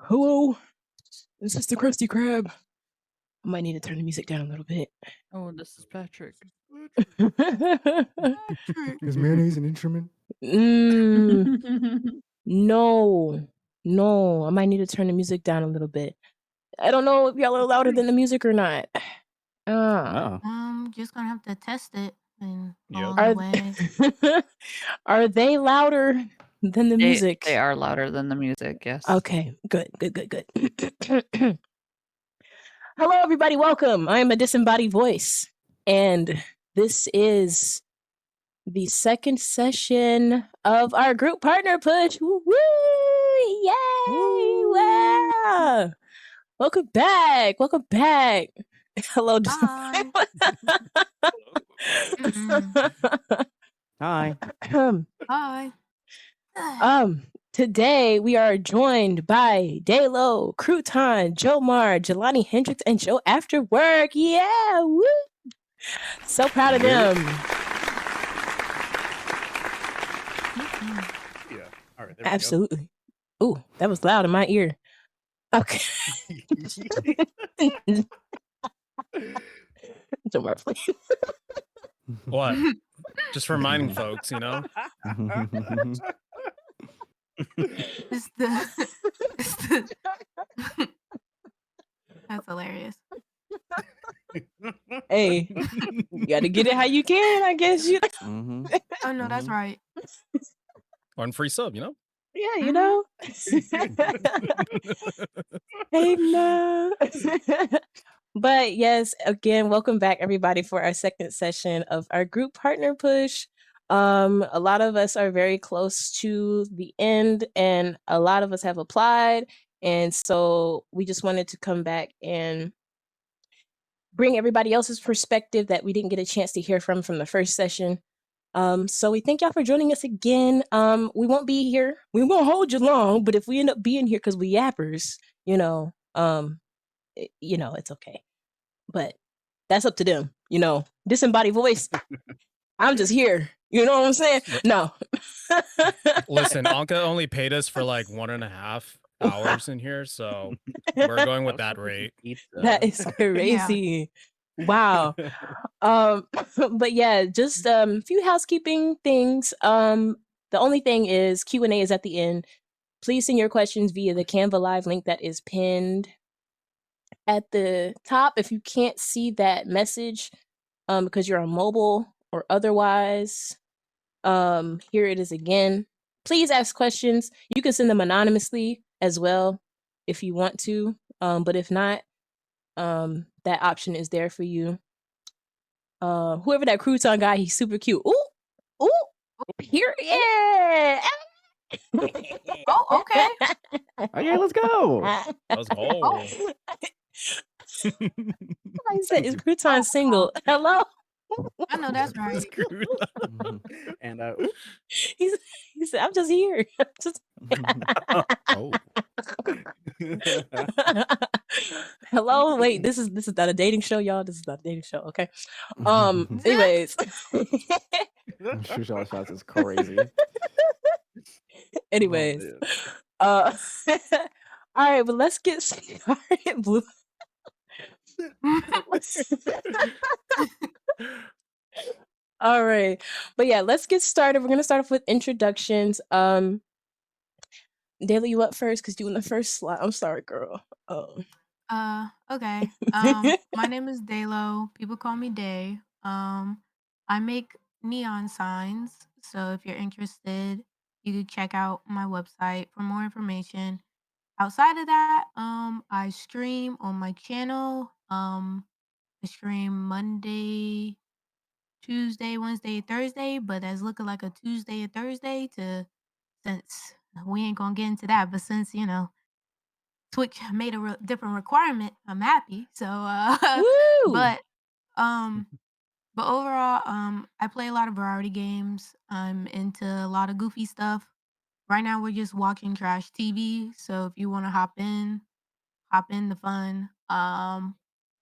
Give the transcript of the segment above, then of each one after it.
Hello, this is the Krusty Krab. I might need to turn the music down a little bit. Oh, this is Patrick. Is mayonnaise an instrument? No, no, I might need to turn the music down a little bit. I don't know if y'all are louder than the music or not. Just gonna have to test it and Yep. along the way. Are they louder than the music? They are louder than the music, yes. Okay, good. Hello, everybody. Welcome. I am a disembodied voice, and this is the second session of our group partner push. Woo! Yay! Wow! Welcome back. Hello. Hi. Hi. Hi. Today we are joined by Daylo, Crouton, Jomar, Jelani Hendricks, and Joe After Work. Yeah, woo! So proud of them. Yeah. All right. There Absolutely. Ooh, that was loud in my ear. Okay. Jomar, please. What? Just reminding folks, you know. It's the That's hilarious. Hey, you gotta get it how you can, I guess. Oh no, that's right. One free sub, you know. Yeah, you know. Hey, no. But yes, again, welcome back everybody for our second session of our group partner push. A lot of us are very close to the end, and a lot of us have applied, and so we just wanted to come back and bring everybody else's perspective that we didn't get a chance to hear from the first session. So we thank y'all for joining us again. We won't be here. We won't hold you long, but if we end up being here because we yappers, it's okay. But that's up to them, disembodied voice. I'm just here. You know what I'm saying? No. Listen, Anka only paid us for like 1.5 hours in here, so we're going with that rate. That is crazy. Wow. But yeah, just a few housekeeping things. The only thing is Q&A is at the end. Please send your questions via the Canva Live link that is pinned at the top. If you can't see that message because you're on mobile or otherwise, here it is again. Please ask questions. You can send them anonymously as well if you want to, but if not, that option is there for you. Whoever that crouton guy, he's super cute. Ooh, period. Oh, okay. Okay, let's go. Let's go. I said, is crouton single? Hello. I know that's right. And He said, I'm just here. Hello. Wait, this is not a dating show, y'all. This is not a dating show. Okay. Anyways. Shoot all shots is crazy. Anyways. All right, but let's get started. Blue. All right, but yeah, let's get started. We're gonna start off with introductions. Daily, you up first because you in the first slot. I'm sorry, girl. Okay. My name is Daylo. People call me Day. I make neon signs. So if you're interested, you can check out my website for more information. Outside of that, I stream on my channel. I stream Monday, Tuesday, Wednesday, Thursday, but that's looking like a Tuesday or Thursday since we ain't gonna get into that, but since Twitch made a different requirement, I'm happy. So Woo! but but overall, I play a lot of variety games. I'm into a lot of goofy stuff. Right now we're just watching trash TV. So if you want to hop in the fun.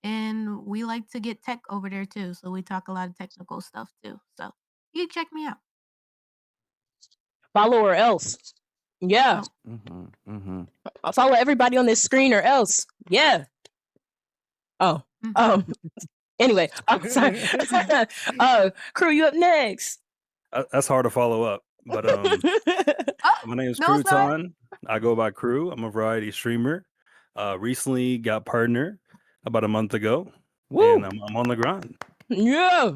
And we like to get tech over there too. So we talk a lot of technical stuff too. So you can check me out. Follow or else. Yeah. I'll follow everybody on this screen or else. Yeah. Oh. Anyway, I'm sorry. Crew, you up next. That's hard to follow up. But my name is no, it's not. Crouton. I go by Crew. I'm a variety streamer. Recently got partner about a month ago. Woo! And I'm on the grind. Yeah.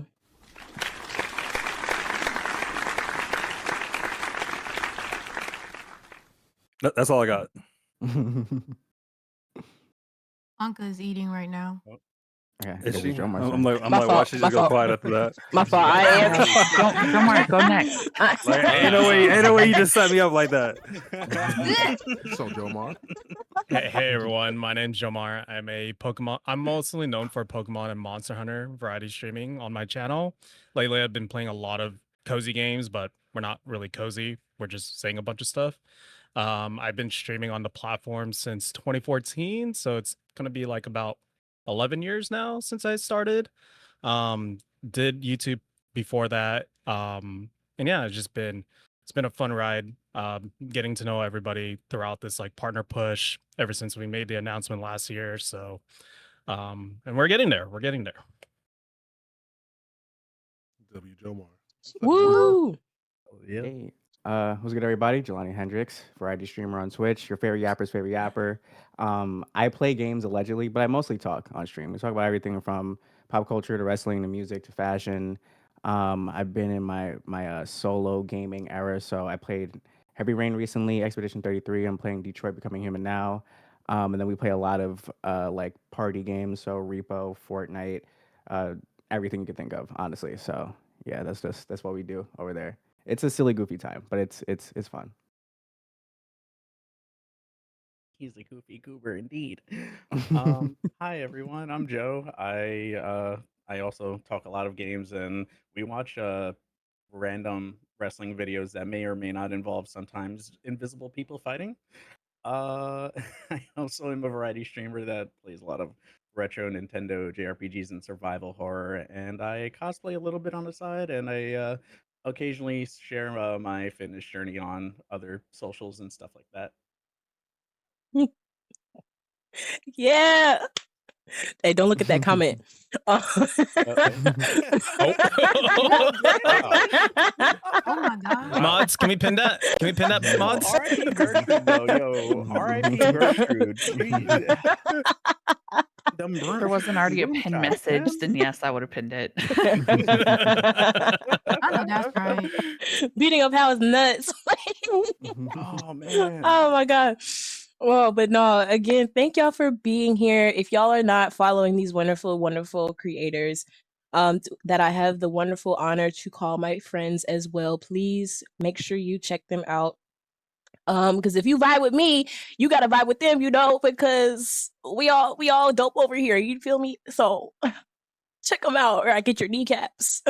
That's all I got. Anka is eating right now. Okay, Is she? Joe Mark I'm turn. like, My why fault, should my just go fault. quiet after that? My fault. I am. Don't worry, go next. Like, ain't no way you just set me up like that. So Jomar. Hey everyone, my name's Jomar. I'm mostly known for Pokemon and Monster Hunter variety streaming on my channel. Lately, I've been playing a lot of cozy games, but we're not really cozy. We're just saying a bunch of stuff. I've been streaming on the platform since 2014, so it's gonna be like about 11 years now since I started. Did YouTube before that. And yeah, it's been a fun ride. Getting to know everybody throughout this like partner push ever since we made the announcement last year. So and we're getting there. W Jomar. Woo. Hey, what's good, everybody? Jelani Hendricks, variety streamer on Twitch. Your favorite yapper's favorite yapper. I play games allegedly, but I mostly talk on stream. We talk about everything from pop culture to wrestling to music to fashion. I've been in my solo gaming era, so I played Heavy Rain recently, Expedition 33. I'm playing Detroit Becoming Human now, and then we play a lot of like party games, so Repo, Fortnite, everything you can think of, honestly. So yeah, that's what we do over there. It's a silly, goofy time, but it's fun. He's a goofy goober indeed. Hi everyone, I'm Joe. I also talk a lot of games, and we watch random wrestling videos that may or may not involve sometimes invisible people fighting. I also am a variety streamer that plays a lot of retro Nintendo JRPGs and survival horror, and I cosplay a little bit on the side, and I occasionally share my fitness journey on other socials and stuff like that. Yeah. Hey, don't look at that comment. Oh my god. Mods, can we pin that? Can we pin that, mods? R.I.P. Gertrude, though, yo. R.I.P. Gertrude. If there wasn't already a pinned message, then yes, I would have pinned it. I know that's right. Beating up Hal is nuts. Oh man. Oh my god. Well, but no, again, thank y'all for being here. If y'all are not following these wonderful, wonderful creators that I have the wonderful honor to call my friends as well, please make sure you check them out. Because if you vibe with me, you gotta vibe with them, because we all dope over here. You feel me? So check them out, or I get your kneecaps.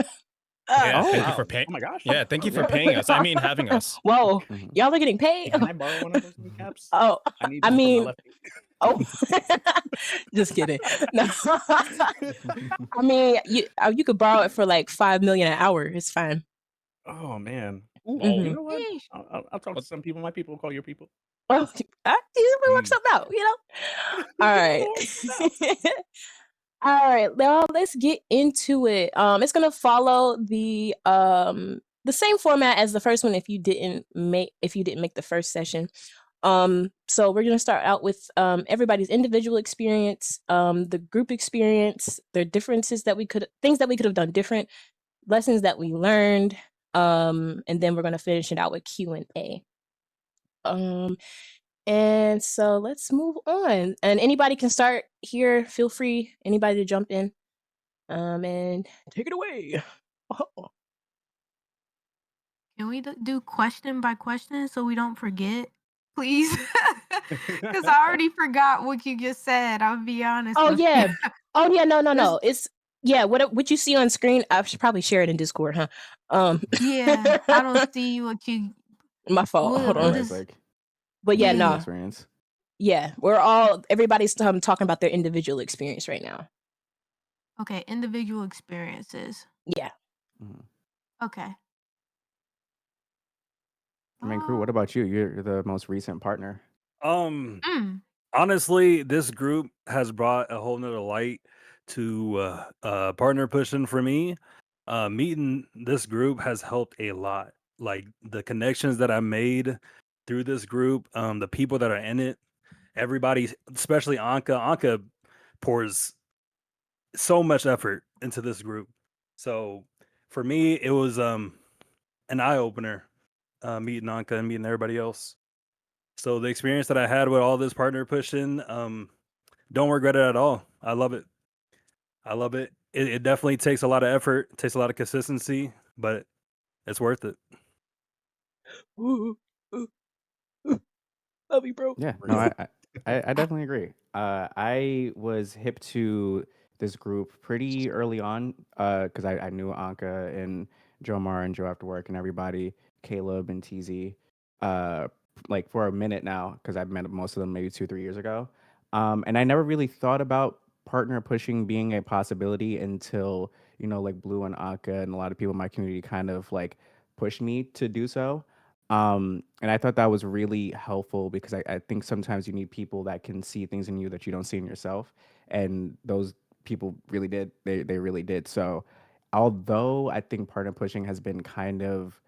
Yeah, Oh, thank you wow. for paying. Oh my gosh. Yeah, thank you for paying us. I mean, having us. Whoa, Mhm. y'all are getting paid. Can I borrow one of those kneecaps? Oh, I need I them for my mean, left knee. oh, just kidding. No, I mean, you could borrow it for like 5 million an hour. It's fine. Oh man. Ooh, Mhm. You know what? Yeesh. I'll talk to some people. My people will call your people. Well, we work something out, All right. All right, now let's get into it. It's gonna follow the same format as the first one if you didn't make the first session. So we're gonna start out with everybody's individual experience, the group experience, the differences things that we could have done different, lessons that we learned, and then we're gonna finish it out with Q&A. And so let's move on. And anybody can start here. Feel free, anybody to jump in. And take it away. Oh. Can we do question by question so we don't forget? Please. Because I already forgot what you just said. I'll be honest Oh with yeah. you. Oh yeah, no. There's- It's what you see on screen, I should probably share it in Discord, huh? yeah, I don't see what you. My fault. Hold What on. is- like But yeah, Yeah. no. experience. Yeah, everybody's talking about their individual experience right now. Okay, individual experiences. Yeah. Mhm. Okay. I mean, Crew, what about you? You're the most recent partner. Um, Mm. honestly, this group has brought a whole nother light to partner pushing for me. Meeting this group has helped a lot. Like the connections that I made through this group, the people that are in it, everybody, especially Anka. Anka pours so much effort into this group. So for me, it was an eye opener meeting Anka and meeting everybody else. So the experience that I had with all this partner pushing, don't regret it at all. I love it. I love it. It definitely takes a lot of effort, takes a lot of consistency, but it's worth it. Ooh, ooh, ooh. Love you, bro. Yeah, no, I definitely agree. I was hip to this group pretty early on because I knew Anka and Jomar and Joe After Work and everybody, Caleb and TZ, uh, like for a minute now because I've met most of them maybe 2, 3 years ago. And I never really thought about partner pushing being a possibility until, like Blue and Anka and a lot of people in my community kind of like pushed me to do so. And I thought that was really helpful because I think sometimes you need people that can see things in you that you don't see in yourself. And those people really did. They really did. So although I think partner pushing has been kind of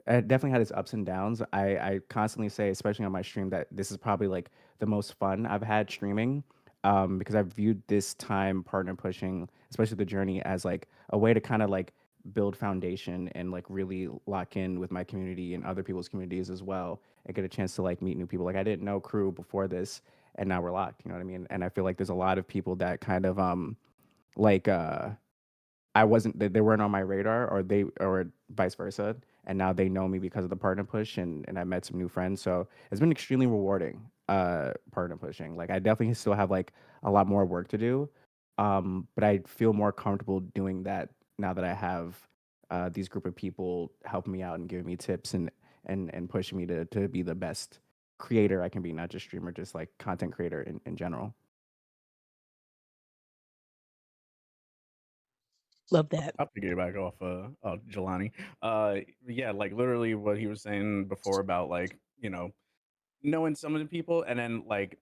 it definitely had its ups and downs. I constantly say, especially on my stream, that this is probably like the most fun I've had streaming, because I've viewed this time partner pushing, especially the journey, as like a way to kind of like build foundation and like really lock in with my community and other people's communities as well, and get a chance to like meet new people. Like I didn't know Crew before this, and now we're locked. You know what I mean? And I feel like there's a lot of people that kind of like I wasn't they weren't on my radar or vice versa. And now they know me because of the partner push and I met some new friends. So it's been extremely rewarding, partner pushing. Like I definitely still have like a lot more work to do. But I feel more comfortable doing that now that I have these group of people helping me out and giving me tips and pushing me to be the best creator I can be, not just streamer, just like content creator in general. Love that. I'll piggyback off Jelani. Yeah, like literally what he was saying before about like, knowing some of the people and then like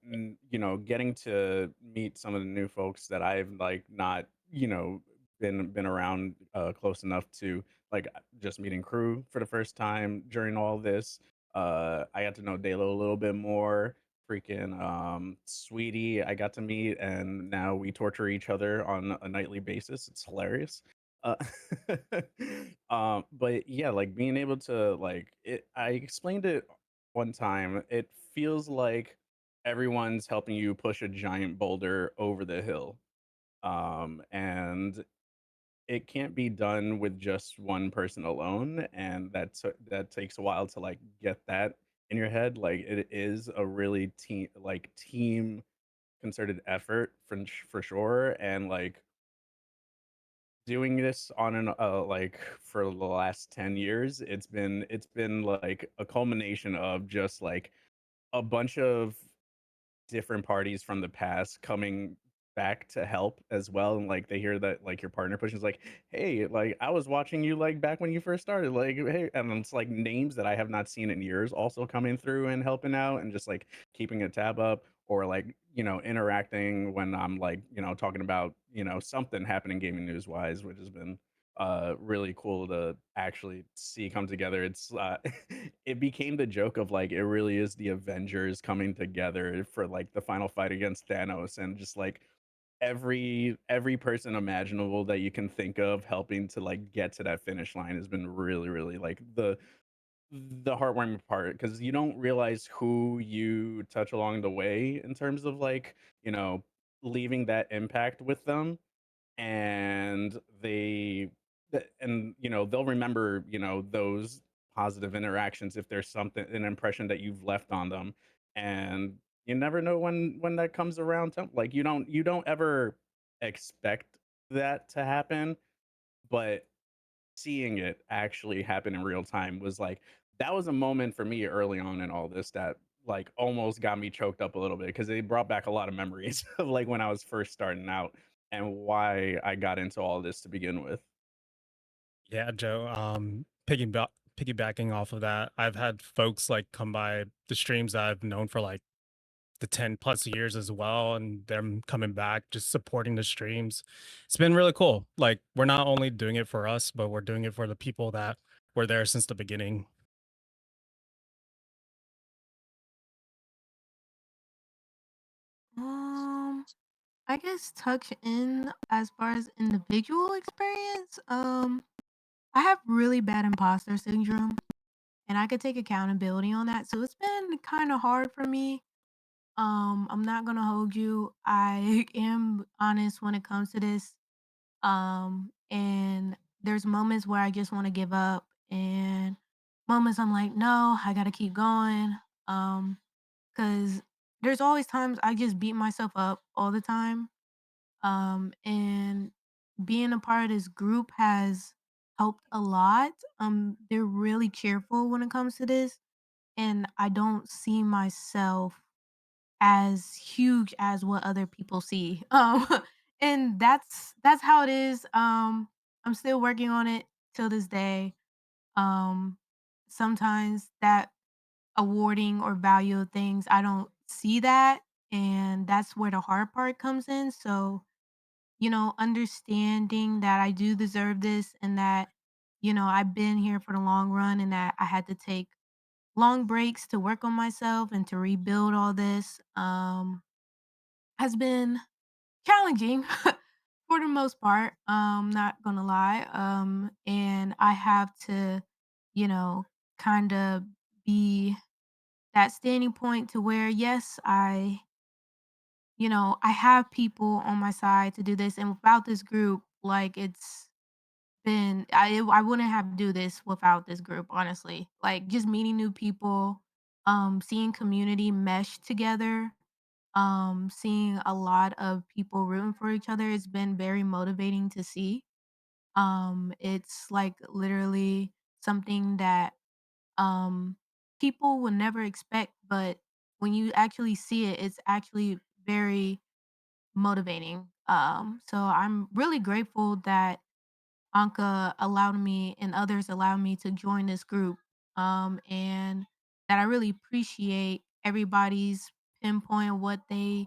getting to meet some of the new folks that I've like not, been around close enough to like just meeting Crew for the first time during all this. I got to know Dalo a little bit more. Freaking Sweetie, I got to meet, and now we torture each other on a nightly basis. It's hilarious. Uh, but yeah, like being able to like it. I explained it one time. It feels like everyone's helping you push a giant boulder over the hill. And it can't be done with just one person alone, and that takes a while to like get that in your head. Like it is a really team concerted effort for sure, and like doing this on an like for the last 10 years, it's been like a culmination of just like a bunch of different parties from the past coming back to help as well, and like they hear that like your partner pushes like, hey, like I was watching you like back when you first started, like, hey, and it's like names that I have not seen in years also coming through and helping out and just like keeping a tab up, or like interacting when I'm like talking about something happening gaming news wise, which has been really cool to actually see come together. It's it became the joke of like it really is the Avengers coming together for like the final fight against Thanos, and just like every person imaginable that you can think of helping to like get to that finish line has been really really like the heartwarming part, because you don't realize who you touch along the way in terms of like leaving that impact with them, and and they'll remember those positive interactions if there's something, an impression that you've left on them. And you never know when that comes around like you don't ever expect that to happen, but seeing it actually happen in real time was like, that was a moment for me early on in all this that like almost got me choked up a little bit, because it brought back a lot of memories of like when I was first starting out and why I got into all this to begin with. Yeah, Joe. piggybacking off of that, I've had folks like come by the streams that I've known for like the 10+ years as well, and them coming back, just supporting the streams. It's been really cool. Like, we're not only doing it for us, but we're doing it for the people that were there since the beginning. I guess touch in as far as individual experience. I have really bad imposter syndrome, and I could take accountability on that. So it's been kind of hard for me. I'm not gonna hold you. I am honest when it comes to this. And there's moments where I just want to give up, and moments I'm like, no, I gotta keep going. Because there's always times I just beat myself up all the time. And being a part of this group has helped a lot. They're really cheerful when it comes to this, and I don't see myself as huge as what other people see. And that's how it is. I'm still working on it till this day. Um, Sometimes that awarding or value of things, I don't see that, and that's where the hard part comes in. So, understanding that I do deserve this and that, I've been here for the long run and that I had to take long breaks to work on myself and to rebuild all this has been challenging for the most part. Not gonna lie. And I have to, you know, kind of be that standing point to where, yes, I have people on my side to do this. And without this group, like I wouldn't have to do this without this group, honestly. Like just meeting new people, seeing community mesh together, seeing a lot of people rooting for each other. It's been very motivating to see. It's like literally something that um people would never expect, but when you actually see it, it's actually very motivating. So I'm really grateful that Anka allowed me and others allowed me to join this group. And that I really appreciate everybody's pinpoint what they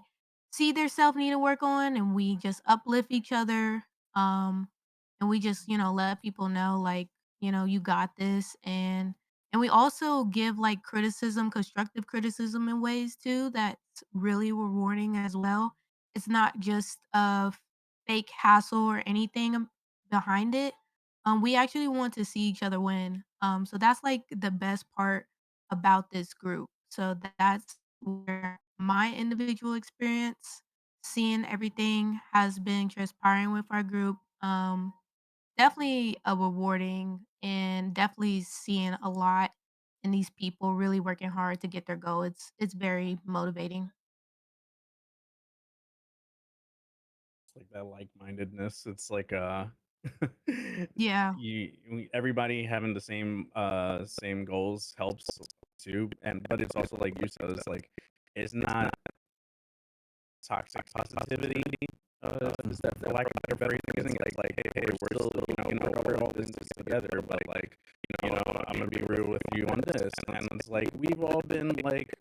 see their self need to work on, and we just uplift each other. Um, and we just, let people know like, you got this, and we also give like criticism, constructive criticism in ways too that's really rewarding as well. It's not just a fake hassle or anything behind it. We actually want to see each other win. So that's like the best part about this group. So that's where my individual experience seeing everything has been transpiring with our group. Definitely a rewarding and definitely seeing a lot in these people really working hard to get their goal. It's very motivating. It's like that like-mindedness. It's like Yeah. everybody having the same goals helps too. And but it's also like you said, it's like it's not toxic positivity. Is that for lack of a better phrasing? It's like, hey, we're still, we're all in this together, but like, I'm gonna be real with you on this, and it's like we've all been like,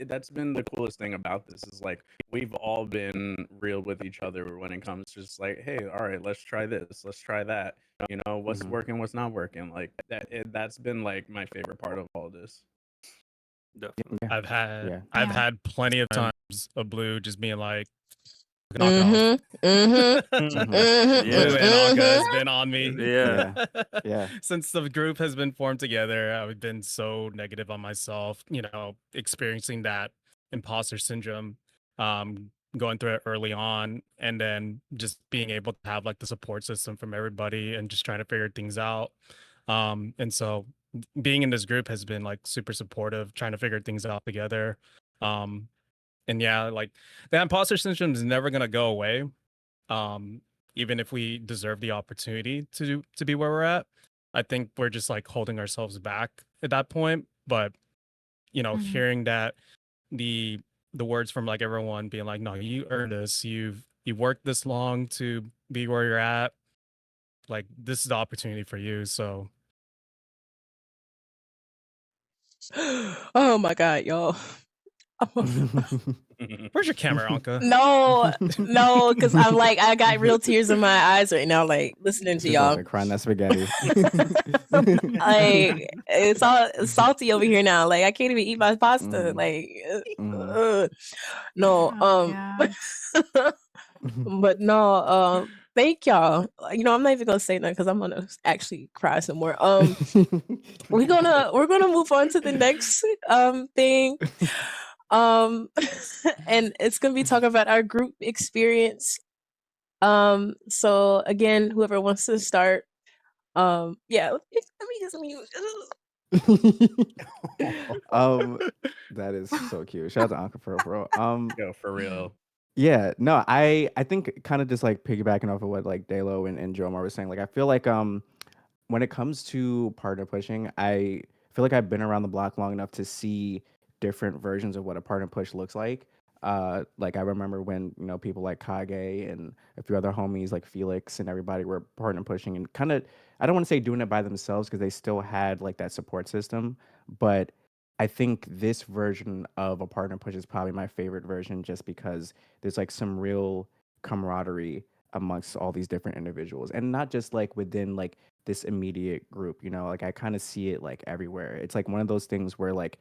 that's been the coolest thing about this is like we've all been real with each other when it comes to just like, hey, all right, let's try this, let's try that. What's Mhm. working, what's not working. Like that's been like my favorite part of all this. Definitely. Yeah. I've had Yeah. I've Yeah. had plenty of times of Blue just being like, knock it off. Mm-hmm. Mm-hmm. Blue and Anka has Mm-hmm. been on me. Yeah. Yeah. Since the group has been formed together, I've been so negative on myself, experiencing that imposter syndrome, going through it early on, and then just being able to have like the support system from everybody and just trying to figure things out. And so being in this group has been like super supportive, trying to figure things out together. Um, and yeah, like the imposter syndrome is never gonna go away. Um, Even if we deserve the opportunity to be where we're at. I think we're just like holding ourselves back at that point. But Mhm. hearing that the the words from like everyone being like, no, you earned this. You've worked this long to be where you're at. Like this is the opportunity for you. So Oh my god, y'all. Where's your camera, Anka? No, no, because I'm like, I got real tears in my eyes right now, like listening to She's over y'all. there crying that spaghetti. Like it's all salty over here now. Like I can't even eat my pasta. Mm, Like mm. no, Oh gosh. but no, thank y'all. You know, I'm not even gonna say that because I'm gonna actually cry some more. We're gonna move on to the next thing. And it's gonna be talking about our group experience. So again, whoever wants to start, yeah, let me just mute. That is so cute. Shout out to Anka for real. Yo, for real. Yeah, no, I think kind of just like piggybacking off of what like Dalo and Jomar was saying. Like I feel like when it comes to partner pushing, I feel like I've been around the block long enough to see different versions of what a partner push looks like. Like I remember when people like Kage and a few other homies like Felix and everybody were partner pushing and kind of I don't want to say doing it by themselves because they still had like that support system, but I think this version of a partner push is probably my favorite version just because there's like some real camaraderie amongst all these different individuals and not just like within like this immediate group, like I kind of see it like everywhere. It's like one of those things where like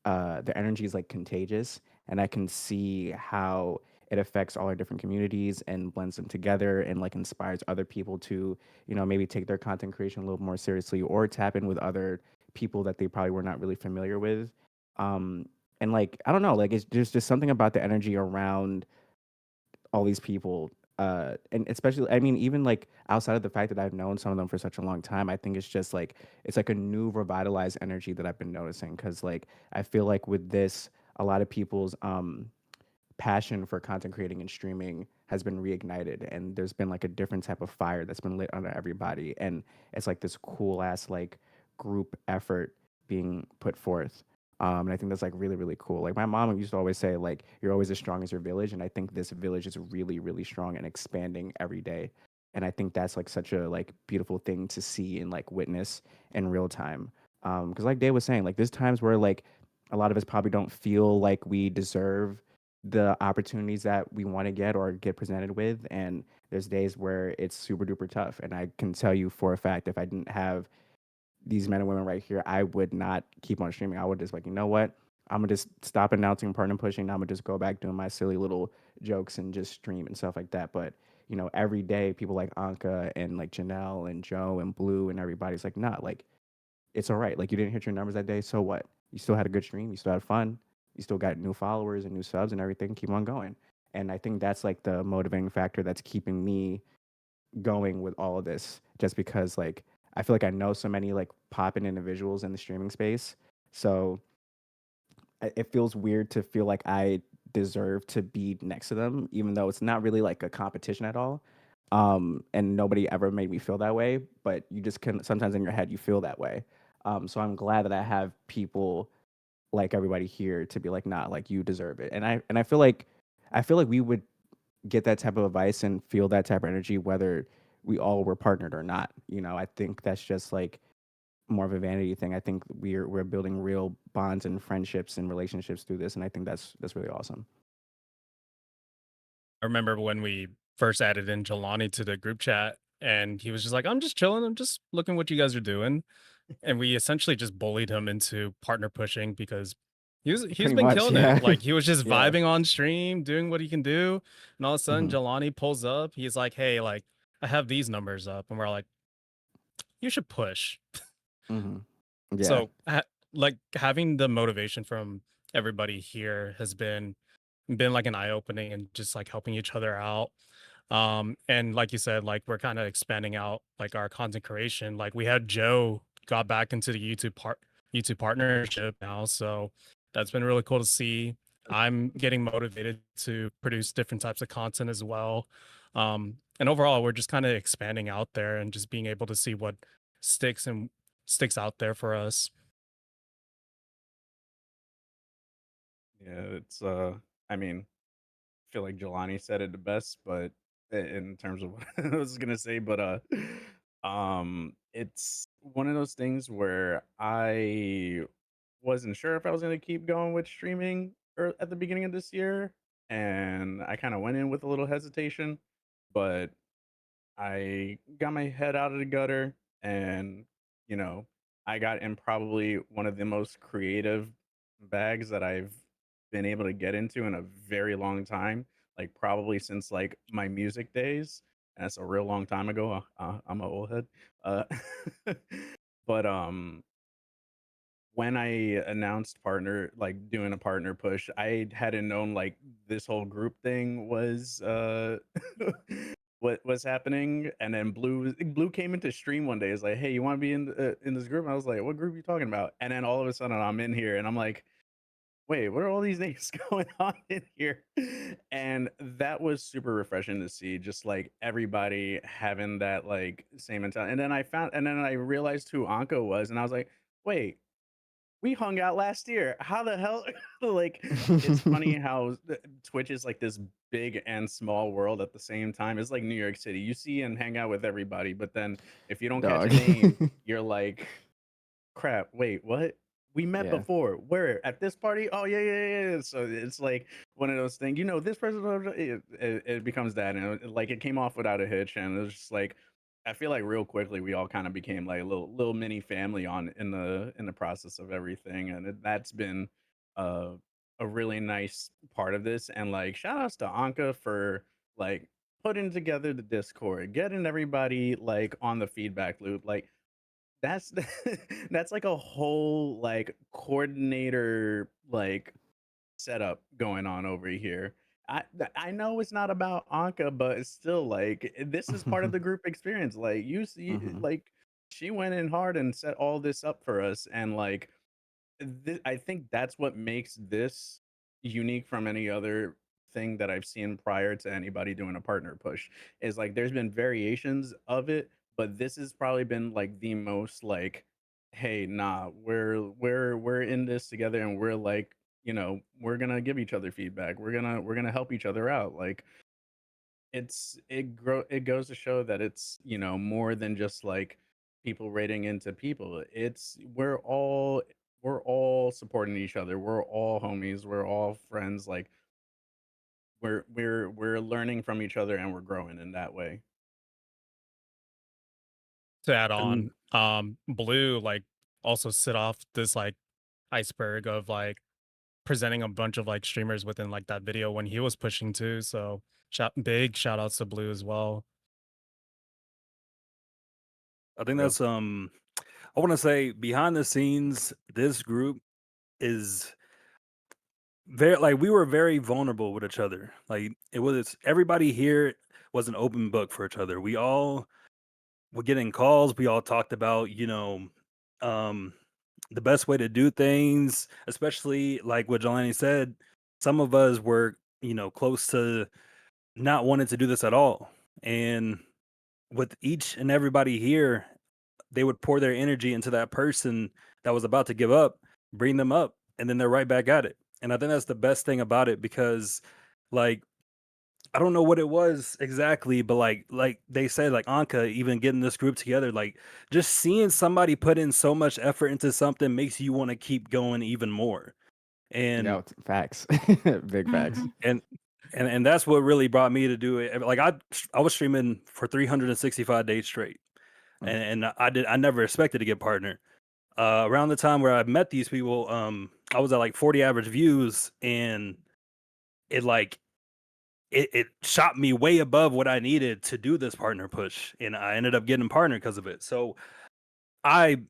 the energy is like contagious and I can see how it affects all our different communities and blends them together and like inspires other people to maybe take their content creation a little more seriously or tap in with other people that they probably were not really familiar with. And like I don't know, like it's there's just something about the energy around all these people, and especially I mean even like outside of the fact that I've known some of them for such a long time, I think it's just like it's like a new revitalized energy that I've been noticing because like I feel like with this a lot of people's passion for content creating and streaming has been reignited and there's been like a different type of fire that's been lit under everybody and it's like this cool ass like group effort being put forth. And I think that's like really really cool. Like my mom used to always say like you're always as strong as your village and I think this village is really really strong and expanding every day and I think that's like such a like beautiful thing to see and like witness in real time. Because like Dave was saying, like there's times where like a lot of us probably don't feel like we deserve the opportunities that we want to get or get presented with. And there's days where it's super duper tough. And I can tell you for a fact, if I didn't have these men and women right here, I would not keep on streaming. I would just like, you know what? I'm gonna just stop announcing partner pushing. I'm gonna just go back doing my silly little jokes and just stream and stuff like that. But every day people like Anka and like Janelle and Joe and Blue and everybody's like, nah, like it's all right. Like you didn't hit your numbers that day, so what? You still had a good stream. You still had fun. You still got new followers and new subs and everything. Keep on going. And I think that's like the motivating factor that's keeping me going with all of this. Just because like I feel like I know so many like popping individuals in the streaming space, so it feels weird to feel like I deserve to be next to them, even though it's not really like a competition at all. And nobody ever made me feel that way, but you just can sometimes in your head you feel that way. So I'm glad that I have people like everybody here to be like, nah, like you deserve it. And I feel like we would get that type of advice and feel that type of energy whether we all were partnered or not. I think that's just like more of a vanity thing. I think we're building real bonds and friendships and relationships through this, and I think that's really awesome. I remember when we first added in Jelani to the group chat, and he was just like, "I'm just chilling. I'm just looking what you guys are doing," and we essentially just bullied him into partner pushing because he's Pretty been much, killing yeah. it. Like he was just Yeah. vibing on stream, doing what he can do, and all of a sudden hmm Jelani pulls up. He's like, "Hey, like I have these numbers up," and we're like, "You should push." hmm Yeah. So, like having the motivation from everybody here has been like an eye opening and just like helping each other out. And like you said, like we're kind of expanding out like our content creation. Like we had Joe got back into the YouTube partnership now, so that's been really cool to see. I'm getting motivated to produce different types of content as well. And overall, we're just kind of expanding out there and just being able to see what sticks and sticks out there for us. Yeah, it's I mean, I feel like Jelani said it the best, but in terms of what I was gonna say, but it's one of those things where I wasn't sure if I was gonna keep going with streaming at the beginning of this year, and I kind of went in with a little hesitation, but I got my head out of the gutter, and you know, I got in probably one of the most creative bags that I've been able to get into in a very long time, like probably since like my music days. And that's a real long time ago. I'm an old head. Uh, but when I announced doing a partner push, I hadn't known like this whole group thing was what was happening. And then Blue came into stream one day. Is like, hey, you want to be in this group? And I was like, what group are you talking about? And then all of a sudden I'm in here, and I'm like, wait, what are all these names going on in here? And that was super refreshing to see, just like everybody having that like same mentality. And then I realized who Anka was, and I was like, wait, we hung out last year. How the hell? Like, it's funny how Twitch is like this big and small world at the same time. It's like New York City. You see and hang out with everybody, but then if you don't catch Dog. a name, you're like, crap, wait, what? We met Yeah. before. Where? At this party? Oh, yeah, yeah, yeah. Yeah. So it's like one of those things, this person, it becomes that. And like it came off without a hitch. And it was just like, I feel like real quickly we all kind of became like a little mini family in the process of everything. And that's been uh, a really nice part of this. And like shout outs to Anka for like putting together the Discord, getting everybody like on the feedback loop. Like that's that's like a whole like coordinator like setup going on over here. I know it's not about Anka, but it's still like this is part of the group experience. Like you see, Mhm. like she went in hard and set all this up for us, and like I think that's what makes this unique from any other thing that I've seen prior to anybody doing a partner push. Is like there's been variations of it, but this has probably been like the most like, hey, nah, we're in this together, and we're like, we're gonna give each other feedback. We're gonna help each other out. Like it goes to show that it's more than just like people rating into people. It's we're all supporting each other. We're all homies. We're all friends. Like we're learning from each other, and we're growing in that way. To add And on, Blue like also sit off this like iceberg of like presenting a bunch of like streamers within like that video when he was pushing too. So big shout outs to Blue as well. I think Real. that's I want to say behind the scenes, this group is very like we were very vulnerable with each other. Like everybody here was an open book for each other. We all would get in calls. We all talked about um, the best way to do things, especially like what Jelani said. Some of us were close to not wanting to do this at all, and with each and everybody here, they would pour their energy into that person that was about to give up, bring them up, and then they're right back at it. And I think that's the best thing about it because, like, I don't know what it was exactly, but like they said, like Anka, even getting this group together, like just seeing somebody put in so much effort into something makes you want to keep going even more. And No, facts. Big facts. Mhm. and that's what really brought me to do it. Like I was streaming for 365 days straight, Mm. and I never expected to get partner. Around the time where I met these people, I was at like 40 average views, and it like it shot me way above what I needed to do this partner push, and I ended up getting partner because of it. So I,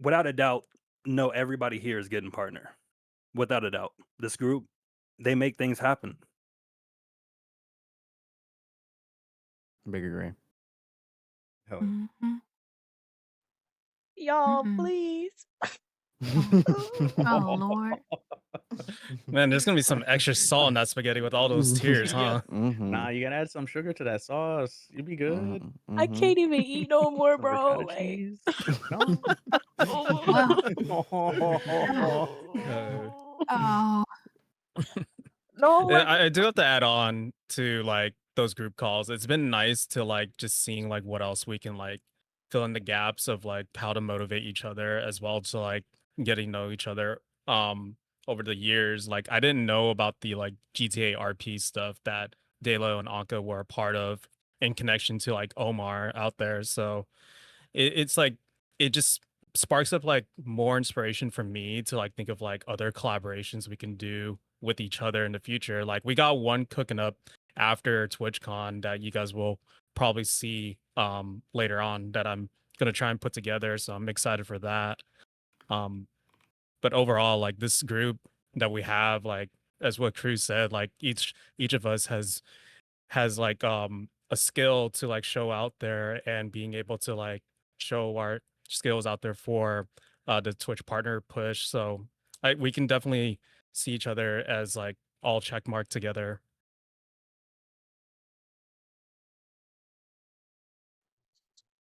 without a doubt, know everybody here is getting partner. Without a doubt, this group, they make things happen. Big agree. Hell yeah. Mhm. Y'all, Mhm. please. Oh Lord. Man, there's gonna be some extra salt in that spaghetti with all those tears, huh? Mhm. Nah, you gotta add some sugar to that sauce. You'll be good. Mhm. I Mhm. can't even eat no more, Some bro. ricotta Like, cheese. No. Well. Oh. no, Yeah, like, I do have to add on to like those group calls. It's been nice to like just seeing like what else we can like fill in the gaps of like how to motivate each other as well to like getting to know each other over the years. Like I didn't know about the like GTA RP stuff that Dalo and Anka were a part of in connection to like Omar out there. So it's like it just sparks up like more inspiration for me to like think of like other collaborations we can do with each other in the future. Like we got one cooking up after TwitchCon that you guys will probably see later on that I'm gonna try and put together. So I'm excited for that. But overall, like this group that we have, like as what Cruz said, like each of us has like a skill to like show out there and being able to like show our skills out there for the Twitch partner push. So we can definitely see each other as like all checkmark together.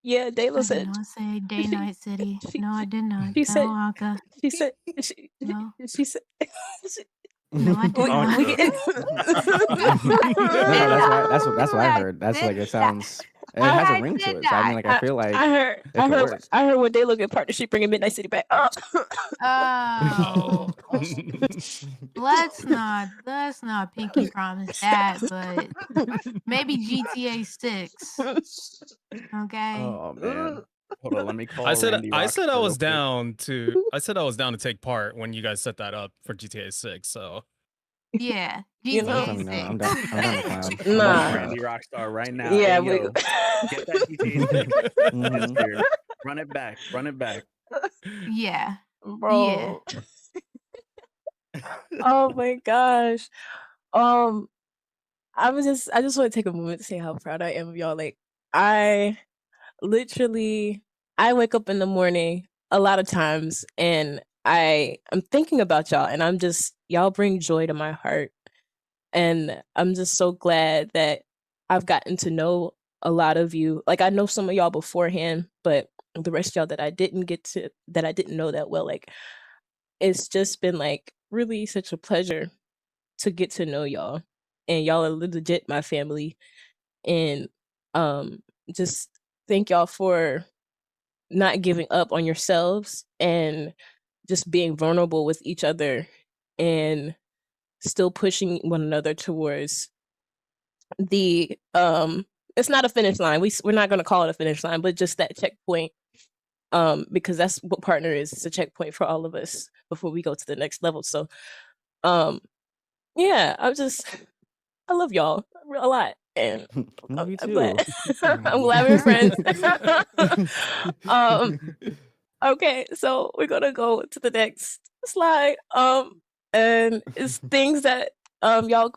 Yeah, Dayla I said. did not say day night city. No, I did not. She No, said. Anka. She said. No. She said. No, I did We, not. we get, No, that's what I I heard. That's did like it not. sounds. It has a I ring to did it. So I mean, not. like I feel like I heard. it could work. I heard when they look at partnership bringing Midnight City back. Oh. Oh, Oh. let's not pinky promise that, but maybe GTA 6. Okay. Oh man. Hold on, let me call I said Randy I said I Rockstar was real quick. down to take part when you guys set that up for GTA 6. So Yeah, You know? Just let me know. GTA I'm 6. down. I'm down to clown. I'm I'm Nah. down to Randy clown. Rockstar right now. Yeah, Hey, we. yo, get that GTA 6. Yes, Mhm. sir. Run it back. Run it back. Yeah. Bro. Oh my gosh. I just want to take a moment to say how proud I am of y'all. Like I wake up in the morning a lot of times and I'm thinking about y'all and y'all bring joy to my heart. And I'm just so glad that I've gotten to know a lot of you. Like I know some of y'all beforehand, but the rest of y'all that I didn't know that well, like it's just been like really such a pleasure to get to know y'all. And y'all are legit my family. And just thank y'all for not giving up on yourselves and just being vulnerable with each other and still pushing one another towards the it's not a finish line. We're not going to call it a finish line, but just that checkpoint, because that's what partner is. It's a checkpoint for all of us before we go to the next level. So yeah, I love y'all a lot, and Love you I'm too. glad I'm glad we're friends. Okay, so we're gonna go to the next slide. And it's things that y'all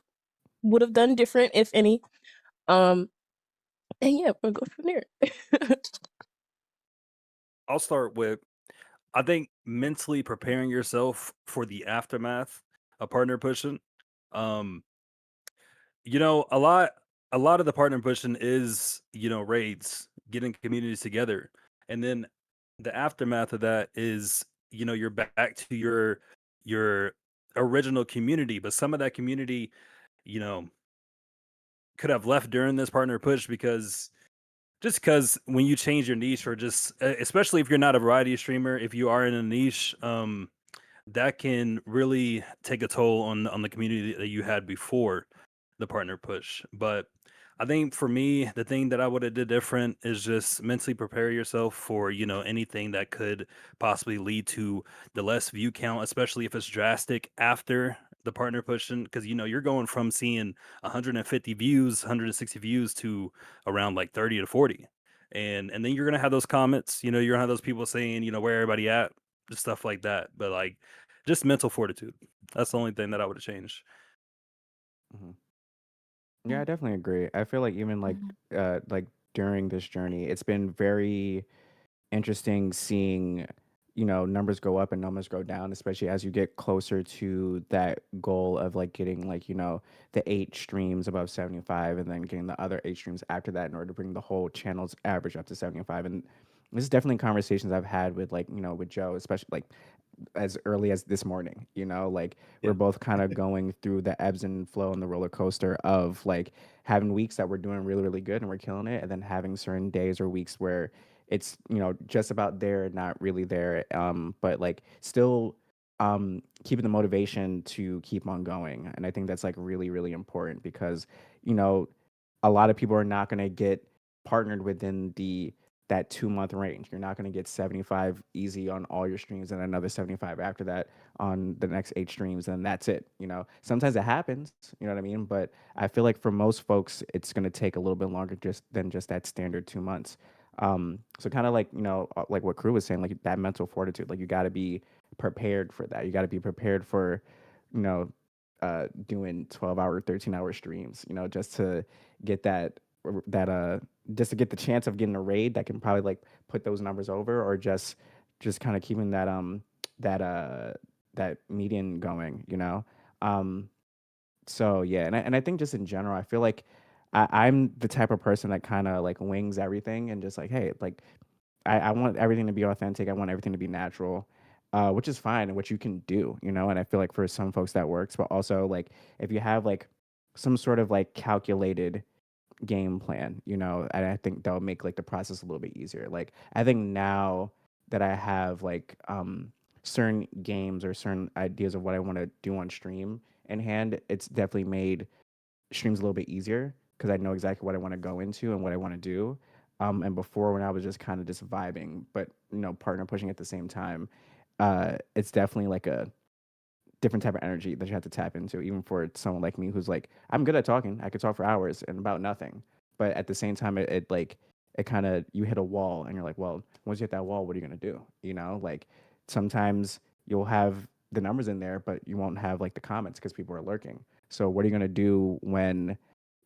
would have done different, if any. And yeah, we'll go from there. I'll start with, I think mentally preparing yourself for the aftermath of partner pushing. You know, a lot of the partner pushing is, you know, raids, getting communities together. And then the aftermath of that is, you know, you're back to your original community, but some of that community, you know, could have left during this partner push because when you change your niche or just especially if you're not a variety streamer, if you are in a niche, that can really take a toll on the community that you had before the partner push. But I think for me, the thing that I would have did different is just mentally prepare yourself for, you know, anything that could possibly lead to the less view count, especially if it's drastic after the partner pushing, because you know you're going from seeing 150 views, 160 views to around like 30 to 40. And then you're gonna have those comments, you know, you're gonna have those people saying, you know, where everybody at, just stuff like that. But like just mental fortitude. That's the only thing that I would have changed. Mhm. Yeah, I definitely agree. I feel like even like during this journey, it's been very interesting seeing, you know, numbers go up and numbers go down, especially as you get closer to that goal of like getting like, you know, the 8 streams above 75 and then getting the other 8 streams after that in order to bring the whole channel's average up to 75. And this is definitely conversations I've had with like, you know, with Joe, especially like as early as this morning, you know, like we're Yeah. both kind of going through the ebbs and flow and the roller coaster of like having weeks that we're doing really, really good and we're killing it. And then having certain days or weeks where it's, you know, just about there, not really there. But like still keeping the motivation to keep on going. And I think that's like really, really important because, you know, a lot of people are not going to get partnered within the that 2 month range. You're not going to get 75 easy on all your streams and another 75 after that on the next 8 streams, and that's it. Sometimes it happens, you know what I mean? But I feel like for most folks, it's going to take a little bit longer just than just that standard 2 months. So kind of like, like what Crew was saying, like that mental fortitude, like you got to be prepared for that. You got to be prepared for, you know, doing 12-hour, 13-hour streams, just to get that just to get the chance of getting a raid that can probably like put those numbers over, or just kind of keeping that that median going. Um so yeah, and I think just in general, I feel like I'm the type of person that kind of like wings everything and just like, hey, like I want everything to be authentic. I want everything to be natural, which is fine and which you can do. And I feel like for some folks that works, but also like if you have like some sort of like calculated game plan, and I think that'll make like the process a little bit easier. Like I think now that I have like certain games or certain ideas of what I want to do on stream in hand, it's definitely made streams a little bit easier because I know exactly what I want to go into and what I want to do. And before, when I was just kind of just vibing, but partner pushing at the same time, it's definitely like a different type of energy that you have to tap into, even for someone like me who's like, I'm good at talking. I could talk for hours and about nothing. But at the same time, it like, it kind of, you hit a wall and you're like, well, once you hit that wall, what are you going to do? Like sometimes you'll have the numbers in there, but you won't have like the comments because people are lurking. So what are you going to do when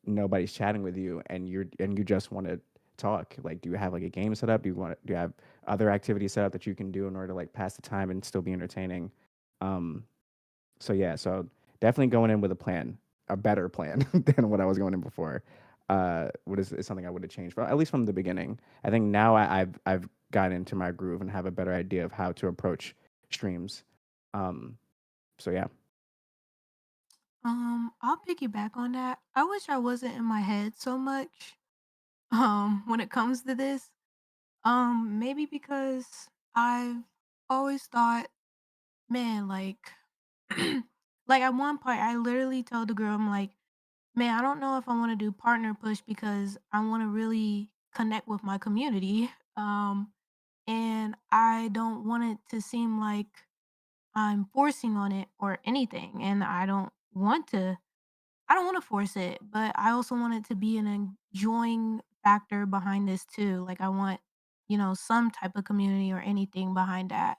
nobody's chatting with you and you just want to talk? Like, do you have like a game set up? Do you have other activities set up that you can do in order to like pass the time and still be entertaining? Um, so yeah, so definitely going in with a plan, a better plan than what I was going in before. What is something I would have changed, from, at least from the beginning. I think now I've gotten into my groove and have a better idea of how to approach streams. Um, so yeah. I'll piggyback on that. I wish I wasn't in my head so much when it comes to this. Maybe because I've always thought, man, like like at one point I literally told the girl, I'm like, man, I don't know if I want to do partner push because I want to really connect with my community. And I don't want it to seem like I'm forcing on it or anything. And I don't want to force it, but I also want it to be an enjoying factor behind this too. Like I want, some type of community or anything behind that.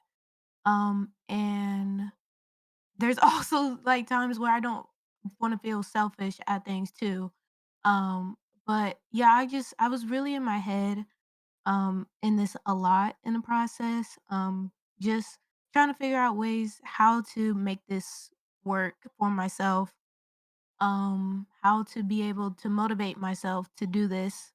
And there's also like times where I don't want to feel selfish at things too. Um, but yeah, I was really in my head in this a lot in the process. Just trying to figure out ways how to make this work for myself, how to be able to motivate myself to do this,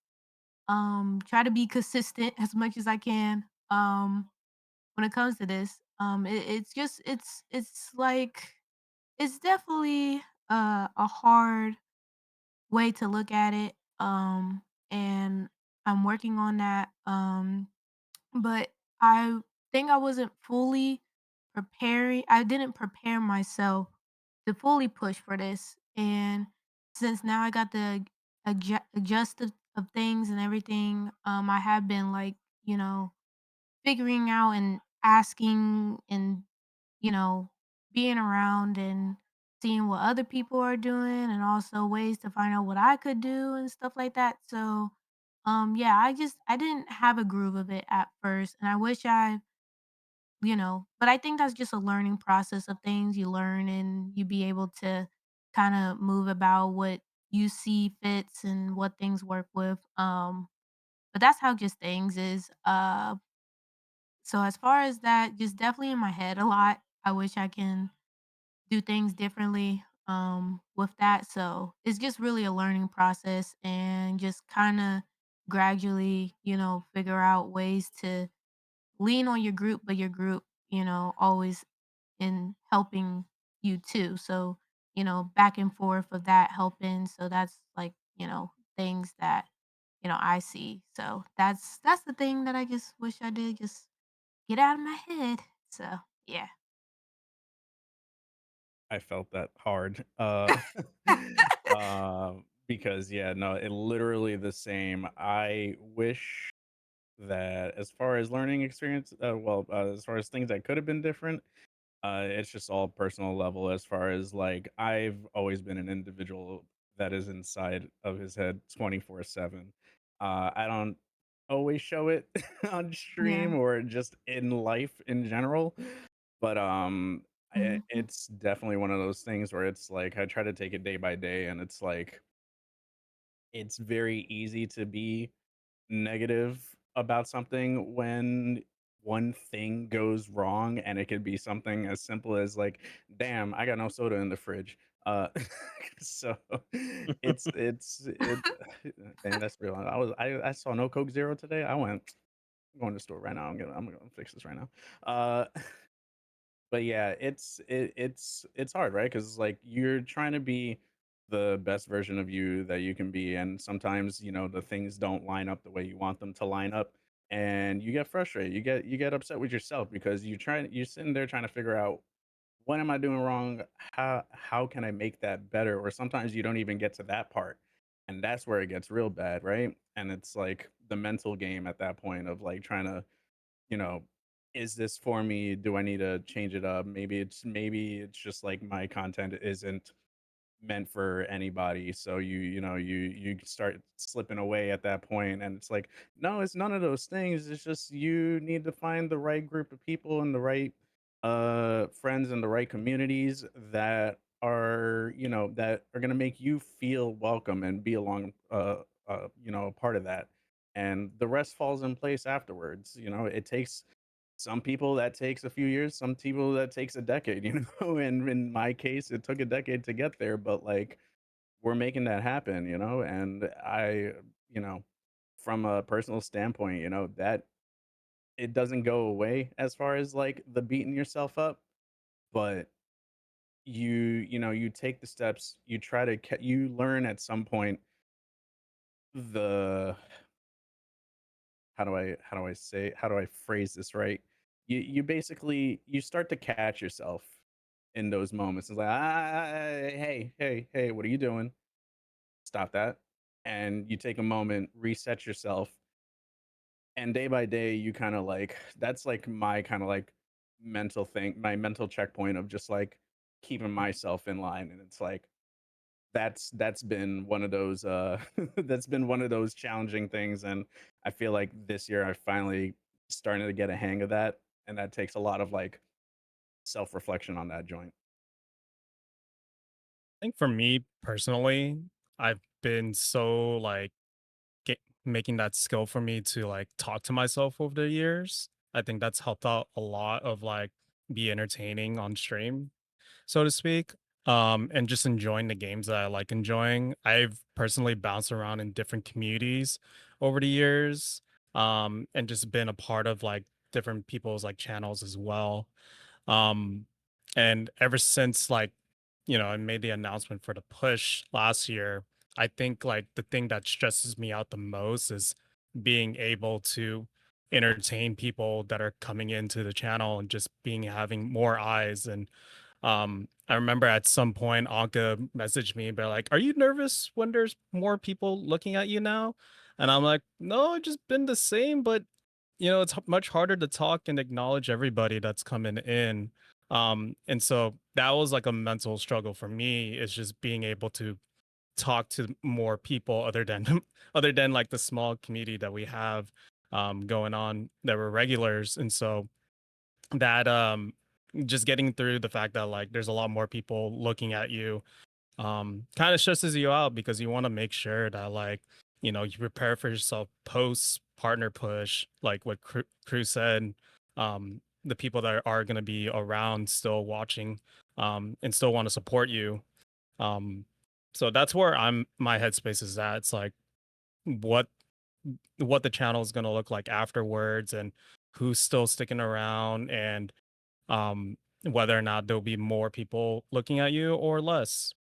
try to be consistent as much as I can, when it comes to this. It's just it's like it's definitely a hard way to look at it, and I'm working on that, but I think I wasn't fully preparing. I didn't prepare myself to fully push for this. And since now I got the adjust of things and everything, I have been like, figuring out and asking and, you know, being around and seeing what other people are doing and also ways to find out what I could do and stuff like that. So, yeah, I didn't have a groove of it at first, and I wish but I think that's just a learning process of things. You learn and you be able to kind of move about what you see fits and what things work with. But that's how just things is. So as far as that, just definitely in my head a lot. I wish I can do things differently with that. So it's just really a learning process and just kind of gradually, figure out ways to lean on your group, but your group, always in helping you too. So, back and forth of that helping. So that's like, things that, I see. So that's the thing that I just wish I did just get out of my head. So yeah. I felt that hard. Uh, because yeah, no, it literally the same. I wish that as far as learning experience, as far as things that could have been different, it's just all personal level. As far as like, I've always been an individual that is inside of his head 24/7. I don't always show it on Yeah. stream or just in life in general, but Mhm. it's definitely one of those things where it's like I try to take it day by day, and it's like it's very easy to be negative about something when one thing goes wrong, and it could be something as simple as like, damn, I got no soda in the fridge. uh so it and that's real. I saw no Coke Zero today. I'm going to the store right now. I'm gonna fix this right now. But yeah, it's hard, right? Because like you're trying to be the best version of you that you can be, and sometimes the things don't line up the way you want them to line up, and you get frustrated. You get upset with yourself because you're sitting there trying to figure out, what am I doing wrong? How can I make that better? Or sometimes you don't even get to that part, and that's where it gets real bad, right? And it's like the mental game at that point of like trying to, you know, is this for me? Do I need to change it up? Maybe it's just like my content isn't meant for anybody. So you start slipping away at that point, and it's like, no, it's none of those things. It's just you need to find the right group of people and the right friends and the right communities that are gonna make you feel welcome and be along a part of that. And the rest falls in place afterwards. It takes some people that takes a few years, some people that takes a decade, and in my case it took a decade to get there, but like we're making that happen, and you know from a personal standpoint, that it doesn't go away as far as like the beating yourself up, but you take the steps, you try to you learn at some point the how do I phrase this right? You basically you start to catch yourself in those moments. It's like, hey, what are you doing? Stop that. And you take a moment, reset yourself, and day by day you kind of like, that's like my kind of like mental thing, my mental checkpoint of just like keeping myself in line. And it's like that's been one of those that's been one of those challenging things, and I feel like this year I finally starting to get a hang of that, and that takes a lot of like self-reflection on that joint. think for me personally, I've been so like making that skill for me to like talk to myself over the years. I think that's helped out a lot of like be entertaining on stream, so to speak. And just enjoying the games that I like enjoying. I've personally bounced around in different communities over the years, and just been a part of like different people's like channels as well. Um, and ever since like, I made the announcement for the push last year, I think like the thing that stresses me out the most is being able to entertain people that are coming into the channel and just being having more eyes. And I remember at some point Anka messaged me, but like, are you nervous when there's more people looking at you now? And I'm like, no, it's just been the same, but it's much harder to talk and acknowledge everybody that's coming in. And so that was like a mental struggle for me, is just being able to talk to more people other than other than like the small community that we have going on that were regulars. And so that just getting through the fact that like there's a lot more people looking at you kind of stresses you out, because you want to make sure that like you prepare for yourself post partner push, like what Crew said. The people that are going to be around still watching and still want to support you. um so that's where my headspace is at. It's like what the channel is going to look like afterwards, and who's still sticking around, and um whether or not there'll be more people looking at you or less.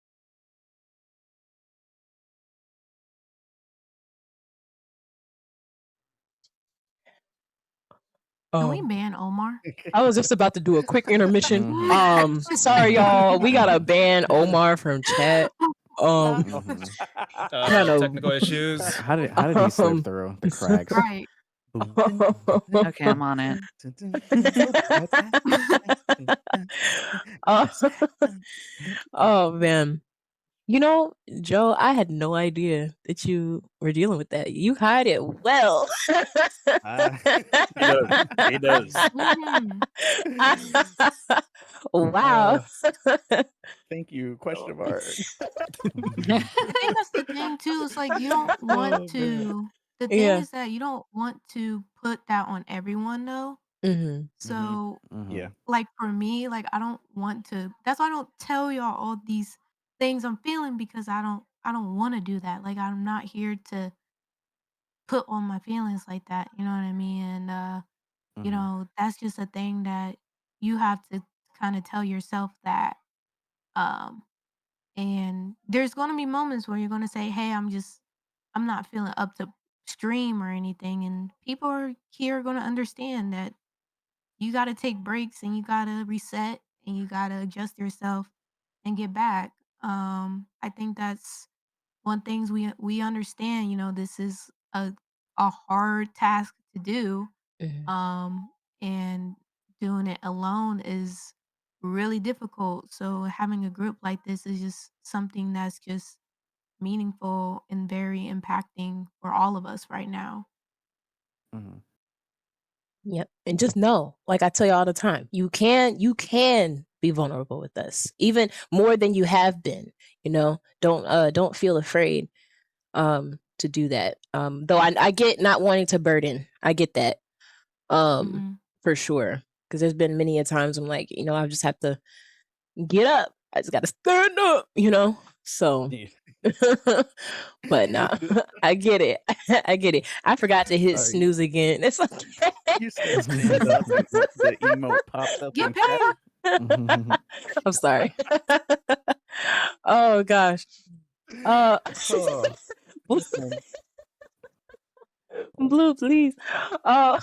Can we Um, ban Omar? I was just about to do a quick intermission. Mhm. Sorry y'all, we gotta ban Omar from chat. No. Mhm. Kind of. Technical issues. How did he slip Um, through the cracks? Right. Okay, I'm on it. uh, oh man. You know, Joe, I had no idea that you were dealing with that. You hide it well. He does. Mhm. Wow. Thank you. Question mark. I think that's the thing too. It's like you don't want Oh, man. to. The thing Yeah. is that you don't want to put that on everyone though. hmm So, Mhm. Yeah. like for me, like I don't want to. That's why I don't tell y'all all these things I'm feeling because I don't want to do that. Like I'm not here to put on my feelings like that. You know what I mean? And Mhm. that's just a thing that you have to kind of tell yourself that. Um, and there's gonna be moments where you're gonna say, "Hey, I'm not feeling up to stream or anything," and people are here gonna understand that you gotta take breaks and you gotta reset and you gotta adjust yourself and get back. I think that's one things we understand. This is a hard task to do, hmm um, and doing it alone is really difficult. So having a group like this is just something that's just meaningful and very impacting for all of us right now. Mhm. Yep. And just know, like I tell you all the time, you can be vulnerable with us, even more than you have been. Don't feel afraid to do that. Though I get not wanting to burden. I get that. Hmm. For sure. Because there's been many a times I'm like, I just have to get up. I just gotta stand up. So Yeah. but nah, I get it. I get it. I forgot to hit Sorry. snooze again. It's like You said stand up and the emote popped up Get in chat. paid. Mhm. I'm sorry. Oh gosh. Uh Oh, man. Blue, please. Uh,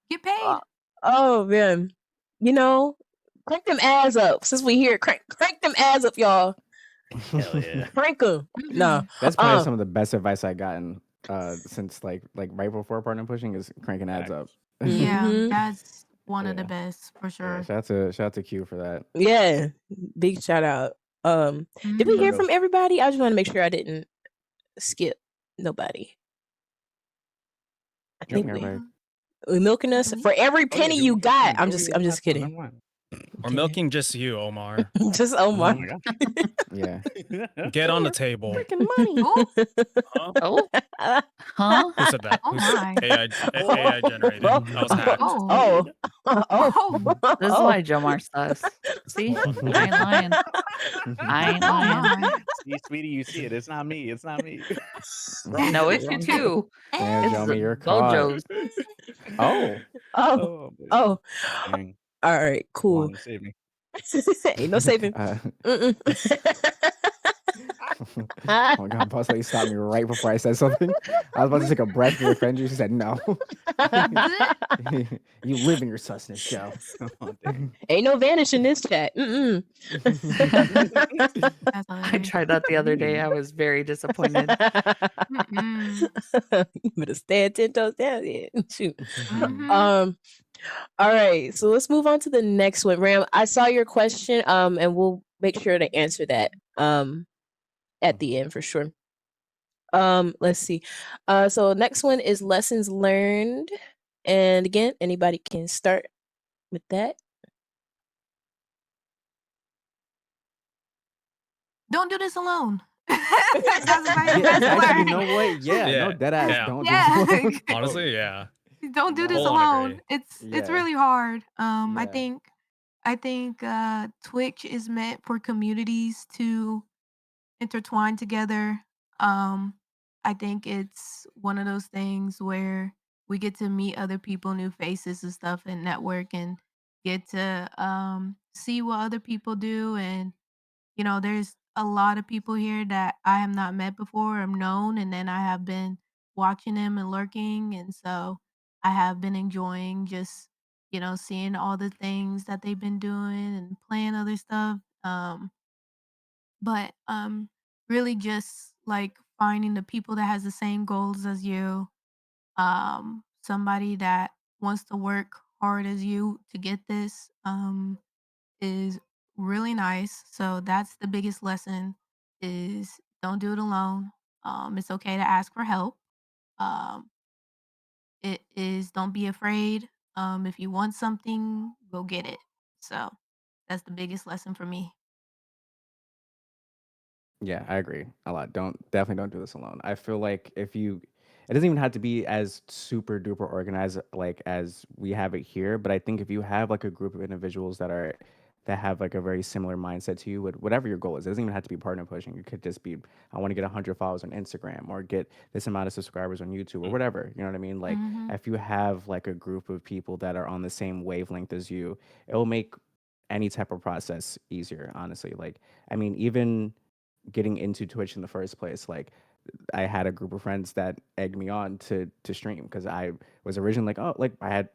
Get paid. uh, oh man. You know, crank them ads up. Since we here, crank them ads up, y'all. Hell yeah. Crank them. Nah. Mhm. That's probably some of the best advice I've gotten since like right before partner pushing is cranking ads up. Facts. Yeah, Mhm. that's one of the Yeah. best for Yeah. sure. Shout out to Q for that. Yeah. Big shout out. Did we For hear Mhm. real. from everybody? I just want to make sure I didn't skip nobody. I I think think everybody. we milking I us believe. for every Oh yeah, penny you got. I'm just Joey. kidding. Never mind. We're Okay. milking just you, Omar. Just Oh Omar. my gosh. Yeah. Get on the table. Freaking money. Oh, Huh? Oh, huh? Who said that? oh Who's my. AI generated? That was hacked. Oh. Oh. This is why Jomar sus. See? I ain't lying. I ain't Oh lying. my. See, sweetie, you see it. It's not me. It's not me. No, it's you too. Yeah, It's Jomi, you're caught. Bojo's. Oh. Oh. Oh, man. Oh. Dang. All right. Come on, Cool. you saved me. Ain't no saving. Mm-mm. Oh my god, boss lady stopped me right before I said something. I was about to take a breath to defend you. She said no. You live in your susness, Joe. Oh, dang. Ain't no vanish in this chat. Mm-mm. That's I hilarious. tried that the other day. I was very disappointed. Mm-mm. You better stay 10 toes down. Yeah. Shoot. Mhm. All right. So let's move on to the next one. Ram, I saw your question. And we'll make sure to answer that at the end for sure. Let's see. So next one is lessons learned. And again, anybody can start with that. Don't do this alone. That's about your Yeah, best actually, learn. no way. Yeah, no Yeah, dead ass. yeah. Don't do Yeah. this alone. Honestly, yeah. Don't do this Full on alone. agree. It's Yeah. really hard. I Yeah. think Twitch is meant for communities to intertwine together. I think it's one of those things where we get to meet other people, new faces and stuff, and network and get to see what other people do. And there's a lot of people here that I have not met before. I'm known, and then I have been watching them and lurking, and so I have been enjoying just, seeing all the things that they've been doing and playing other stuff. But really just like finding the people that has the same goals as you, somebody that wants to work hard as you to get this, is really nice. So that's the biggest lesson is don't do it alone. It's okay to ask for help. Um, it is don't be afraid. If you want something, go get it. So that's the biggest lesson for me. Yeah, I agree a lot. Definitely don't do this alone. I feel like if you, it doesn't even have to be as super duper organized like as we have it here, but I think if you have like a group of individuals that have like a very similar mindset to you with whatever your goal is, it doesn't even have to be partner pushing. It could just be I want to get 100 followers on Instagram or get this amount of subscribers on YouTube or whatever. You know what I mean? Like Hmm. if you have like a group of people that are on the same wavelength as you, it will make any type of process easier, honestly. Like I mean, even getting into Twitch in the first place, like I had a group of friends that egged me on to stream because I was originally like, oh, like had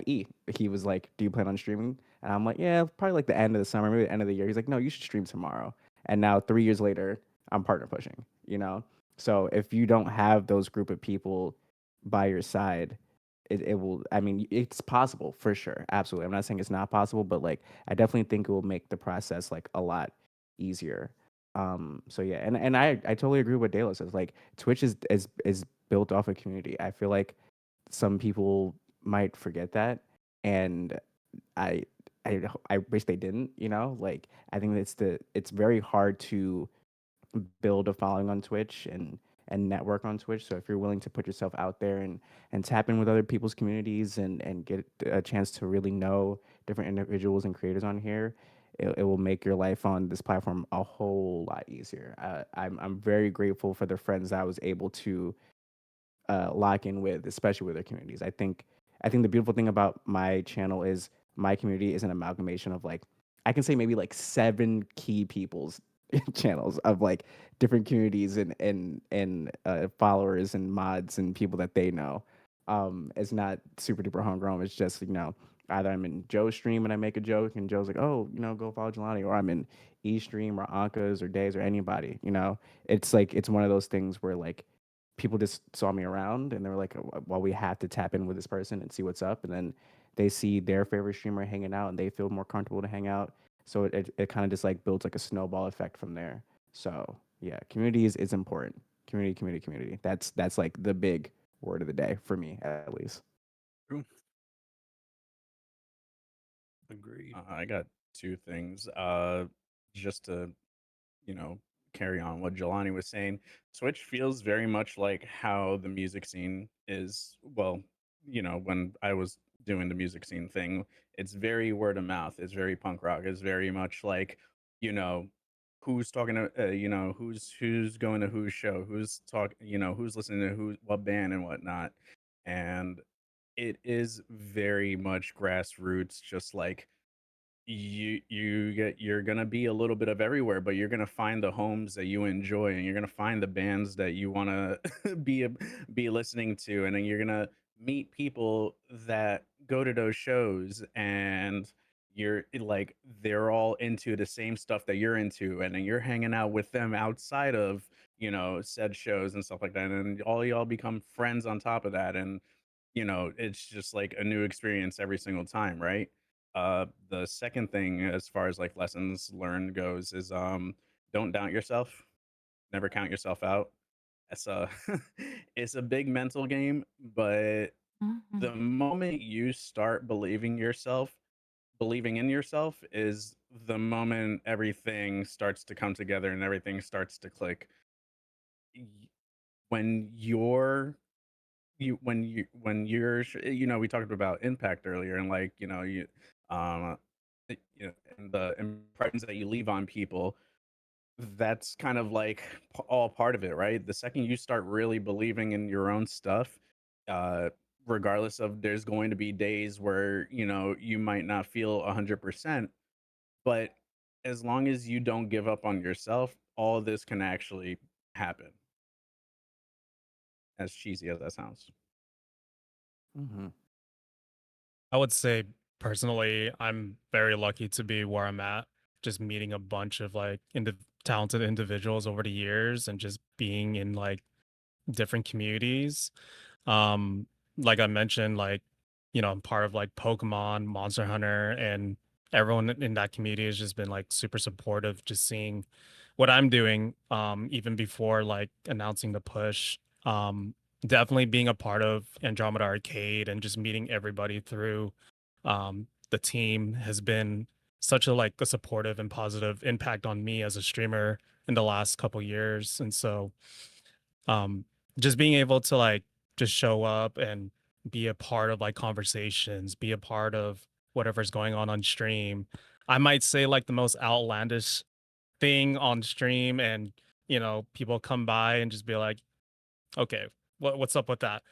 E. He was like, do you plan on streaming? And I'm like, yeah, probably like the end of the summer, maybe the end of the year. He's like, no, you should stream tomorrow. And now 3 years later, I'm partner pushing. You know, so if you don't have those group of people by your side, it will. I mean, it's possible for sure, absolutely. I'm not saying it's not possible, but like I definitely think it will make the process like a lot easier. So yeah, and I totally agree with Dalo says. Like Twitch is built off a community. I feel like some people might forget that, and I I wish they didn't. You know, like I think it's very hard to build a following on Twitch and network on Twitch. So if you're willing to put yourself out there and tap in with other people's communities and get a chance to really know different individuals and creators on here, it will make your life on this platform a whole lot easier. I'm very grateful for the friends I was able to lock in with, especially with their communities. I think the beautiful thing about my channel is my community is an amalgamation of like I can say maybe like 7 key people's channels of like different communities and followers and mods and people that they know. It's not super duper homegrown. It's just either I'm in Joe's stream and I make a joke and Joe's like, oh, go follow Jelani, or I'm in E stream or Anka's or Days or anybody. It's like it's one of those things where like people just saw me around and they were like, well, we have to tap in with this person and see what's up. And then they see their favorite streamer hanging out and they feel more comfortable to hang out. So it kind of just like builds like a snowball effect from there. So yeah, community is important. Community, community, community. That's like the big word of the day for me, at least. True. Agreed. I got two things. Just to you know carry on what Jelani was saying, Twitch feels very much like how the music scene is. Well, when I was doing the music scene thing, it's very word of mouth. It's very punk rock. It's very much like you know who's talking to who's going to whose show, who's listening to who what band and whatnot, and it is very much grassroots, just like you're gonna be a little bit of everywhere, but you're gonna find the homes that you enjoy, and you're gonna find the bands that you want to be listening to, and then you're gonna meet people that go to those shows, and like they're all into the same stuff that you're into, and then you're hanging out with them outside of said shows and stuff like that, and all y'all become friends on top of that, and it's just like a new experience every single time, right? The second thing, as far as like lessons learned goes, is don't doubt yourself. Never count yourself out. It's a it's a big mental game, but Hmm. the moment you start believing in yourself is the moment everything starts to come together and everything starts to click. Y- When we talked about impact earlier, and like um and the impressions that you leave on people, that's kind of like all part of it, right? The second you start really believing in your own stuff, uh regardless of, there's going to be days where you might not feel 100%, but as long as you don't give up on yourself, all this can actually happen, as cheesy as that sounds. Mm-hmm. I would say personally, I'm very lucky to be where I'm at. Just meeting a bunch of like talented individuals over the years and just being in like different communities. Um, like I mentioned, like, I'm part of like Pokemon, Monster Hunter, and everyone in that community has just been like super supportive, just seeing what I'm doing, even before like announcing the push. Definitely being a part of Andromeda Arcade and just meeting everybody through the team has been such a supportive and positive impact on me as a streamer in the last couple years. And so um just being able to like just show up and be a part of like conversations, be a part of whatever's going on stream. I might say like the most outlandish thing on stream, and people come by and just be like, okay, what's up with that?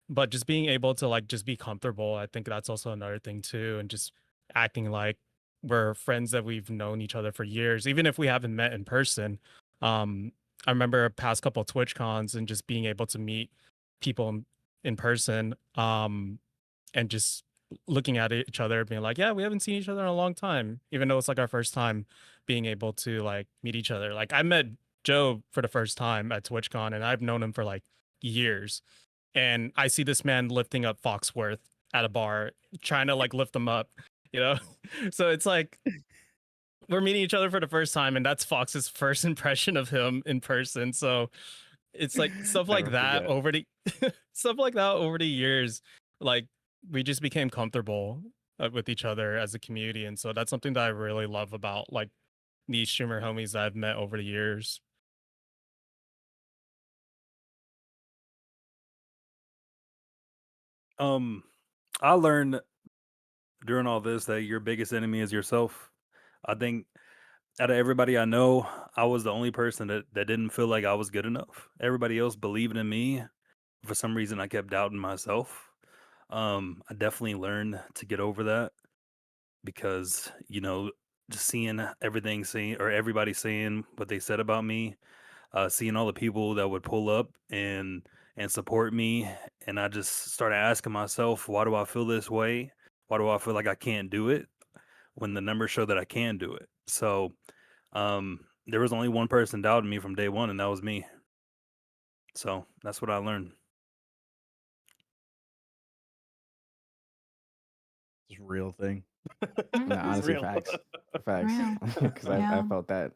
But just being able to like just be comfortable, I think that's also another thing too, and just acting like we're friends that we've known each other for years, even if we haven't met in person. I remember past couple of Twitch cons and just being able to meet people in person, and just looking at each other being like, yeah, we haven't seen each other in a long time, even though it's like our first time being able to like meet each other. Like I met Joe for the first time at TwitchCon, and I've known him for like years. And I see this man lifting up Foxworth at a bar, trying to like lift them up, you know? So it's like we're meeting each other for the first time, and that's Fox's first impression of him in person. So it's like stuff like Never that forget. over the stuff like that over the years, like we just became comfortable with each other as a community. And so that's something that I really love about like these streamer homies that I've met over the years. I learned during all this that your biggest enemy is yourself. I think out of everybody I know, I was the only person that didn't feel like I was good enough. Everybody else believed in me. For some reason, I kept doubting myself. I definitely learned to get over that because, just seeing everybody saying what they said about me, seeing all the people that would pull up and support me, and I just started asking myself, why do I feel this way? Why do I feel like I can't do it when the numbers show that I can do it? So there was only one person doubting me from day one, and that was me. So that's what I learned. It's a real thing. No, honestly, real. facts, Real. because I Yeah. felt that.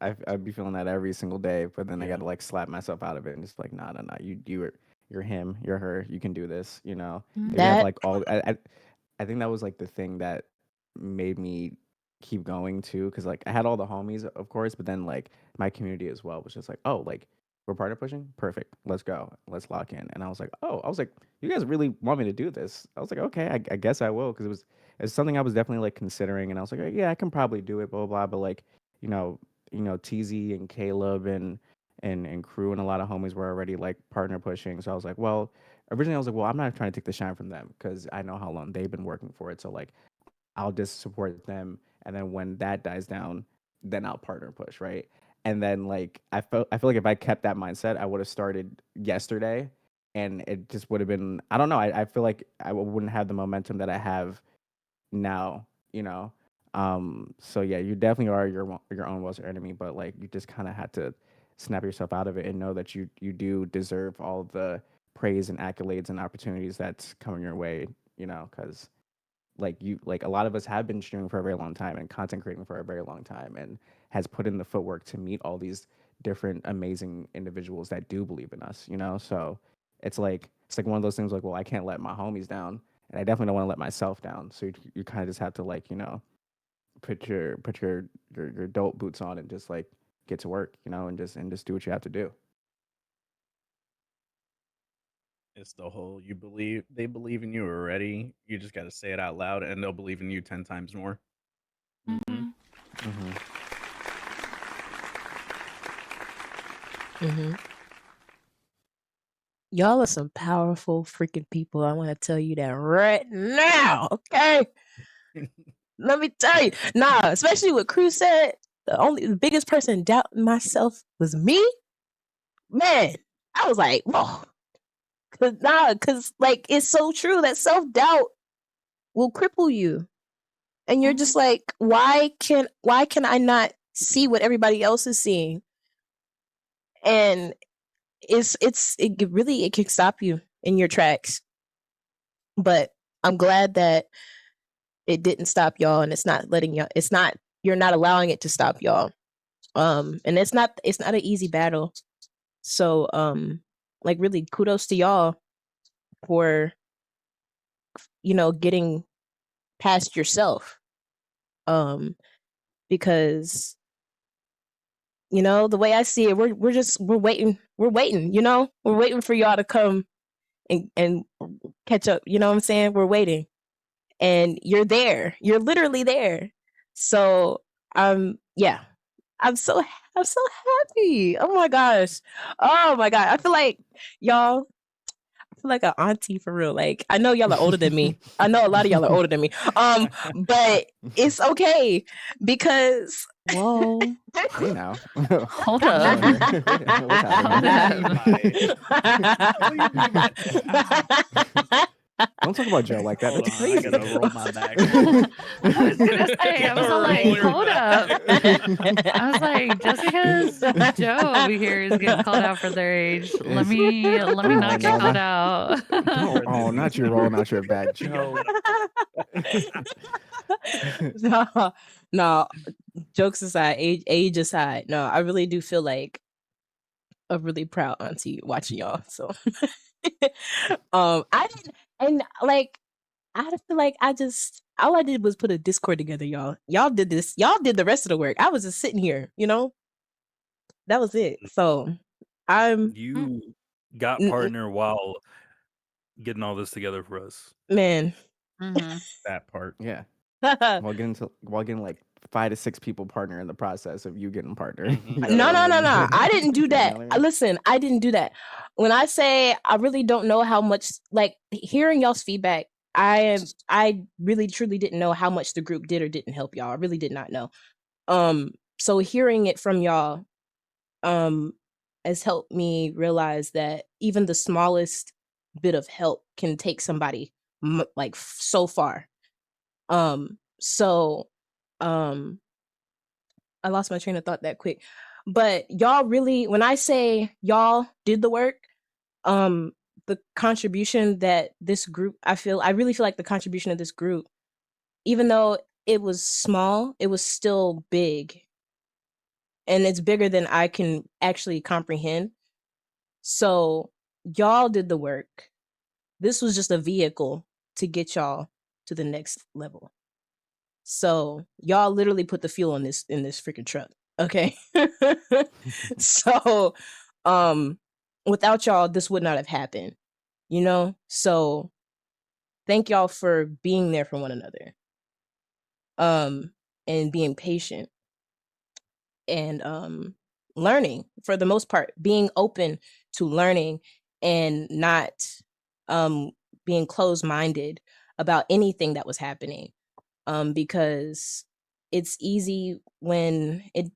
I'd be feeling that every single day, but then I Yeah. got to like slap myself out of it and just like, nah, you're him, you're her, you can do this. If you have That like I think that was like the thing that made me keep going too, because like I had all the homies, of course, but then like my community as well was just like, oh, like we're partner pushing, perfect, let's go, let's lock in. And I was like, you guys really want me to do this? I was like, okay, I guess I will, because it's something I was definitely like considering, and I was like, yeah, I can probably do it, blah blah blah. But like, you know, TZ and Caleb and crew and a lot of homies were already like partner pushing. So I was like, well, originally I was like, well, I'm not trying to take the shine from them because I know how long they've been working for it. So like, I'll just support them, and then when that dies down, then I'll partner push, right? And then like I feel like if I kept that mindset, I would have started yesterday, and it just would have been, I don't know. I feel like I wouldn't have the momentum that I have now, so yeah, you definitely are your own worst enemy, but like you just kind of had to snap yourself out of it and know that you do deserve all the praise and accolades and opportunities that's coming your way, because like a lot of us have been streaming for a very long time and content creating for a very long time and has put in the footwork to meet all these different amazing individuals that do believe in us, so it's like one of those things like, well, I can't let my homies down, and I definitely don't want to let myself down. So you kind of just have to like, put your dope boots on and just like get to work, and just do what you have to do. It's the whole they believe in you already. You just got to say it out loud, and they'll believe in you 10 times more. Mhm. y'all are some powerful freaking people. I want to tell you that right now, okay? Let me tell you. Nah, especially what Crew said, the biggest person doubting myself was me. Man, I was like, whoa. Nah, because like it's so true that self-doubt will cripple you. And you're just like, why can I not see what everybody else is seeing? And it can stop you in your tracks. But I'm glad that it didn't stop y'all, and you're not allowing it to stop y'all. And it's not an easy battle. So like really kudos to y'all for getting past yourself. Because the way I see it, we're waiting. We're waiting, we're waiting for y'all to come and catch up. You know what I'm saying? We're waiting. And you're there. You're literally there. So yeah. I'm so happy. Oh my gosh. Oh my god. I feel like y'all like an auntie for real. Like I know y'all are older than me. I know a lot of y'all are older than me. But it's okay because Whoa. Hey now. Hold up. Don't talk about Joe like that. Hold That's on, I crazy. gotta roll my back. I was gonna say, I was all like, Roll your hold up. I was like, just because Joe over here is getting called out for their age, let me not get called out. Oh, not you rolling out your back, Joe. no, jokes aside, age aside. No, I really do feel like a really proud auntie watching y'all. So I didn't, and like I feel like all I did was put a Discord together, y'all. Y'all did this. Y'all did the rest of the work. I was just sitting here, That was it. So I'm You got Mm-mm. partner while getting all this together for us. man. That part. Yeah. no, While getting like 5 to 6 people partner in the process of you getting partner. Mhm. You know what I no. mean? I didn't do You know that. what I mean? Listen, I didn't do that. When I say I really don't know how much, like hearing y'all's feedback, I really truly didn't know how much the group did or didn't help y'all. I really did not know. So hearing it from y'all has helped me realize that even the smallest bit of help can take somebody like so far. So I lost my train of thought that quick. But y'all really, when I say y'all did the work, the contribution that this group, I really feel like the contribution of this group, even though it was small, it was still big. And it's bigger than I can actually comprehend. So y'all did the work. This was just a vehicle to get y'all to the next level. So y'all literally put the fuel in this freaking truck. Okay. So without y'all, this would not have happened. So thank y'all for being there for one another. And being patient and learning, for the most part, being open to learning and not being closed-minded about anything that was happening. Because it's easy when it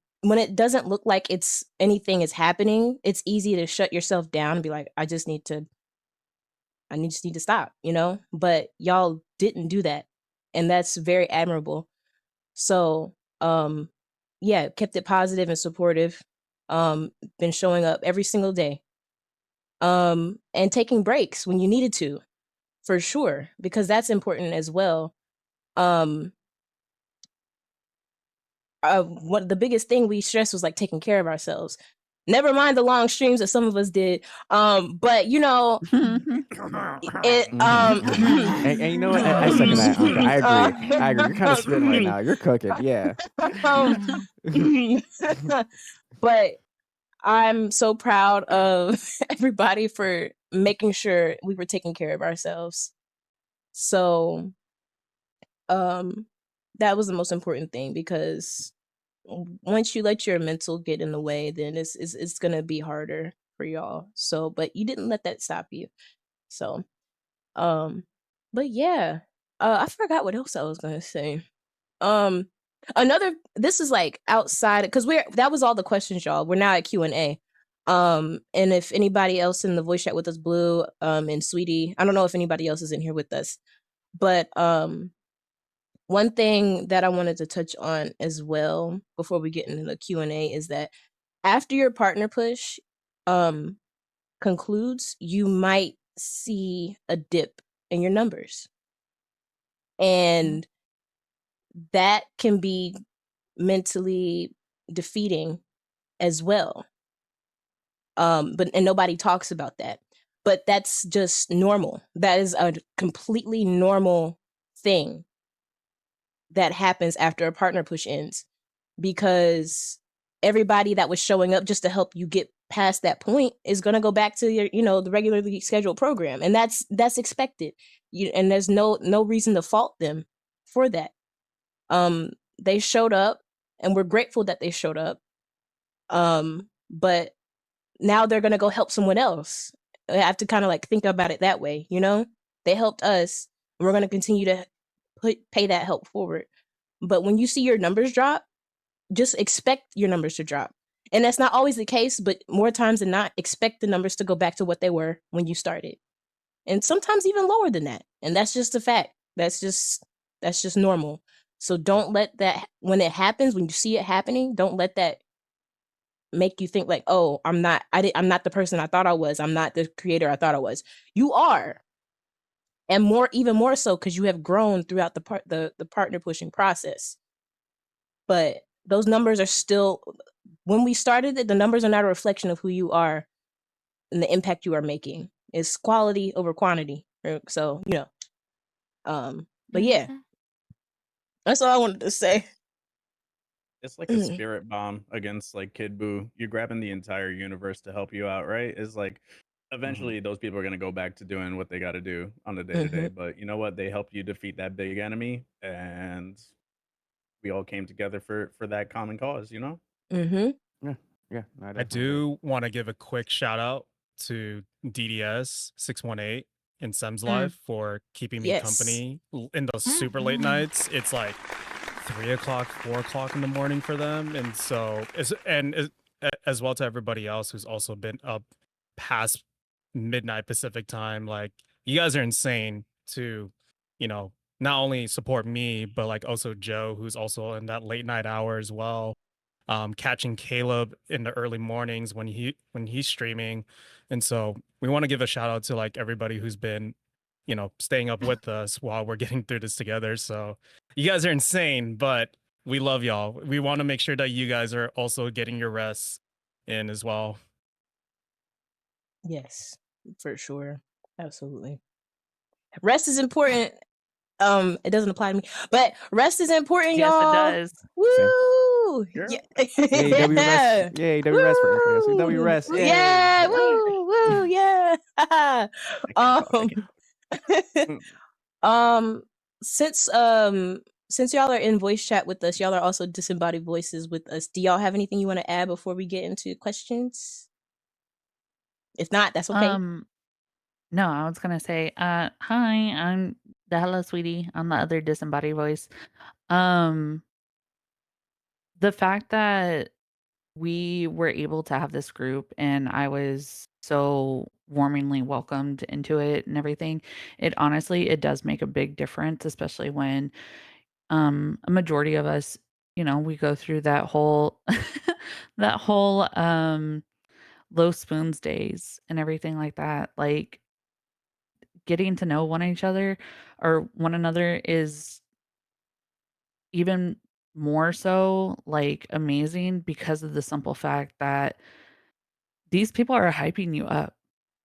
doesn't look like anything is happening, it's easy to shut yourself down and be like, I just need to stop, but y'all didn't do that, and that's very admirable. So yeah, kept it positive and supportive, been showing up every single day, and taking breaks when you needed to, for sure, because that's important as well. What the biggest thing we stressed was like taking care of ourselves. Never mind the long streams that some of us did. But it And you know what? I second that, Anka. I agree. You're kind of spitting right now. You're cooking. Yeah. But I'm so proud of everybody for making sure we were taking care of ourselves. So that was the most important thing, because once you let your mental get in the way, then it's gonna be harder for y'all. So, but you didn't let that stop you. So, but yeah, I forgot what else I was gonna say. This is like outside, because that was all the questions, y'all. We're now at Q&A. And if anybody else in the voice chat with us, Blue, and Sweetie, I don't know if anybody else is in here with us, but one thing that I wanted to touch on as well before we get into the Q&A is that after your partner push concludes, you might see a dip in your numbers. And that can be mentally defeating as well. But nobody talks about that. But that's just normal. That is a completely normal thing that happens after a partner push ends, because everybody that was showing up just to help you get past that point is going to go back to your, the regularly scheduled program, and that's expected. And there's no reason to fault them for that. They showed up, and we're grateful that they showed up. But now they're going to go help someone else. I have to kind of like think about it that way, They helped us, and we're going to continue to pay that help forward. But when you see your numbers drop, just expect your numbers to drop. And that's not always the case, but more times than not, expect the numbers to go back to what they were when you started. And sometimes even lower than that. And that's just a fact. That's just normal. So don't let that, when it happens, when you see it happening, don't let that make you think like, oh, I'm not the person I thought I was. I'm not the creator I thought I was. You are. And even more so because you have grown throughout the partner pushing process. But those numbers are still, when we started it, the numbers are not a reflection of who you are and the impact you are making. It's quality over quantity. So, but yeah, that's all I wanted to say. It's like a spirit bomb against like Kid Buu. You're grabbing the entire universe to help you out, right? It's like eventually those people are going to go back to doing what they got to do on the day to day. But you know what? They help you defeat that big enemy, and we all came together for that common cause. Yeah. I do want to give a quick shout out to DDS 618 and Sem's Live for keeping me Yes. company in those super late nights. It's like 3 o'clock, 4 o'clock in the morning for them, and so as well to everybody else who's also been up past midnight Pacific time. Like, you guys are insane to, not only support me, but like also Joe, who's also in that late night hour as well. Catching Caleb in the early mornings when he's streaming. And so we want to give a shout out to like everybody who's been, staying up with us while we're getting through this together. So you guys are insane, but we love y'all. We want to make sure that you guys are also getting your rest in as well. Yes, for sure. Absolutely. Rest is important. It doesn't apply to me, but rest is important, Yes, y'all. it does. Woo! Girl. Yay, W rest. Yay, W rest for everybody. W rest. Yay. Yeah, woo, yeah. Since y'all are in voice chat with us, y'all are also disembodied voices with us. Do y'all have anything you want to add before we get into questions? If not, that's okay. No, I was gonna say, hi, I'm the Hello Sweetie. I'm the other disembodied voice. The fact that we were able to have this group and I was so warmingly welcomed into it and everything, it does make a big difference, especially when a majority of us, we go through that whole low spoons days and everything like that. Like, getting to know one another is even more so like amazing because of the simple fact that these people are hyping you up.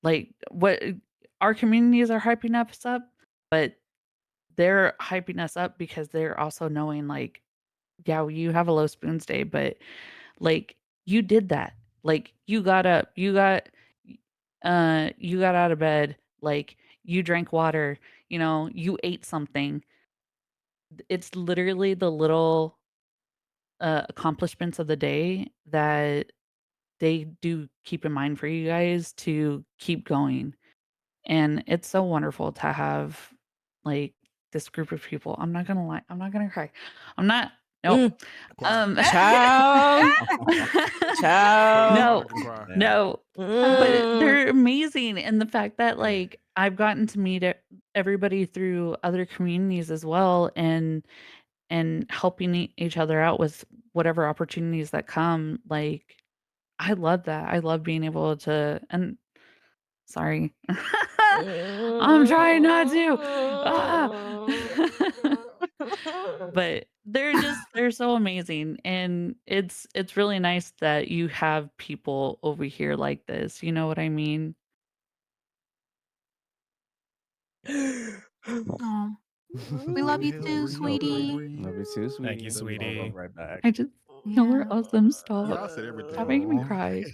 Like, what our communities are hyping us up, but they're hyping us up because they're also knowing like, yeah, you have a low spoons day, but like, you did that. Like, you got up, you got out of bed, like, you drank water, you ate something. It's literally the little accomplishments of the day that they do keep in mind for you guys to keep going. And it's so wonderful to have like this group of people. I'm not gonna lie, I'm not gonna cry. I'm not Nope. Cry. Child. Child. No, Cry. Yeah. no. But Mm. they're amazing in the fact that Yeah. like I've gotten to meet everybody through other communities as well, and helping each other out with whatever opportunities that come. Like I love that. I love being able to, and sorry. I'm trying not to. But they're so amazing, and it's really nice that you have people over here like this. You know what I mean? Oh, we love you too, sweetie. Love you too, sweetie. Thank you, sweetie. Right back. I just y'all Yeah. are awesome. Stop. Y'all said everything. Stop making me Aw. cry.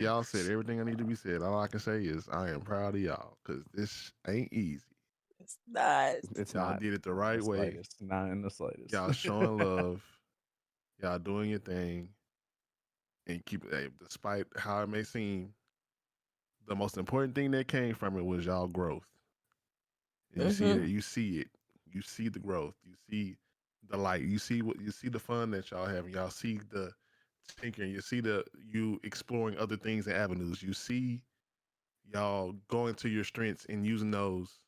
Y'all said everything I need to be said. All I can say is I am proud of y'all because this ain't easy. It's not. It's Y'all not. did it the right way. Slightest. Not in the slightest. Y'all showing love. Y'all doing your thing. And despite how it may seem, the most important thing that came from it was y'all growth. And you see Mhm. it. You see it. You see the growth. You see the light. You see the fun that y'all have. Y'all see the tinkering. You see you exploring other things and avenues. You see y'all going to your strengths and using those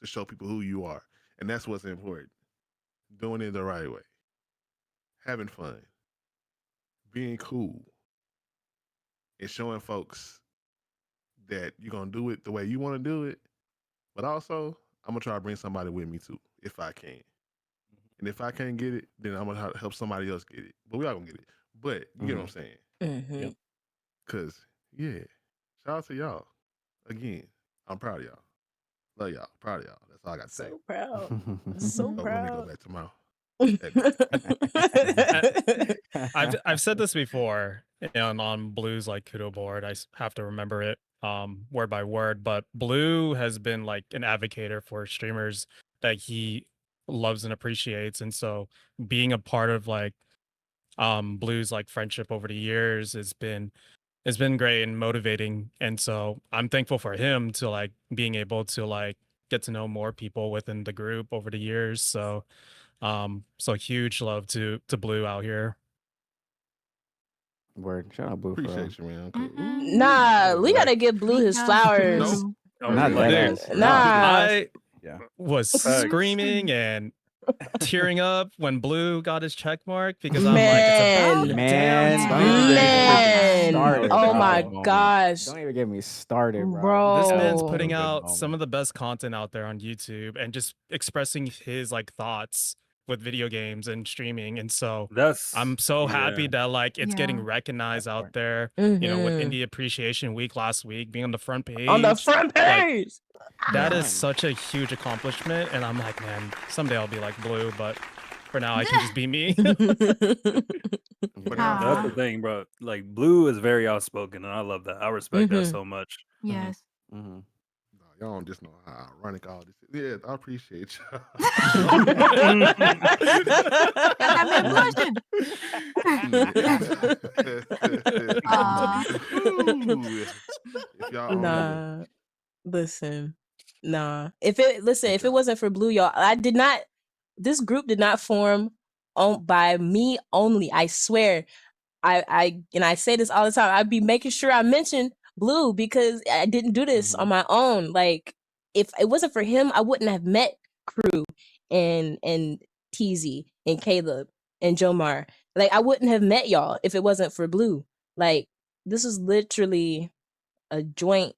to show people who you are. And that's what's important. Doing it the right way. Having fun. Being cool. And showing folks that you're gonna do it the way you want to do it. But also, I'm gonna try to bring somebody with me too, if I can. And if I can't get it, then I'm gonna help somebody else get it. But we all gonna get it. But you get what I'm saying? Mhm. Cause yeah, shout out to y'all. Again, I'm proud of y'all. Love y'all. Proud of y'all. That's all I got to say. So proud. So Oh, let me go proud. back to my. I've said this before, and on Blue's like kudo board, I have to remember it word by word. But Blue has been like an advocator for streamers that he loves and appreciates, and so being a part of like Blue's like friendship over the years has been great and motivating. And so I'm thankful for him to like being able to like get to know more people within the group over the years. So huge love to Blue out here. Word. Shout out Blue for real. Appreciate you, man. Cool. Mhm. Nah, we gotta Like, give Blue his Because flowers. Blue. Not Like, that dude, ass. Nah. I Yeah. was Facts. screaming and tearing up when Blue got his check mark because I'm like, it's about Man. Man, damn don't even get me Man. freaking started, Oh bro. my Moment. gosh. Don't even get me started, bro. This man's Bro. putting Good out some moment. of the best content out there on YouTube and just expressing his like thoughts with video games and streaming. And so That's I'm so happy yeah. that like it's getting Yeah. recognized That out part. there, you know, with Mhm. Indie Appreciation Week last week being on the front page. On the front Like page. that Yeah. is such a huge accomplishment. And I'm like, man, someday I'll be like Blue, but for now I can just be me. But Yeah. that's the Aw. thing, bro. Like Blue is very outspoken, and I love that. I respect that Mhm. so much. Yes. Mhm. no, y'all don't just know how ironic all this is. Yeah, I appreciate y'all. Got me blushing. Aw. Ooh, if y'all only knew. Nah. Listen. Nah. If it wasn't for Blue, y'all, this group did not form by me only. I swear. I say this all the time. I'd be making sure I mention Blue because I didn't do this on my own. Like if it wasn't for him, I wouldn't have met Crew and TZ and Caleb and Jomar. Like I wouldn't have met y'all if it wasn't for Blue. Like this is literally a joint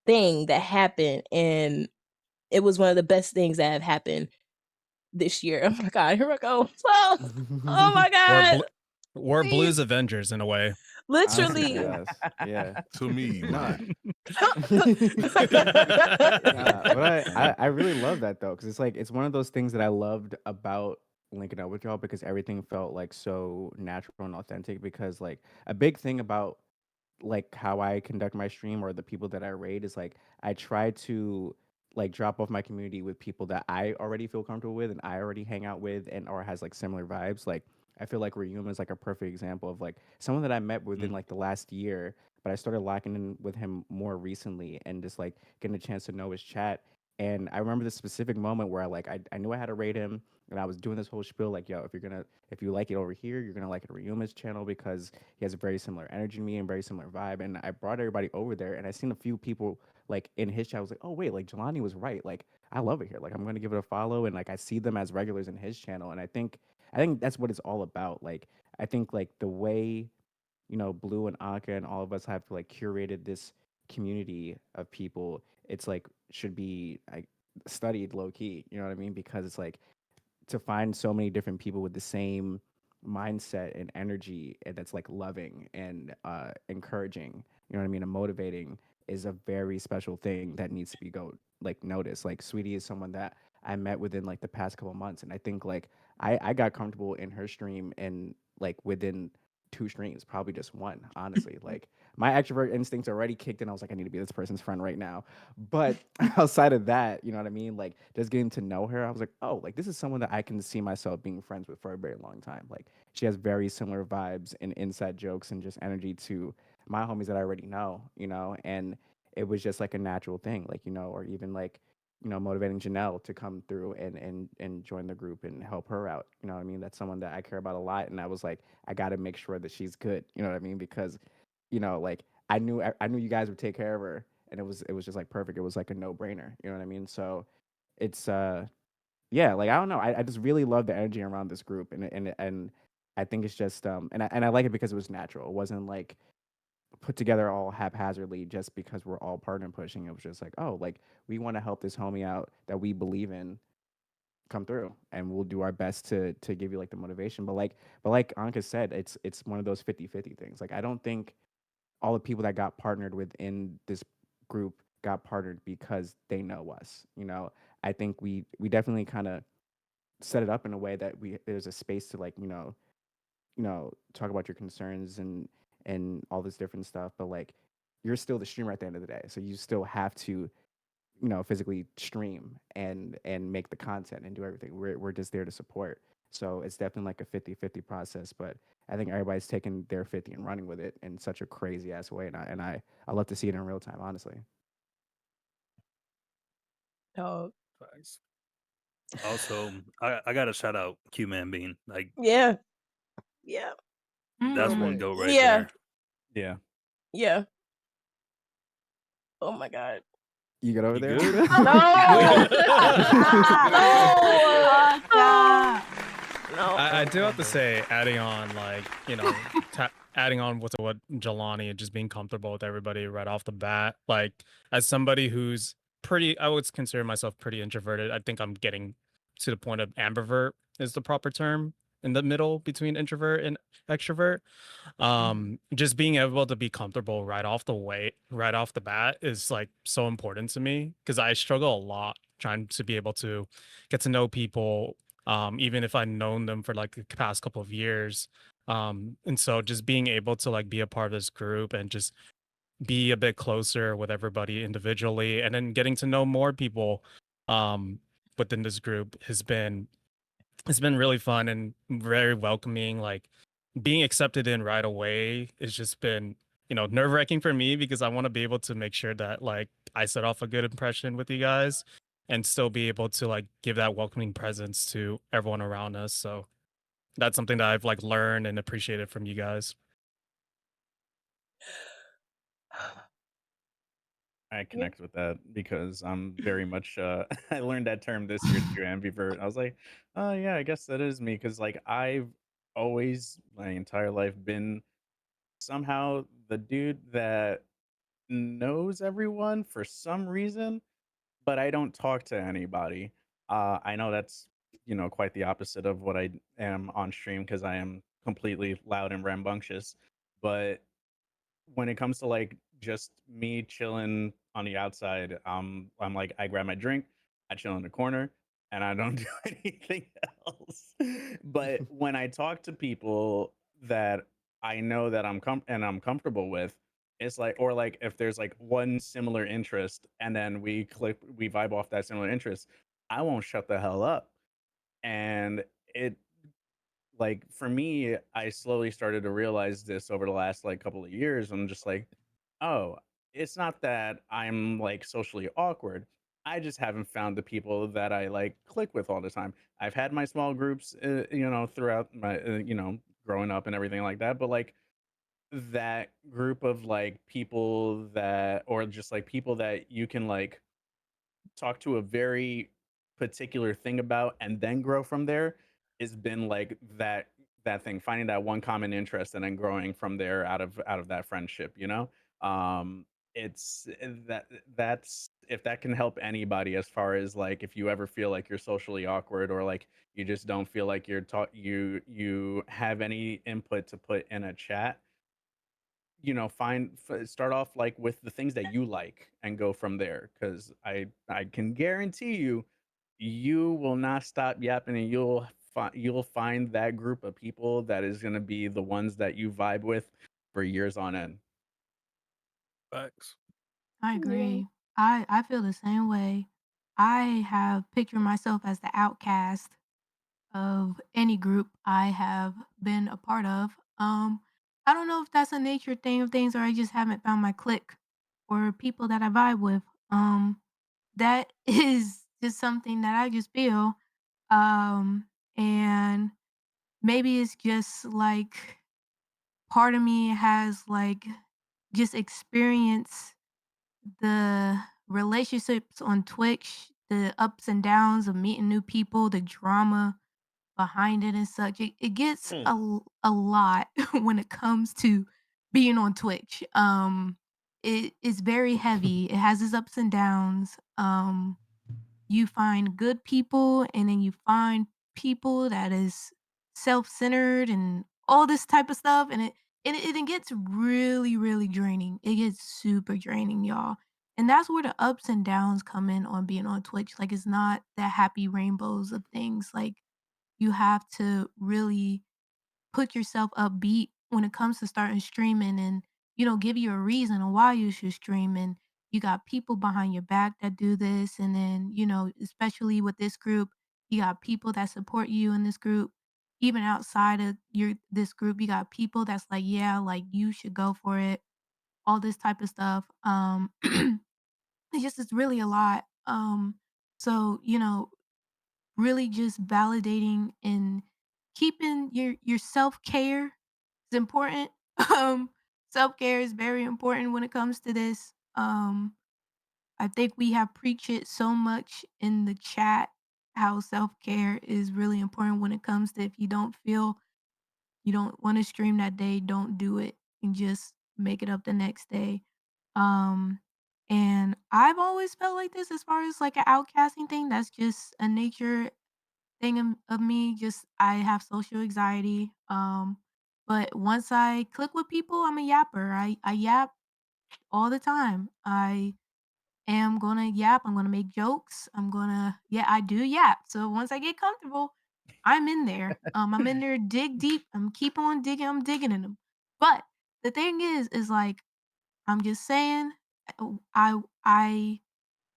thing that happened, and it was one of the best things that have happened this year. Oh my god, here I go. Oh my god. We're Please. Blue's Avengers in a way. Honestly, Literally. yes. Yeah. To me, Nah. man. But I really love that though, because it's one of those things that I loved about linking up with y'all because everything felt like so natural and authentic. Because like a big thing about like how I conduct my stream or the people that I raid is like I try to like drop off my community with people that I already feel comfortable with and I already hang out with and or has like similar vibes. Like I feel like Ryuma is like a perfect example of like someone that I met within like the last year, but I started locking in with him more recently and just like getting a chance to know his chat. And I remember this specific moment where I knew I had to rate him, and I was doing this whole spiel like, yo, if you like it over here, you're gonna like it on Ryuma's channel because he has a very similar energy to me and very similar vibe. And I brought everybody over there, and I seen a few people like in his chat. I was like, oh wait, like Jelani was right. Like I love it here. Like I'm gonna give it a follow, and like I see them as regulars in his channel, and I think that's what it's all about. Like I think like the way Blue and Anka and all of us have like curated this community of people. It's like should be like studied low key. You know what I mean? Because it's like to find so many different people with the same mindset and energy and that's like loving and encouraging, you know what I mean, and motivating is a very special thing that needs to be noticed. Like Sweetie is someone that I met within like the past couple months, and I think like I got comfortable in her stream and like within two streams, probably just one, honestly. Like my extrovert instincts already kicked in. I was like, I need to be this person's friend right now. But outside of that, you know what I mean? Like just getting to know her, I was like, oh, like this is someone that I can see myself being friends with for a very long time. Like she has very similar vibes and inside jokes and just energy to my homies that I already know, and it was just like a natural thing, like, or even like, motivating Janelle to come through and join the group and help her out. You know what I mean? That's someone that I care about a lot. And I was like, I gotta make sure that she's good. You know what I mean? Because, like I knew you guys would take care of her, and it was just like perfect. It was like a no brainer. You know what I mean? So it's yeah, like I don't know. I just really love the energy around this group, and I think it's just and I like it because it was natural. It wasn't like put together all haphazardly just because we're all partner pushing. It was just like, oh, like we want to help this homie out that we believe in come through, and we'll do our best to give you like the motivation. But like Anka said, it's one of those 50-50 things. Like I don't think all the people that got partnered within this group got partnered because they know us. I think we definitely kind of set it up in a way that there's a space to like talk about your concerns and all this different stuff, but like you're still the streamer at the end of the day, so you still have to physically stream and make the content and do everything. We're just there to support. So it's definitely like a 50-50 process, but I think everybody's taking their 50 and running with it in such a crazy ass way, and I love to see it in real time, honestly. Oh, Thanks. Also, I got to shout out Q Man Bean. Like yeah. Yeah. that's Oh my one go right yeah. there. Yeah. Yeah. Oh my god. You get over You there? good? No! Stop. No. I do have to say, adding on adding on with what Jelani and just being comfortable with everybody right off the bat. Like as somebody who's I would consider myself pretty introverted. I think I'm getting to the point of ambivert is the proper term in the middle between introvert and extrovert. Just being able to be comfortable right off the bat is like so important to me because I struggle a lot trying to be able to get to know people, even if I've known them for like the past couple of years. And so just being able to like be a part of this group and just be a bit closer with everybody individually and then getting to know more people within this group it's been really fun and very welcoming. Like being accepted in right away has just been, nerve-wracking for me because I want to be able to make sure that like I set off a good impression with you guys and still be able to like give that welcoming presence to everyone around us. So that's something that I've like learned and appreciated from you guys. I connect with that because I'm very much I learned that term this year too, ambivert. I was like, oh yeah, I guess that is me because like I've always my entire life been somehow the dude that knows everyone for some reason, but I don't talk to anybody. I know that's quite the opposite of what I am on stream because I am completely loud and rambunctious. But when it comes to like just me chilling on the outside, I'm like I grab my drink, I chill in the corner, and I don't do anything else. But when I talk to people that I know that I'm comfortable with, it's like or like if there's like one similar interest and then we vibe off that similar interest, I won't shut the hell up. And it like for me, I slowly started to realize this over the last like couple of years. I'm just like, oh, it's not that I'm like socially awkward. I just haven't found the people that I like click with all the time. I've had my small groups, throughout my, growing up and everything like that. But like that group of like people that, or just like people that you can like talk to a very particular thing about and then grow from there has been like that thing, finding that one common interest and then growing from there out of that friendship, it's that's if that can help anybody as far as like if you ever feel like you're socially awkward or like you just don't feel like you're taught you have any input to put in a chat, start off like with the things that you like and go from there. Because I can guarantee you, you will not stop yapping, and you'll find that group of people that is going to be the ones that you vibe with for years on end. Facts. I Yeah. agree. I feel the same way. I have pictured myself as the outcast of any group I have been a part of. I don't know if that's a nature thing of things or I just haven't found my clique or people that I vibe with. That is just something that I just feel. And maybe it's just like part of me has like just experienced the relationships on Twitch, the ups and downs of meeting new people, the drama behind it and such. It gets Hmm. a lot when it comes to being on Twitch. It is very heavy. It has its ups and downs. You find good people and then you find people that is self-centered and all this type of stuff and it gets really really draining. It gets super draining, y'all. And that's where the ups and downs come in on being on Twitch. Like it's not the happy rainbows of things. Like you have to really put yourself upbeat when it comes to starting streaming and give you a reason on why you should stream. And you got people behind your back that do this, and then especially with this group, you got people that support you in this group. Even outside of your this group, you got people that's like, yeah, like you should go for it, all this type of stuff. It's really a lot. So really just validating and keeping your self-care is important. Um, Self-care is very important when it comes to this. I think we have preached it so much in the chat how self-care is really important when it comes to if you don't feel you don't want to stream that day, don't do it and just make it up the next day. Um, and I've always felt like this as far as like an outcasting thing. That's just a nature thing of me. Just I have social anxiety. But once I click with people, I'm a yapper. I yap all the time. I am gonna yap. I'm gonna make jokes. Yeah, I do yap. So once I get comfortable, I'm in there. I'm in there dig deep. I'm keep on digging. I'm digging in them. But the thing is like I'm just saying, uh, I I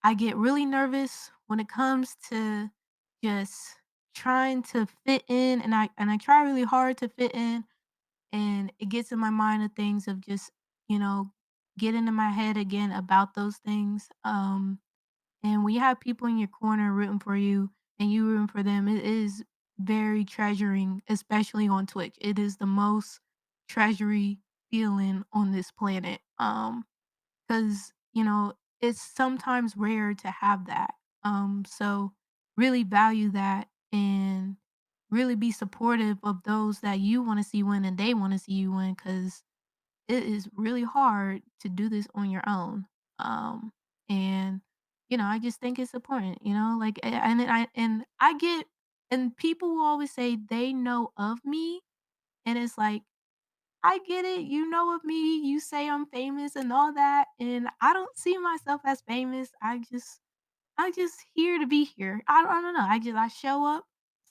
I get really nervous when it comes to just trying to fit in, and I try really hard to fit in, and it gets in my mind of things of just, you know, get into my head again about those things. And when you have people in your corner rooting for you and you rooting for them, it is very treasuring, especially on Twitch. It is the most treasury feeling on this planet. 'Cause, it's sometimes rare to have that. So really value that and really be supportive of those that you wanna see win and they wanna see you win. Cause it is really hard to do this on your own. Um, and, I just think it's important, like, and I get and people will always say they know of me, and it's like I get it. You know of me. You say I'm famous and all that, and I don't see myself as famous. I just here to be here. I don't know. I show up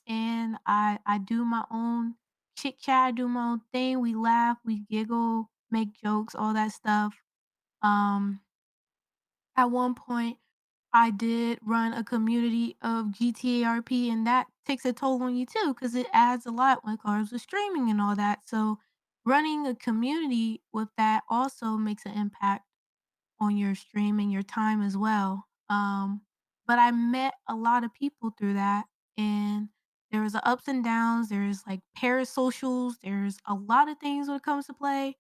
and I do my own chit chat. I do my own thing. We laugh, we giggle, make jokes, all that stuff. Um, at one point, I did run a community of GTA RP, and that takes a toll on you too, because it adds a lot when it comes to streaming and all that. So, running a community with that also makes an impact on your stream and your time as well. but I met a lot of people through that, and there was the ups and downs. There's like parasocials. There's a lot of things when it comes to play.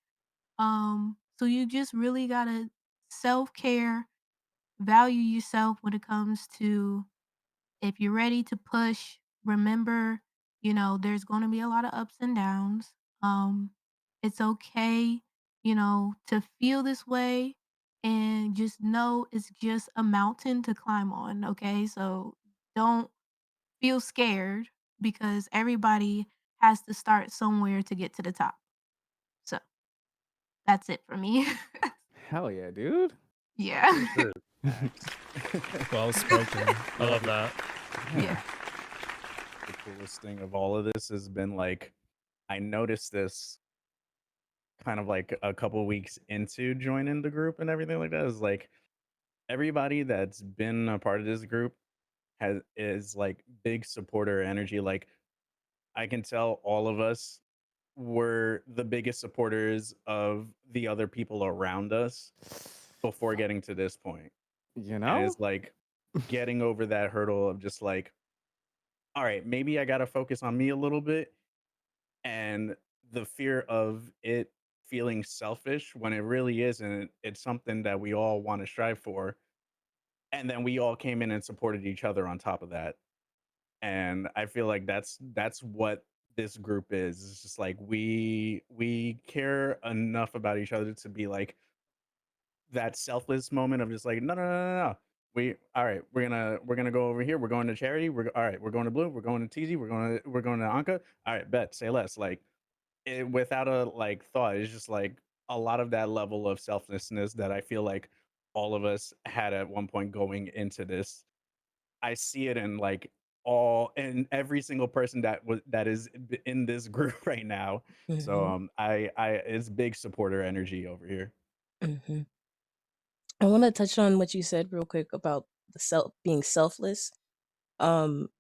So you just really gotta self care, value yourself when it comes to if you're ready to push. Remember, there's going to be a lot of ups and downs. Um, it's okay, to feel this way, and just know it's just a mountain to climb on. Okay, so don't feel scared because everybody has to start somewhere to get to the top. So that's it for me. Hell yeah, dude. Yeah. Shit. Facts. Well spoken. I love that. Yeah. The coolest thing of all of this has been like I noticed this kind of like a couple weeks into joining the group and everything like that is like everybody that's been a part of this group is like big supporter energy. Like I can tell all of us were the biggest supporters of the other people around us before getting to this point. You And know? it's like getting over that hurdle of just like, all right, maybe I got to focus on me a little bit. And the fear of it feeling selfish when it really isn't. It's something that we all want to strive for. And then we all came in and supported each other on top of that. And I feel like that's what this group is. It's just like we care enough about each other to be like that selfless moment of just like no no no no no. We all right. We're gonna go over here. We're going to charity. All right. We're going to Blue. We're going to TZ. We're going to Anka. All right. Bet. Say less. Like without a like thought. It's just like a lot of that level of selflessness that I feel like all of us had at one point going into this. I see it in like all and every single person that is in this group right now. So Hmm. I it's big supporter energy over here. Hmm. I want to touch on what you said real quick about the self being selfless. Um,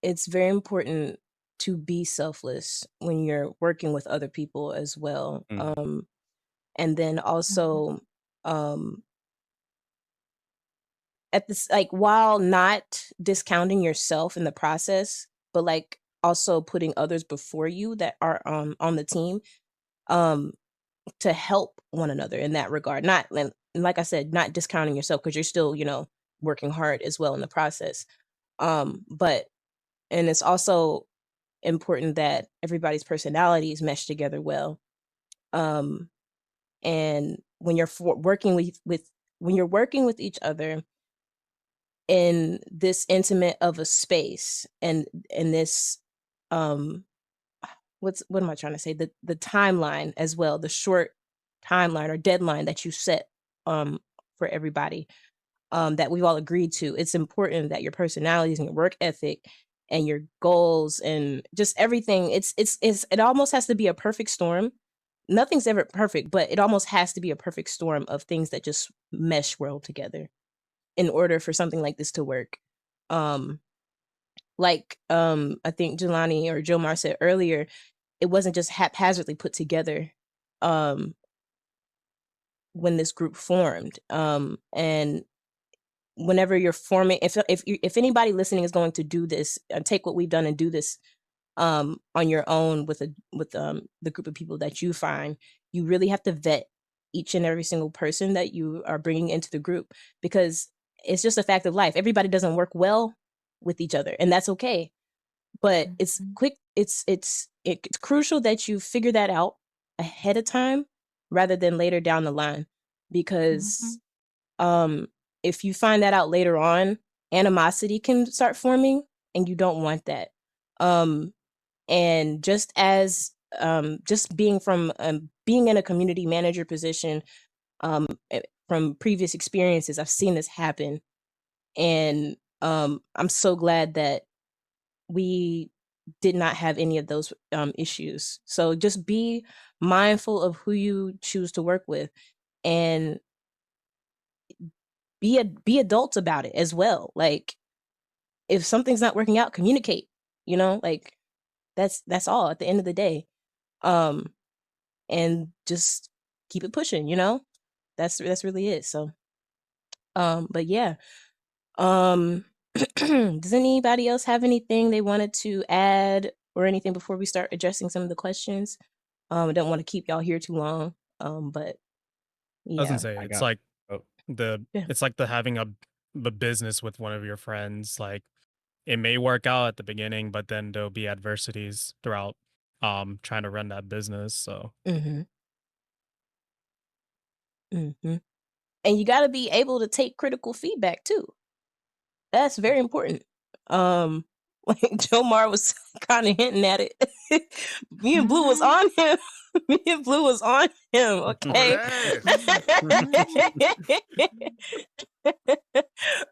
it's very important to be selfless when you're working with other people as well. Mhm. And then Mhm. also, um, at this, like, while not discounting yourself in the process, but like also putting others before you that are on the team, um, to help one another in that regard. Not and like I said, not discounting yourself because you're still, working hard as well in the process. But and it's also important that everybody's personalities mesh together well. Um, and when you're working with when you're working with each other in this intimate of a space and in this um what am I trying to say? The timeline as well, the short timeline or deadline that you set um for everybody, that we've all agreed to. It's important that your personalities and your work ethic and your goals and just everything, it almost has to be a perfect storm. Nothing's ever perfect, but it almost has to be a perfect storm of things that just mesh well together in order for something like this to work. Um, I think Jelani or Jomar said earlier, it wasn't just haphazardly put together um when this group formed. And whenever you're forming, if anybody listening is going to do this, take what we've done and do this on your own with the group of people that you find, you really have to vet each and every single person that you are bringing into the group, because it's just a fact of life. Everybody doesn't work well with each other, and that's okay. But Mhm. it's crucial that you figure that out ahead of time rather than later down the line, because Mhm. um if you find that out later on, animosity can start forming, and you don't want that. um and just being in a community manager position, from previous experiences, I've seen this happen. And I'm so glad that we did not have any of those issues. So just be mindful of who you choose to work with, and be adults about it as well. Like, if something's not working out, communicate. Like, that's all at the end of the day. Um, and just keep it pushing. That's really it. So, but yeah. Um, Does anybody else have anything they wanted to add or anything before we start addressing some of the questions? I don't want to keep y'all here too long. But I was yeah. gonna say I it's got. like Oh, Yeah. it's like the having the business with one of your friends. Like it may work out at the beginning, but then there'll be adversities throughout trying to run that business. So Mm-hmm. Mm-hmm. And you got to be able to take critical feedback too. That's very important. Like Jomar was kind of hinting at it. Me and Blue was on him. Me and Blue was on him. On Okay.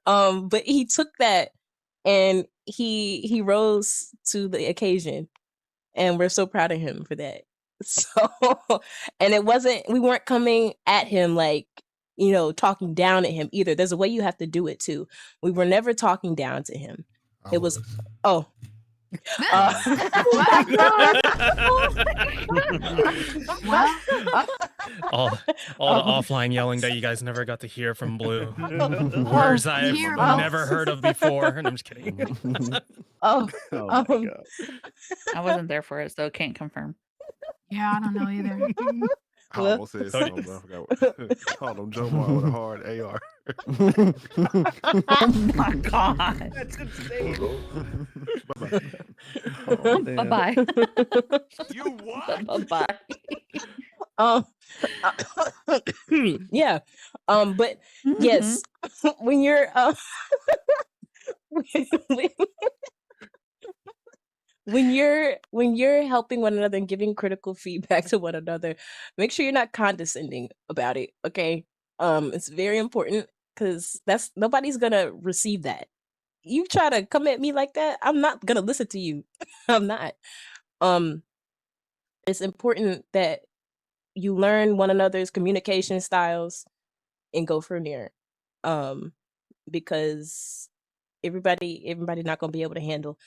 But he took that and he rose to the occasion, and we're so proud of him for that. So, and we weren't coming at him like, talking down at him either. There's a way you have to do it too. We were never talking down to him. I It was, was. oh. Well, all the offline yelling that you guys never got to hear from Blue. Words I've hear never heard of before. And I'm just kidding. Oh, oh my god. I wasn't there for it, so can't confirm. yeah, I don't know either. I Well- almost said So- something, but I forgot what. Called him Jomar with a hard AR. Oh my god. That's insane. Bye-bye. Oh, damn. Bye-bye. You what? Bye-bye. Yeah. But yes, when you're when you're helping one another and giving critical feedback to one another, make sure you're not condescending about it. Okay. It's very important because nobody's gonna receive that. You try to come at me like that, I'm not gonna listen to you. I'm not. It's important that you learn one another's communication styles and go from there. Because everybody not gonna be able to handle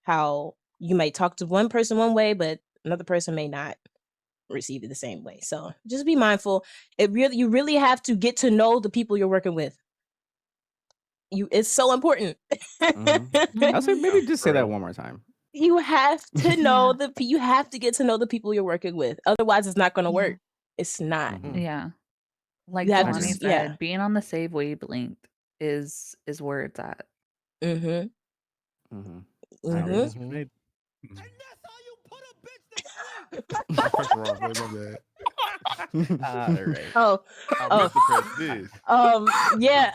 how you might talk to one person one way, but another person may not receive it the same way. So just be mindful. You really have to get to know the people you're working with. It's so important. I'll say maybe just say For that real. one more time. You have to know you have to get to know the people you're working with. Otherwise, it's not going to Yeah. work. It's not. Mhm. Yeah. Like You have to Jelani just- said, yeah. being on the same wavelength is where it's at. Mm-hmm. Mhm. Progress Mm-hmm. was made. Press wrong. Wait, my bad. All right. Oh, I Oh. meant to press this. yeah.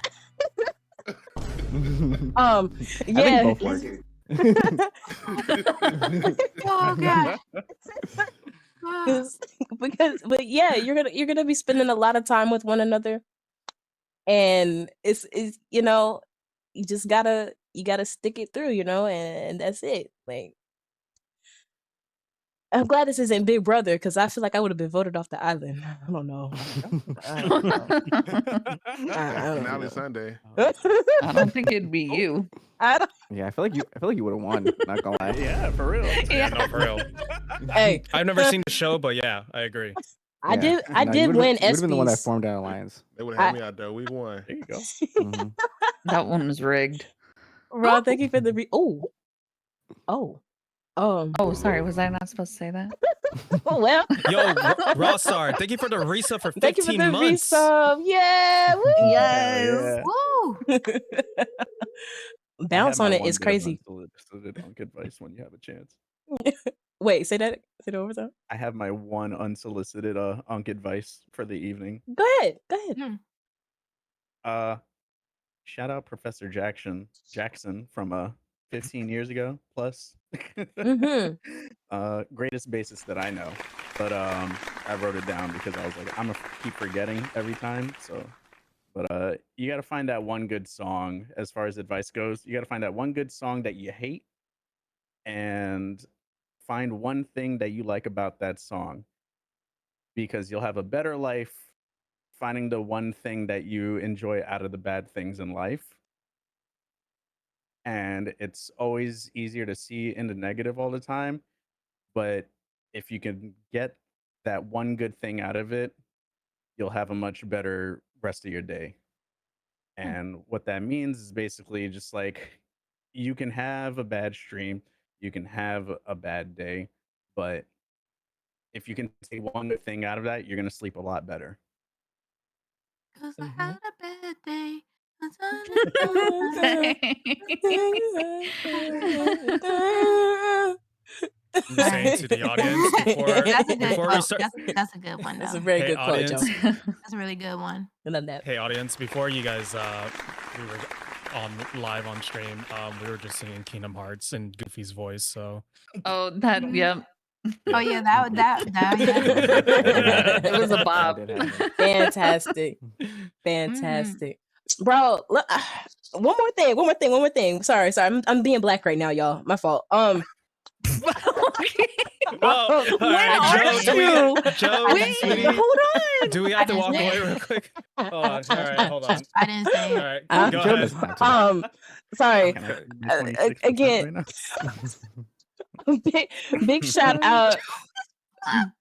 I Yeah. think both work. Oh gosh. Ah. But yeah, you're gonna be spending a lot of time with one another, and it's you just gotta stick it through, and that's it. Like, I'm glad this isn't Big Brother because I feel like I would have been voted off the island. I don't know. I don't know. I don't Finale know. Sunday. I don't think it'd be you. I don't. Yeah, I feel like you would have won. Not gonna lie. Yeah, for real. Yeah, no, for real. Hey, I've never seen the show, but yeah, I agree. I Yeah. did. I No, you did would've win been, you would've been the one that ESPYs. formed that alliance. They would have had me out there week one. There you go. Mhm. That one was rigged. Ron, thank you for the oh. Oh, sorry. Was I not supposed to say that? Well. Yo, Rossar, thank you for the resub for 15 Thank you for the months. resub. Yeah. Woo. Yeah. Woo. Bounce on it is crazy. Unsolicited unk advice when you have a chance. Wait, say that over time. I have my one unsolicited unk advice for the evening. Go ahead. Go ahead. Shout out Professor Jackson from 15 years ago plus. Mhm. Greatest bassist that I know. But I wrote it down because I was like, I'm gonna keep forgetting every time. So but you gotta find that one good song as far as advice goes. You gotta find that one good song that you hate and find one thing that you like about that song. Because you'll have a better life finding the one thing that you enjoy out of the bad things in life. And it's always easier to see in the negative all the time. But if you can get that one good thing out of it, you'll have a much better rest of your day. And what that means is basically just like you can have a bad stream, you can have a bad day, but if you can take one good thing out of that, you're gonna sleep a lot better. Cause I Mhm. had a bad day. I'm saying to the audience before That's a good. before we start. That's a good one That's a though. very Hey good quote, Joe. audience, That's a really good one. I love that. hey audience, before you guys we were on live on stream, we were just singing Kingdom Hearts in Goofy's voice, so Oh, that Mhm. yep. Oh yeah, that yeah. It was a That bop. did happen. Fantastic. Mhm. Fantastic. Bro, look, one more thing. Sorry. I'm being black right now, y'all. My fault. well, all When right, are Joe, you? Joe, I Wait, didn't say sweetie, it. hold on. do we I have to didn't walk say away it. real quick? Hold on. All right, hold on. I didn't say All it. right, Uh, go Joe ahead. doesn't have to. Sorry. Can I Uh, my 26% again, right now? big shout out.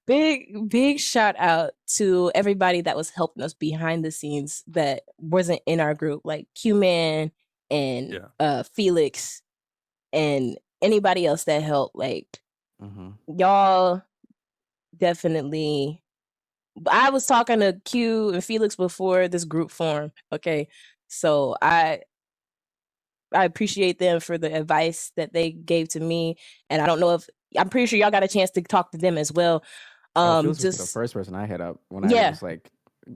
Big shout out to everybody that was helping us behind the scenes that wasn't in our group, like Q-Man and Felix and anybody else that helped. Like y'all definitely. I was talking to Q and Felix before this group formed. Okay, so I appreciate them for the advice that they gave to me, and I don't know if I'm pretty sure y'all got a chance to talk to them as well. Felix was the Just first person I hit up when I yeah, was like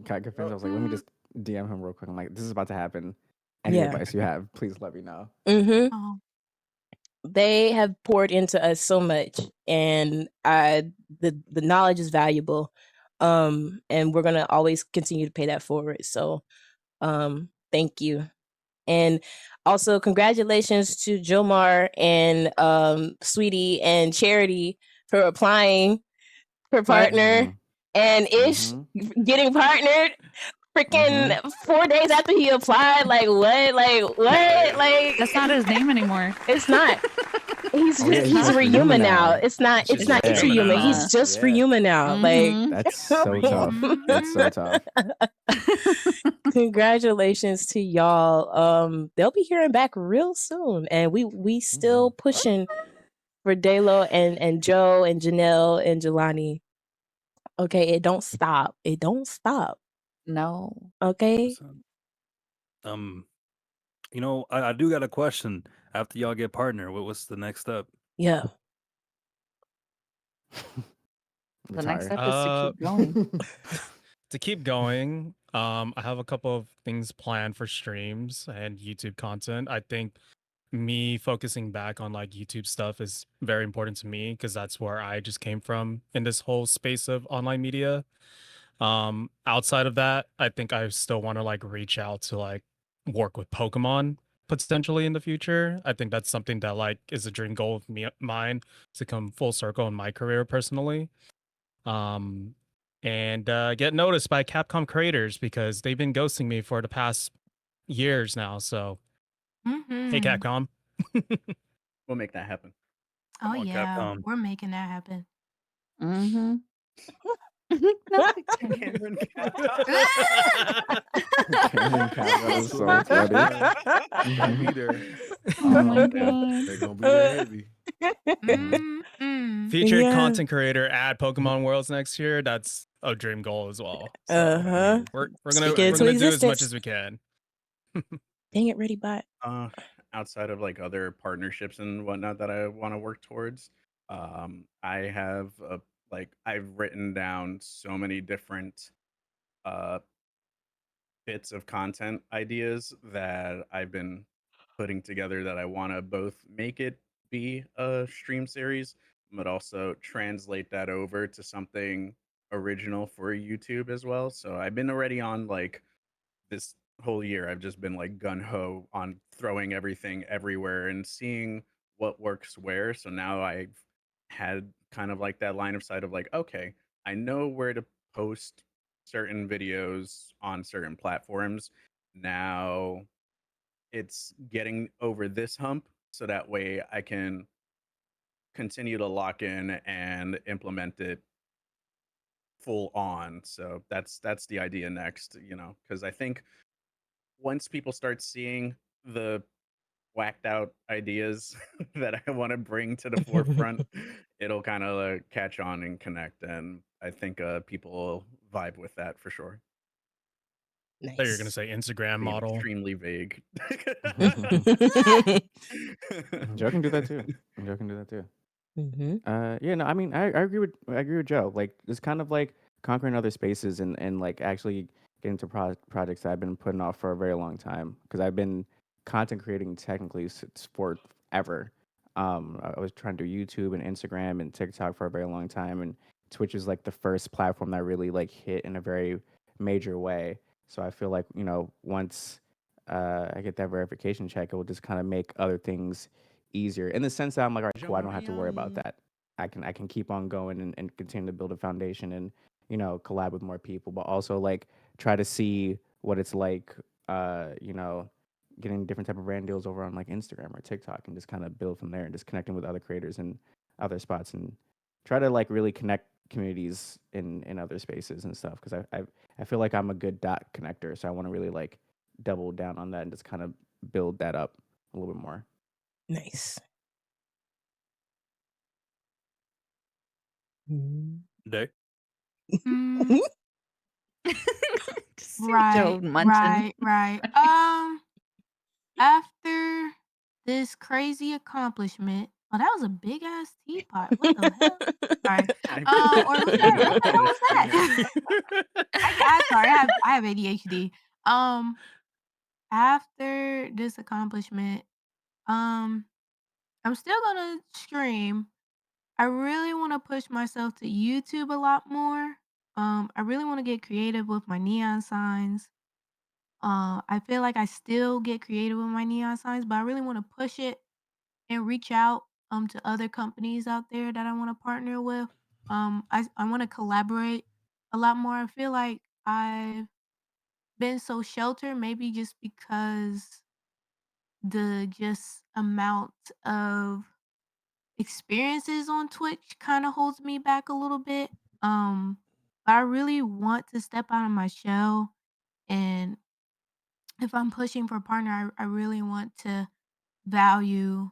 got convinced. I was like, let me just DM him real quick. I'm like, this is about to happen. Any yeah. advice you have, please let me know. Mm-hmm. Oh. They have poured into us so much, and the knowledge is valuable, and we're gonna always continue to pay that forward. So, thank you, and also congratulations to Jomar and Sweetie and Charity for applying for partner, and Ish getting partnered. Freaking 4 days after he applied, like what? Like That's not his name anymore. it's not. He's Oh, yeah, he's just Ryuma now. It's not It's not just Ryuma. Ryuma He's now. just Ryuma now. Like That's so tough. That's so tough. congratulations to y'all. They'll be hearing back real soon, and we still pushing for Dalo and Joe and Janelle and Jelani. Okay, it don't stop. It don't stop. No. Okay. You know, I do got a question. After y'all get partner, what's the next step? Yeah. The next Retire. step is to keep going. To keep going, I have a couple of things planned for streams and YouTube content. I think me focusing back on like YouTube stuff is very important to me because that's where I just came from in this whole space of online media. Outside of that, I think I still want to like reach out to like work with Pokemon potentially in the future. I think that's something that like is a dream goal of mine to come full circle in my career personally. And get noticed by Capcom creators because they've been ghosting me for the past years now. So, hey, Capcom. We'll make that happen. Oh on, yeah, Capcom. we're making that happen. Mm-hmm. Cameron Cameron Capcom is so funny. Gotta be there. Oh my god. They're gonna be there heavy. Featured Yeah. content creator at Pokemon Worlds next year. That's a dream goal as well. So Uh-huh. we're Speak gonna it we're into gonna do as much existence. as we can. Dang it, Ready Bot. Outside of like other partnerships and whatnot that I want to work towards, I have I've written down so many different bits of content ideas that I've been putting together that I want to both make it be a stream series, but also translate that over to something original for YouTube as well. So I've been already on like this whole year, I've just been like gun ho on throwing everything everywhere and seeing what works where. So now I've had kind of like that line of sight of like, okay, I know where to post certain videos on certain platforms. Now it's getting over this hump so that way I can continue to lock in and implement it full on. So that's the idea next, you know, because I think once people start seeing the whacked out ideas that I want to bring to the forefront, it'll kind of catch on and connect. And I think people will vibe with that for sure. I thought you were gonna Nice. say Instagram Being model. extremely vague. Joe can do that too. Joe can do that too. Yeah, no, I mean, I agree with Joe. Like, it's kind of like conquering other spaces and like actually getting to projects that I've been putting off for a very long time because I've been content creating technically for ever. I was trying to do YouTube and Instagram and TikTok for a very long time, and Twitch is like the first platform that really like hit in a very major way. So I feel like once I get that verification check, it will just kind of make other things easier in the sense that I'm like, all right, cool, I don't have to worry about that. I can keep on going and continue to build a foundation and collab with more people, but also like try to see what it's like, getting different type of brand deals over on like Instagram or TikTok and just kind of build from there and just connecting with other creators and other spots and try to like really connect communities in other spaces and stuff because I feel like I'm a good dot connector, so I want to really like double down on that and just kind of build that up a little bit more. Nice. Day. Mm, Just see Joe munching. right. After this crazy accomplishment, oh, that was a big ass teapot. What the hell? Sorry. Or who's that? What the hell was that? Sorry, I have ADHD. After this accomplishment, I'm still gonna stream. I really want to push myself to YouTube a lot more. I really want to get creative with my neon signs. I feel like I still get creative with my neon signs, but I really want to push it and reach out to other companies out there that I want to partner with. I want to collaborate a lot more. I feel like I've been so sheltered, maybe just because the just amount of experiences on Twitch kind of holds me back a little bit. But I really want to step out of my shell, and if I'm pushing for a partner, I really want to value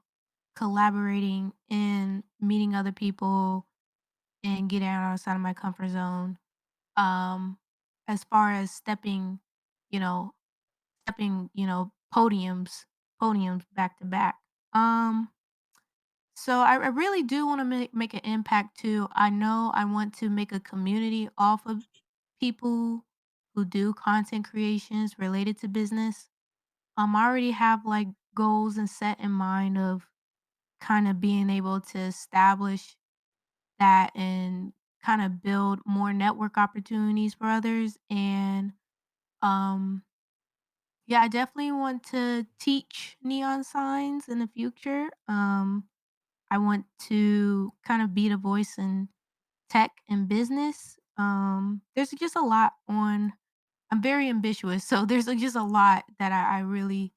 collaborating and meeting other people and getting outside of my comfort zone. Um, as far as you know, podiums back to back. So I really do want to make an impact too. I know I want to make a community off of people who do content creations related to business. I already have like goals and set in mind of kind of being able to establish that and kind of build more network opportunities for others. And um yeah, I definitely want to teach neon signs in the future. I want to kind of be the voice in tech and business. There's just a lot on. I'm very ambitious, so there's just a lot that I really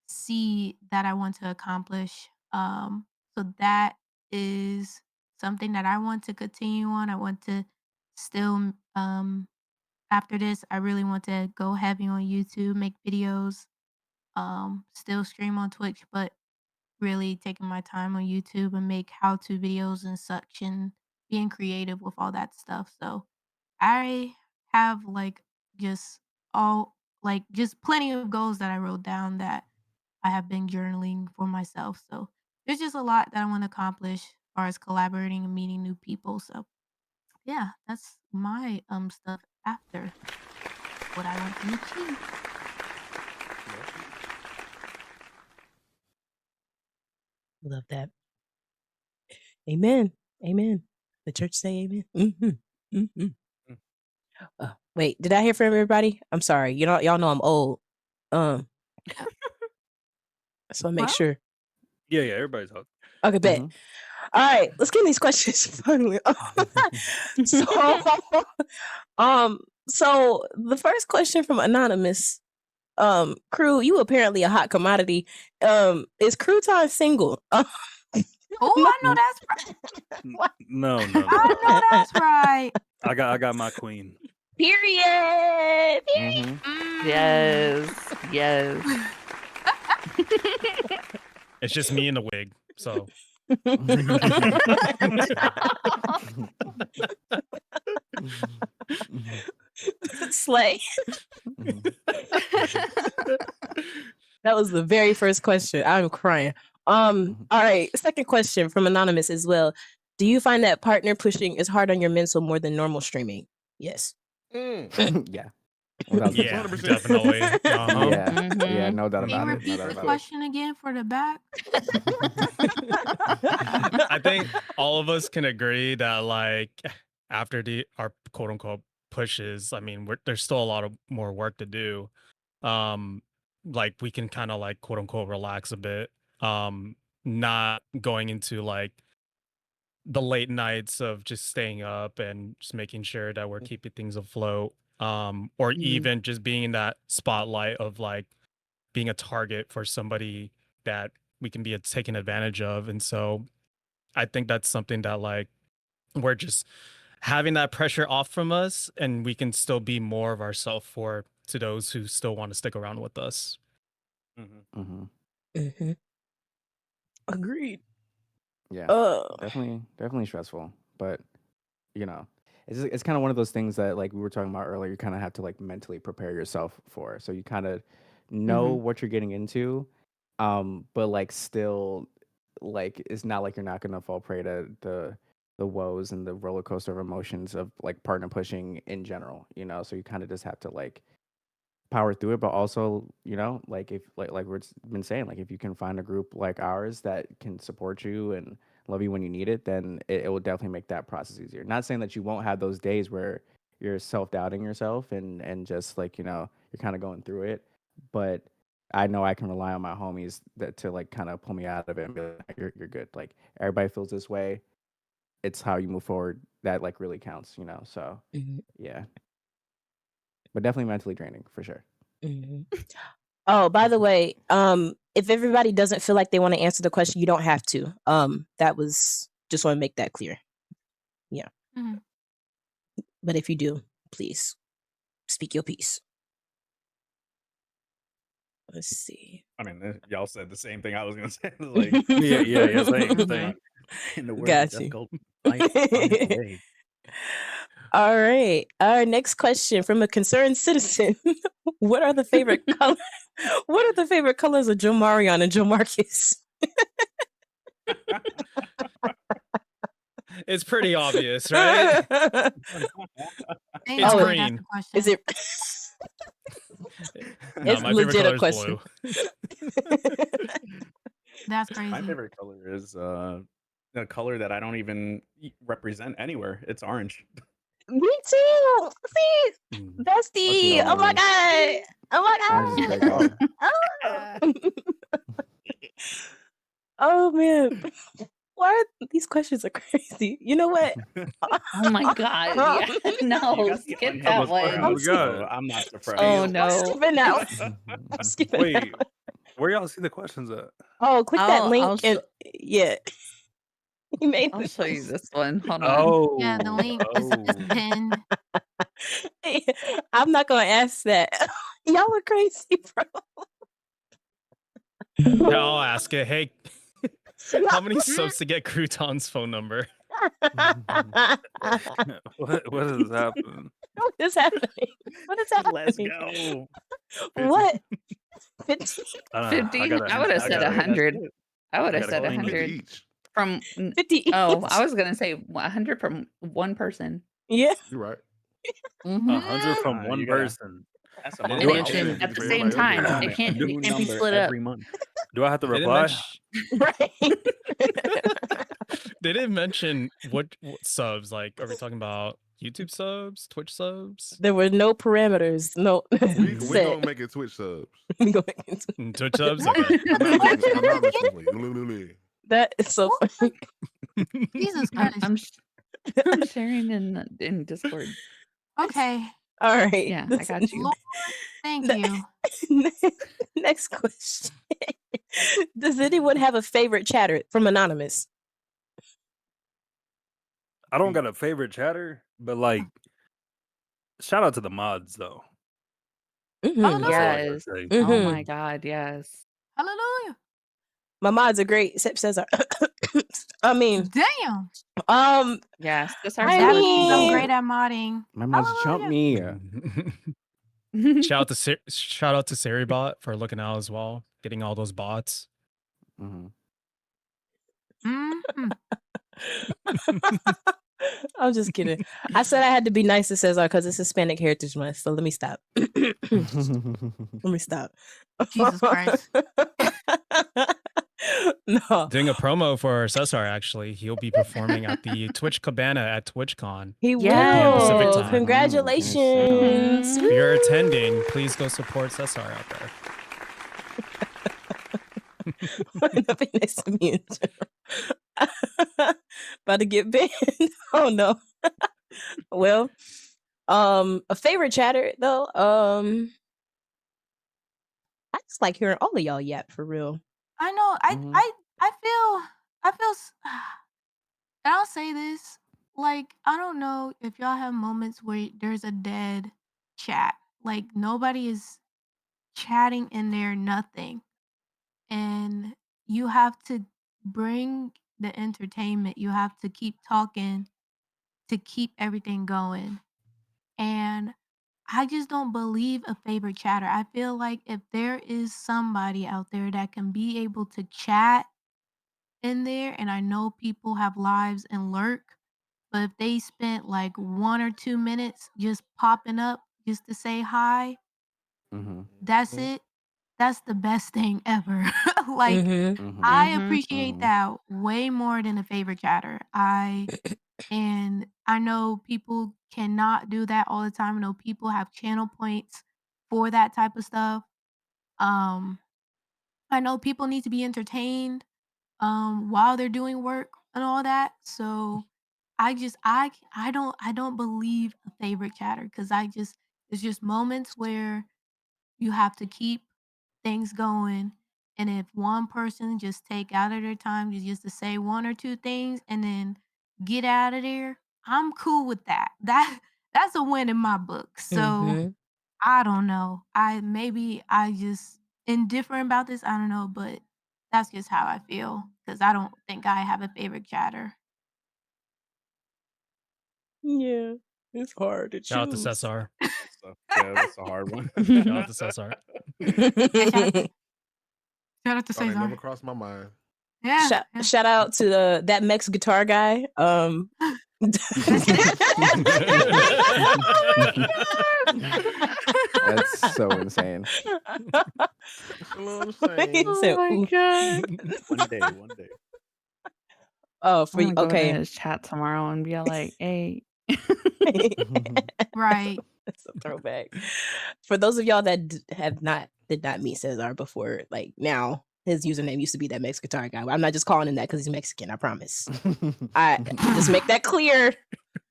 see that I want to accomplish. So that is something that I want to continue on. I want to still, after this, I really want to go heavy on YouTube, make videos, still stream on Twitch, but really taking my time on YouTube and make how-to videos and such and being creative with all that stuff. So I have just all just plenty of goals that I wrote down that I have been journaling for myself. So there's just a lot that I want to accomplish as far as collaborating and meeting new people. So yeah, that's my stuff after what I want to achieve. Love that. Amen. Amen. The church say amen. Wait, did I hear from everybody? I'm sorry. Y'all know I'm old. So I make Well, sure. Yeah, everybody's up. Okay, bet. Mhm. All right, let's get in these questions finally. So the first question from Anonymous, Crew, you apparently a hot commodity. Is Crouton single? oh, I know that's right. No. I know that's right. I got my queen. Period. Mhm. Yes. Yes. It's just me in the wig. So Slay. Mhm. That was the very first question. I'm crying. Mhm. All right. Second question from Anonymous as well. Do you find that partner pushing is hard on your mental more than normal streaming? Yes. Yeah. Without yeah, 100%. definitely. Uh-huh. Yeah. Yeah. Mhm. No doubt Can you about it. No repeat doubt the about it. question again for the back? I think all of us can agree that like after our quote unquote pushes, I mean, there's still a lot of more work to do. Like we can kind of like quote unquote relax a bit. Not going into like the late nights of just staying up and just making sure that we're keeping things afloat. Or even just being in that spotlight of like being a target for somebody that we can be taken advantage of. And so I think that's something that like we're just having that pressure off from us, and we can still be more of ourselves for to those who still want to stick around with us. Mhm. Mm-hmm. Agreed. Yeah. Uh, Definitely stressful, but you know, it's kind of one of those things that like we were talking about earlier. You kind of have to like mentally prepare yourself for, so you kind of know Mhm. what you're getting into, but like still, like it's not like you're not gonna fall prey to the woes and the roller coaster of emotions of like partner pushing in general. You know, so you kind of just have to like power through it, but also, you know, like if like we've been saying, like if you can find a group like ours that can support you and love you when you need it, then it will definitely make that process easier. Not saying that you won't have those days where you're self-doubting yourself and just like, you know, you're kind of going through it, but I know I can rely on my homies that to like kind of pull me out of it and be like, you're good. Like everybody feels this way. It's how you move forward that like really counts, you know. So Mhm. yeah, but definitely mentally draining for sure. Mhm. Oh, by the way, if everybody doesn't feel like they want to answer the question, you don't have to. That was just want to make that clear. Yeah, Mhm. but if you do, please speak your piece. Let's see. I mean, y'all said the same thing I was gonna say. Like, Yeah. Same. Mhm. in the words Got of Jeff you. Gold, find a way. All right. Our next question from a concerned citizen: What are the favorite color? What are the favorite colors of Joe Marion and Joe Marcus? It's pretty obvious, right? Ain't It's no Oh, way that's green. the question. is it? No, It's my favorite legit a color is question. blue. That's My crazy. favorite color is a color that I don't even represent anywhere. It's orange. Me too. See, Mm. bestie. don't Oh my know. god. Orange is a Oh great my color. god. Oh man. Why are these questions are crazy? You know what? Oh my god. Yeah. You No, got the skip onion that Oh background, my one. so god. I'm not surprised. Oh I'm no. skipping that one. I'm skipping that Wait, one. where y'all see the questions at? Oh, click that I'll link and yeah. You made I'll this. show you this one. Hold on. Yeah, the link is pinned. I'm not gonna ask that. Y'all are crazy, bro. Yeah, I'll ask it. Hey, how many subs to get Crouton's phone number? What is happening? What is happening? What is Let's happening? go. What? 50? 50? gotta- I would have I said gotta- 100. I would have gotta said go. 100 each. from. 50 Oh, I each. was gonna say 100 from one person. Yeah. You're right. Mhm. 100 from You one gotta- person. That's a They month. didn't And mention- at the Very same much. time, Okay. it can't New be number split up. every month. Do I have to They didn't, reply? Right. they didn't mention what subs. Like, are we talking about YouTube subs, Twitch subs, There were no parameters. No. We set. gonna make it Twitch subs. We gonna make it- and Twitch subs? Okay. Anonymously. That is so funny. Jesus I'm, Christ. I'm, sh- I'm sharing in Discord. Okay. All right. Yeah, I got you. Lord, thank Ne- you. Next question. Does anyone have a favorite chatter from Anonymous? I don't got a favorite chatter, but like Shout out to the mods though. Mhm. That's all I Hallelujah. gotta Yes. say. Oh Mhm. my god, yes. Hallelujah. My mods are great. Except Cesar. I mean, Damn. Yes. Just our I That solid means I'm mean, great people. at modding. My mods jumped Hallelujah. me. Shout out to Seribot for looking out as well, getting all those bots. Mhm. Hmm. I'm just kidding. I said I had to be nice to Cesar because it's Hispanic Heritage Month. So let me stop. Let me stop. Jesus Christ. No, Doing a promo for Cesar, actually. He'll be performing at the Twitch Cabana at TwitchCon, he 12 p.m. Pacific will. time. Nice. Congratulations. If you're attending, please go support Cesar out there. Nothing nice to me. About to get banned. Oh no. Well, a favorite chatter though. I just like hearing all of y'all yap for real. I know. Mhm. I feel. And I'll say this, like, I don't know if y'all have moments where there's a dead chat. Like nobody is chatting in there, nothing. And you have to bring the entertainment. You have to keep talking to keep everything going. And I just don't believe a favorite chatter. I feel like if there is somebody out there that can be able to chat in there, and I know people have lives and lurk, but if they spent like 1 or 2 minutes just popping up just to say hi, Mhm. that's it. That's the best thing ever. Like, Mm-hmm. I Mhm. appreciate Mhm. that way more than a favorite chatter. And I know people cannot do that all the time. I know people have channel points for that type of stuff. Um, I know people need to be entertained while they're doing work and all that. So I don't believe a favorite chatter because I just it's just moments where you have to keep things going. And if one person just take out of their time just to say one or two things and then get out of there, I'm cool with that. That's a win in my book. So Mm-hmm. I don't know. I just indifferent about this. I don't know, but that's just how I feel because I don't think I have a favorite chatter. Yeah, it's hard to Shout out to choose. Cesar. That's a hard one. Shout out to Cesar. Yeah, shout out to Thought that never Cesar. crossed my mind. Yeah, shout, yeah. shout out to that Mex guitar guy. Oh That's so insane. A little insane. He said, Oh my "Ooh." god. One day. Oh, for I'm you. gonna go into Okay. his chat tomorrow and be like, hey. Right. That's a throwback. For those of y'all that did not meet Cesar before, like now, his username used to be that Mex guitar guy. I'm not just calling him that because he's Mexican. I promise. I just make that clear.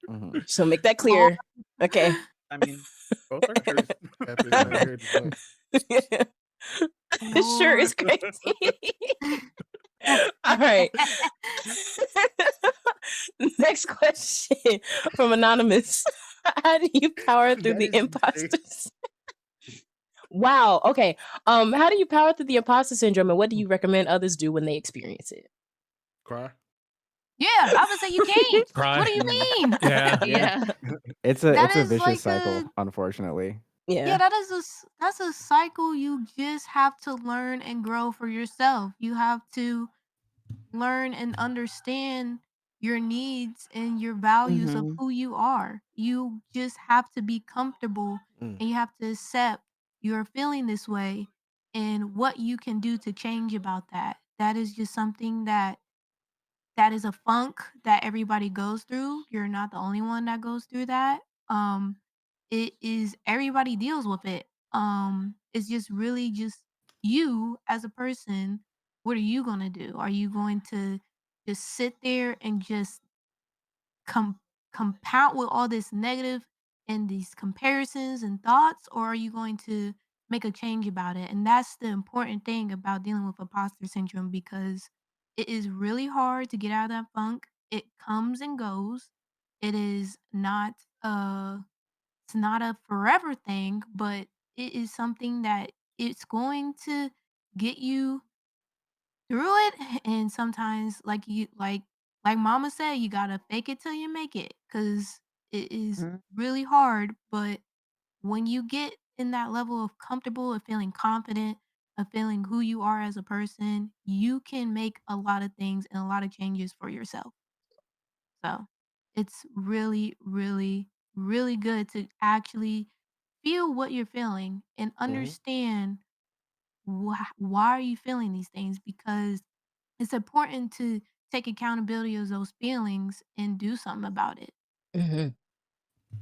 Mhm. So make that clear. Okay. I mean, both are true. Happy Hispanic Heritage Month. This shirt is Lord. crazy. All right. Next question from Anonymous. How do you power through That the is insane. imposters? Wow. Okay. How do you power through the imposter syndrome and what do you recommend others do when they experience it? Cry. Yeah, I would say you can't. Cry. What do you mean? Yeah. Yeah. It's That a is vicious like cycle, unfortunately. Yeah. that's a cycle you just have to learn and grow for yourself. You have to learn and understand your needs and your values of Mhm. who you are. You just have to be comfortable Mm. and you have to accept you're feeling this way and what you can do to change about that. That is just something that is a funk that everybody goes through. You're not the only one that goes through that. Um, it is everybody deals with it. It's just really just you as a person. What are you gonna do? Are you going to just sit there and just com- compound with all this negative and these comparisons and thoughts, or are you going to make a change about it? And that's the important thing about dealing with imposter syndrome because it is really hard to get out of that funk. It comes and goes. It is not it's not a forever thing, but it is something that it's going to get you through it. And sometimes, like mama said, you gotta fake it till you make it, because it is Mhm. really hard. But when you get in that level of comfortable, of feeling confident, of feeling who you are as a person, you can make a lot of things and a lot of changes for yourself. So it's really, really, really good to actually feel what you're feeling and Hmm. understand why are you feeling these things, because it's important to take accountability of those feelings and do something about it. Hmm.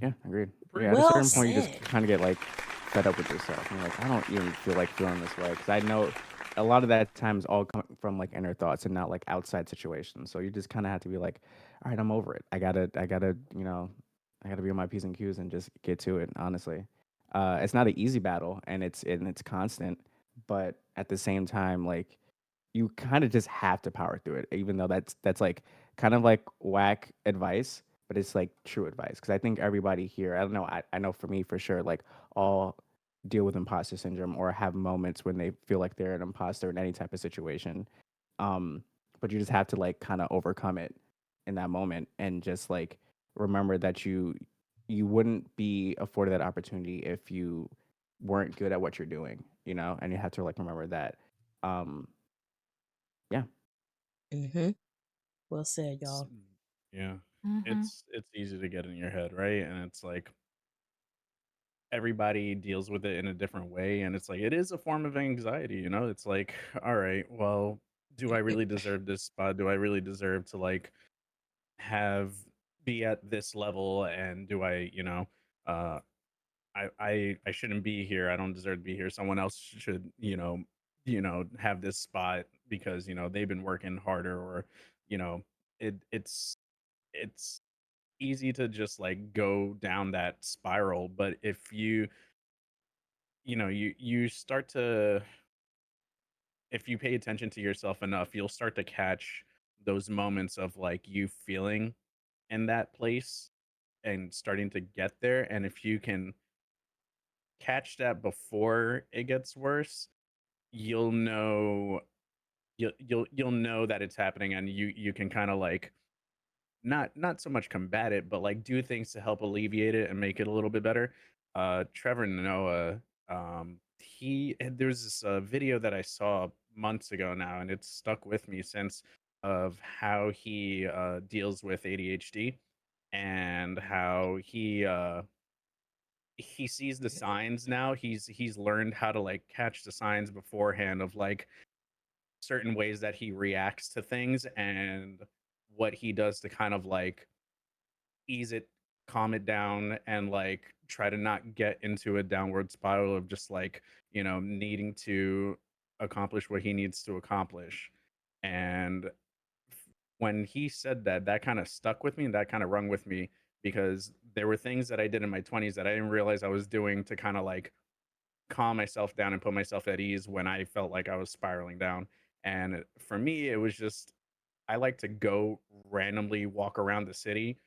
Yeah, agreed. Yeah, at a Well certain point, you just said. kind of get like fed up with yourself. And you're like, I don't even feel like feeling this way because I know a lot of that times all come from like inner thoughts and not like outside situations. So you just kind of have to be like, all right, I'm over it. I gotta be on my p's and q's and just get to it. Honestly, it's not an easy battle, and it's constant. But at the same time, like you kind of just have to power through it, even though that's like kind of like whack advice, but it's like true advice. Because I think everybody here, I don't know, I know for me for sure, like all deal with imposter syndrome or have moments when they feel like they're an imposter in any type of situation. Um, but you just have to like kind of overcome it in that moment and just like remember that you wouldn't be afforded that opportunity if you weren't good at what you're doing, and you have to like remember that. Um, yeah. Hmm. Well said, It's, y'all. yeah, Hmm. it's easy to get in your head, right? And it's like everybody deals with it in a different way, and it's like it is a form of anxiety, you know? It's like, all right, well, do I really deserve this spot? Do I really deserve to like have be at this level? And do I, uh I shouldn't be here. I don't deserve to be here. Someone else should, have this spot because, they've been working harder, or, you know, it's easy to just like go down that spiral. But if you start to, if you pay attention to yourself enough, you'll start to catch those moments of like you feeling in that place and starting to get there. And if you can catch that before it gets worse, you'll know you'll know that it's happening, and you can kind of like not so much combat it, but like do things to help alleviate it and make it a little bit better. Trevor Noah, there's this video that I saw months ago now, and it's stuck with me since, of how he deals with ADHD, and how he sees the signs now. He's learned how to like catch the signs beforehand of like certain ways that he reacts to things, and what he does to kind of like ease it, calm it down, and like try to not get into a downward spiral of just like, needing to accomplish what he needs to accomplish. And when he said that, that kind of stuck with me, and that kind of rung with me, because there were things that I did in my 20s that I didn't realize I was doing to kind of like calm myself down and put myself at ease when I felt like I was spiraling down. And for me, it was just, I like to go randomly walk around the city.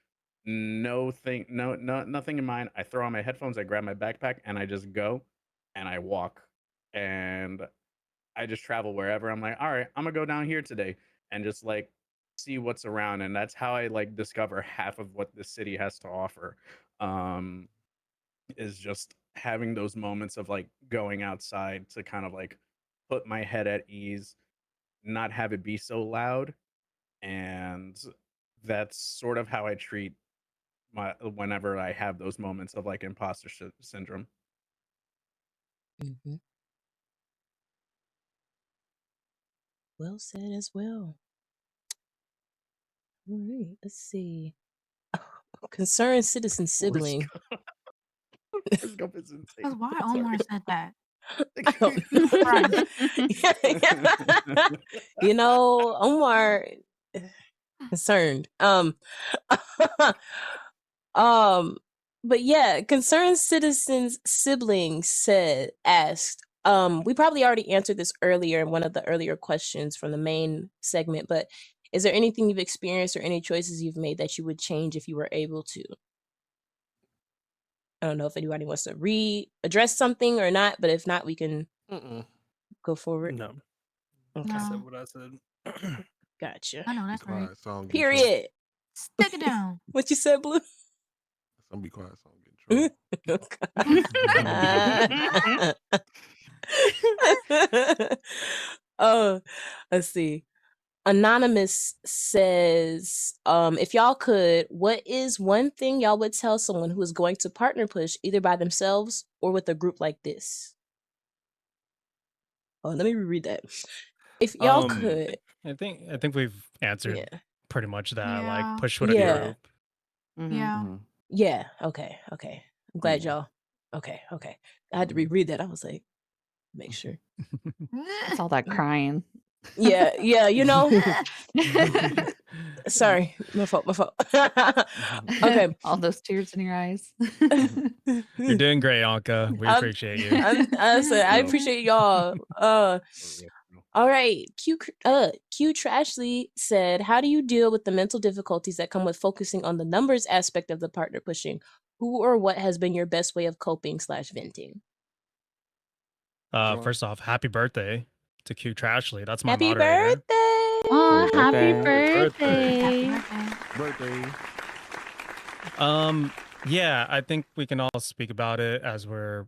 Nothing in mind. I throw on my headphones, I grab my backpack, and I just go and I walk. And I just travel wherever. I'm like, all right, I'm gonna go down here today and just like see what's around. And that's how I like discover half of what the city has to offer. Um, is just having those moments of like going outside to kind of like put my head at ease, not have it be so loud. And that's sort of how I treat my whenever I have those moments of like syndrome. Hmm. Well said as well. All right, let's see. Concerned citizen Forrest sibling. Gump, Forrest Gump is Because insane. why Sorry. Omar said that? I don't Jesus Christ. Omar concerned. Um, but yeah, concerned citizens siblings asked. We probably already answered this earlier in one of the earlier questions from the main segment, but is there anything you've experienced or any choices you've made that you would change if you were able to? I don't know if anybody wants to address something or not, but if not, we can Mm-mm. go forward. No, Okay, I said No. what I said. gotcha. I know Be that's right. quiet, so I don't get in trouble. Period. Stick it down. What you said, Blue? I'm be quiet, so I don't get in trouble. Oh, let's see. Anonymous says, if y'all could, what is one thing y'all would tell someone who is going to partner push either by themselves or with a group like this? Oh, let me reread that. If y'all could, I think we've answered yeah, pretty much that. Like Yeah. push with a Yeah. group. Yeah. Mhm. yeah, okay. I'm glad Yeah. y'all. Okay. I had to reread that. I was like, make sure. It's all that crying. Yeah, you know. Sorry, my fault. Okay. All those tears in your eyes. You're doing great, Anka. We appreciate you. I No. appreciate y'all. For real. All right. Q Trashly said, "How do you deal with the mental difficulties that come with focusing on the numbers aspect of the partner pushing? Who or what has been your best way of coping/venting?" First off, happy birthday to Q Trashly. That's my Happy moderator. birthday! Oh, happy birthday. Happy birthday. Birthday. Yeah, I think we can all speak about it as we're,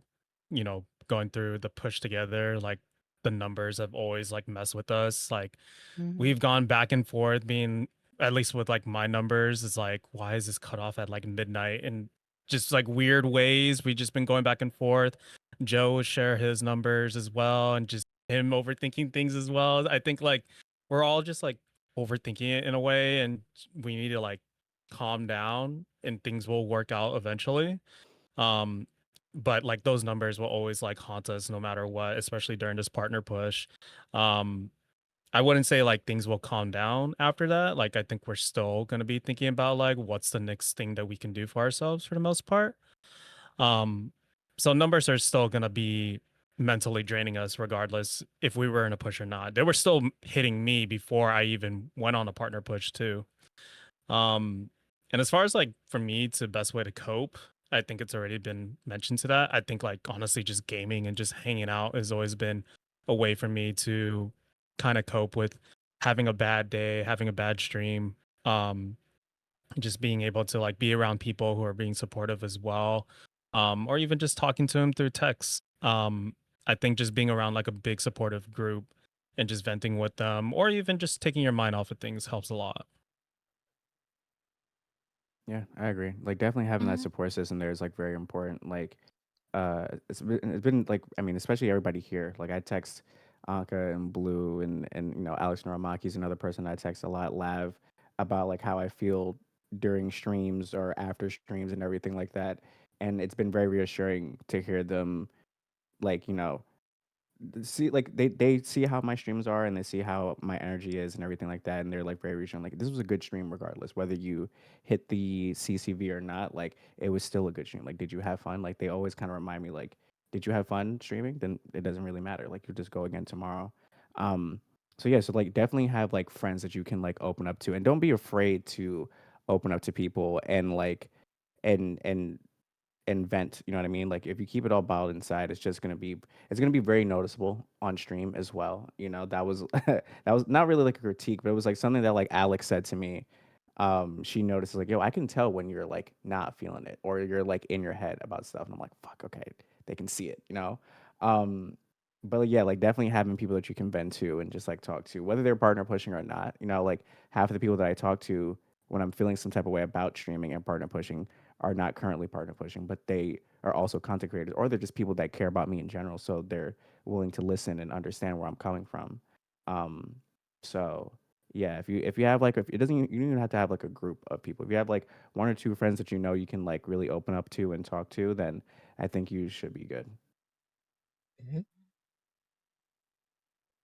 going through the push together. Like the numbers have always like messed with us. Like we've gone back and forth being, at least with like my numbers, it's like, why is this cut off at like midnight? And just like weird ways. We just been going back and forth. Joe will share his numbers as well, and just him overthinking things as well. I think like we're all just like overthinking it in a way, and we need to like calm down and things will work out eventually. But like those numbers will always like haunt us no matter what, especially during this partner push. I wouldn't say like things will calm down after that. Like I think we're still going to be thinking about like what's the next thing that we can do for ourselves for the most part. So numbers are still going to be mentally draining us regardless if we were in a push or not. They were still hitting me before I even went on a partner push too. And as far as like for me to best way to cope, I think it's already been mentioned to that. I think like honestly just gaming and just hanging out has always been a way for me to kind of cope with having a bad day, having a bad stream. Just being able to like be around people who are being supportive as well. Or even just talking to them through text. I think just being around like a big supportive group and just venting with them, or even just taking your mind off of things helps a lot. Yeah, I agree. Like definitely having that Mhm. support system there is like very important. Like it's been like I mean, especially everybody here. Like I text Anka and Blue and Alex Noramaki's another person I text a lot, Lav, about like how I feel during streams or after streams and everything like that. And it's been very reassuring to hear them like, see like they see how my streams are and they see how my energy is and everything like that, and they're like very reassuring, like this was a good stream regardless whether you hit the CCV or not. Like it was still a good stream. Like did you have fun? Like they always kind of remind me like, did you have fun streaming? Then it doesn't really matter, like you just go again tomorrow. So yeah, so like definitely have like friends that you can like open up to, and don't be afraid to open up to people and like and vent, you know what I mean? Like if you keep it all bottled inside, it's gonna be very noticeable on stream as well. That was that was not really like a critique, but it was like something that like Alex said to me. She noticed like, yo, I can tell when you're like not feeling it or you're like in your head about stuff. And I'm like, fuck, okay, they can see it. But like, yeah, like definitely having people that you can vent to and just like talk to, whether they're partner pushing or not. Like half of the people that I talk to when I'm feeling some type of way about streaming and partner pushing are not currently partner pushing, but they are also content creators, or they're just people that care about me in general. So they're willing to listen and understand where I'm coming from. Um, so yeah, if you have like if it doesn't you don't even have to have like a group of people. If you have like one or two friends that you can like really open up to and talk to, then I think you should be good.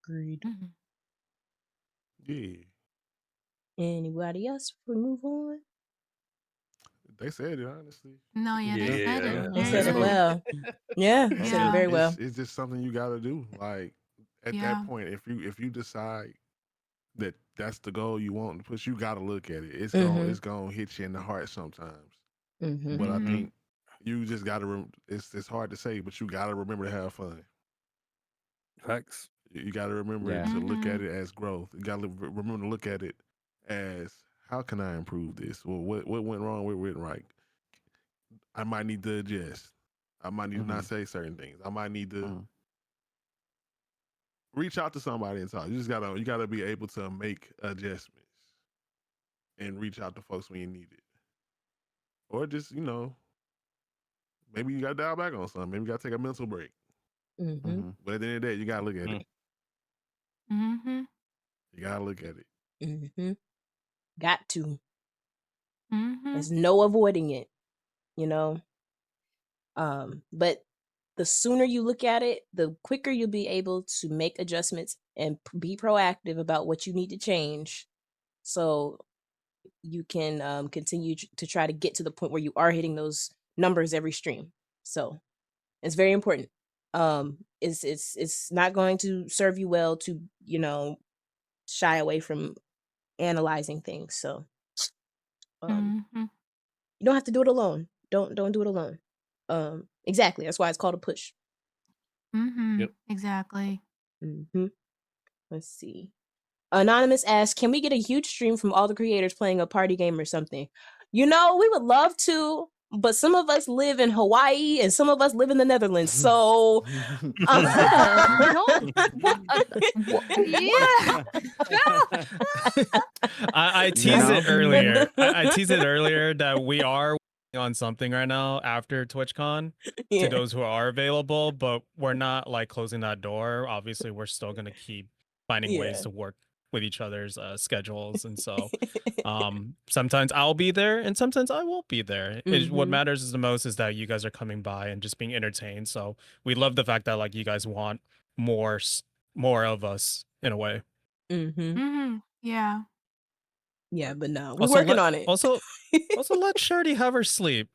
Agreed. Mhm. Yeah, Anybody else before we move on? they said it honestly. No, yeah, they Yeah, said yeah, it yeah. They very said it So good. well. Yeah, they said it Yeah. very well. it's just something you got to do. Like at Yeah. that point, if you decide that that's the goal you want to push, you got to look at it. It's Mhm. gonna hit you in the heart sometimes. Mhm. But I Mhm. think you just gotta. It's hard to say, but you gotta remember to have fun. Facts. You gotta remember Yeah. to look Mhm. at it as growth. You gotta remember to look at it as how can I improve this? Well, what went wrong? What went right? I might need to adjust. I might need to not say certain things. I might need to Mhm. reach out to somebody and talk. You gotta be able to make adjustments and reach out to folks when you need it. Or just, maybe you gotta dial back on something. Maybe you gotta take a mental break. Mm-hmm. Mhm. But at the end of the day, you gotta look at it. Mhm. You gotta look at it. Mm-hmm. Got to. Mhm. There's no avoiding it, you know. But the sooner you look at it, the quicker you'll be able to make adjustments and be proactive about what you need to change, so you can continue to try to get to the point where you are hitting those numbers every stream. So it's very important. It's not going to serve you well to shy away from analyzing things. So Mhm. you don't have to do it alone. Don't do it alone. Exactly. That's why it's called a push. Mhm. Yep. Exactly. Hmm. Let's see. Anonymous asks, can we get a huge stream from all the creators playing a party game or something? We would love to, but some of us live in Hawaii and some of us live in the Netherlands. So Yeah. Don't. What? Yeah. I You teased it know? earlier. I teased it earlier that we are working on something right now after TwitchCon to yeah. those who are available, but we're not like closing that door. Obviously, we're still gonna keep finding ways Yeah. to work with each other's schedules, and so sometimes I'll be there and sometimes I won't be there. What Mhm. matters is the most is that you guys are coming by and just being entertained. So we love the fact that like you guys want more of us in a way. Mhm. Mhm. Yeah. Yeah, but no, we're Also, working on it. also let Shirley have her sleep.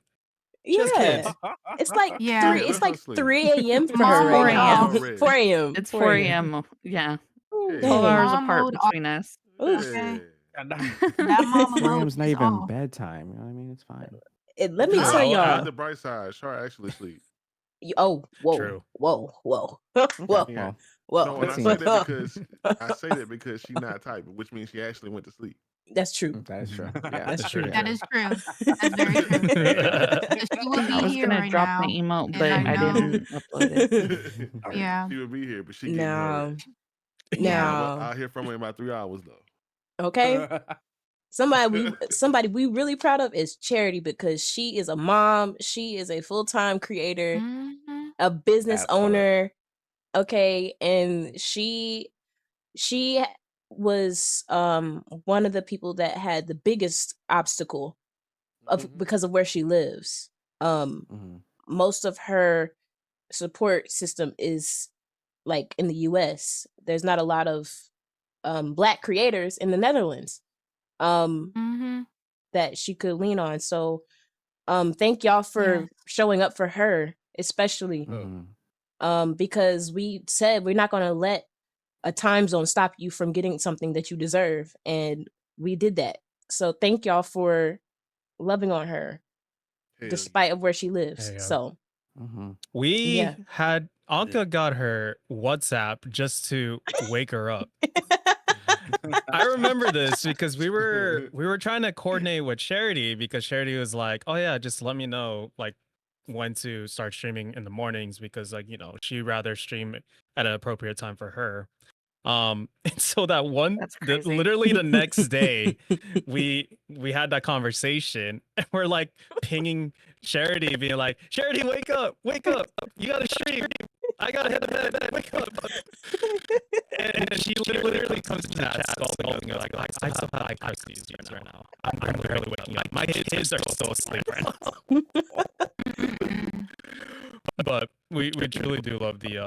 She has kids. Yeah. It's like Yeah. three. Yeah, It's let her like sleep. 3 a.m. for Mom her Four right mode now. off. Already. 4 a.m. It's 4 4 a.m. a.m. Yeah. Ooh, Yeah. 12 hours Mom apart mode off. between us. Oof. Okay. And That mama 4 mode a.m.'s not is even off. bedtime. You know what I mean? It's fine. Let me True. tell I- At y'all. the bright side, Char actually sleep. Oh, whoa, True. whoa, whoa, Okay. whoa, Yeah. Well, No, whoa. and I Good say scene. that because she's not typing, which means she actually went to sleep. That's true. That is true. Yeah. That's That's true. true. That is true. That's very true. So she would I be was here gonna right drop now, the emote, and but I I know. didn't upload it. Yeah. She would be here, but she getting her Now, rest. Yeah. now, I'll hear from her in about 3 hours though. okay. Somebody we really proud of is Charity, because she is a mom. She is a full-time creator, Mhm. a business That part. owner. Okay, and she was one of the people that had the biggest obstacle because of where she lives. Mhm. Most of her support system is like in the US. There's not a lot of Black creators in the Netherlands Mhm. that she could lean on. So thank y'all for Yes. showing up for her, especially Mhm. because we said we're not going to let a time zone stop you from getting something that you deserve, and we did that. So thank y'all for loving on her Hell despite of where she lives. Yeah. So Mhm. We yeah. had Anka got her WhatsApp just to wake her up. I remember this because we were trying to coordinate with Charity, because Charity was like, "Oh yeah, just let me know like when to start streaming in the mornings, because like, she'd rather stream at an appropriate time for her." And so That's crazy. literally the next day we had that conversation, and we're like pinging Charity, being like, "Charity, wake up, you gotta stream, I gotta hit the bed, wake up." And then she literally comes to the chat scolding us like, "I still have eye crises right now. I'm barely waking up. My kids are still asleep right now." But we truly do love the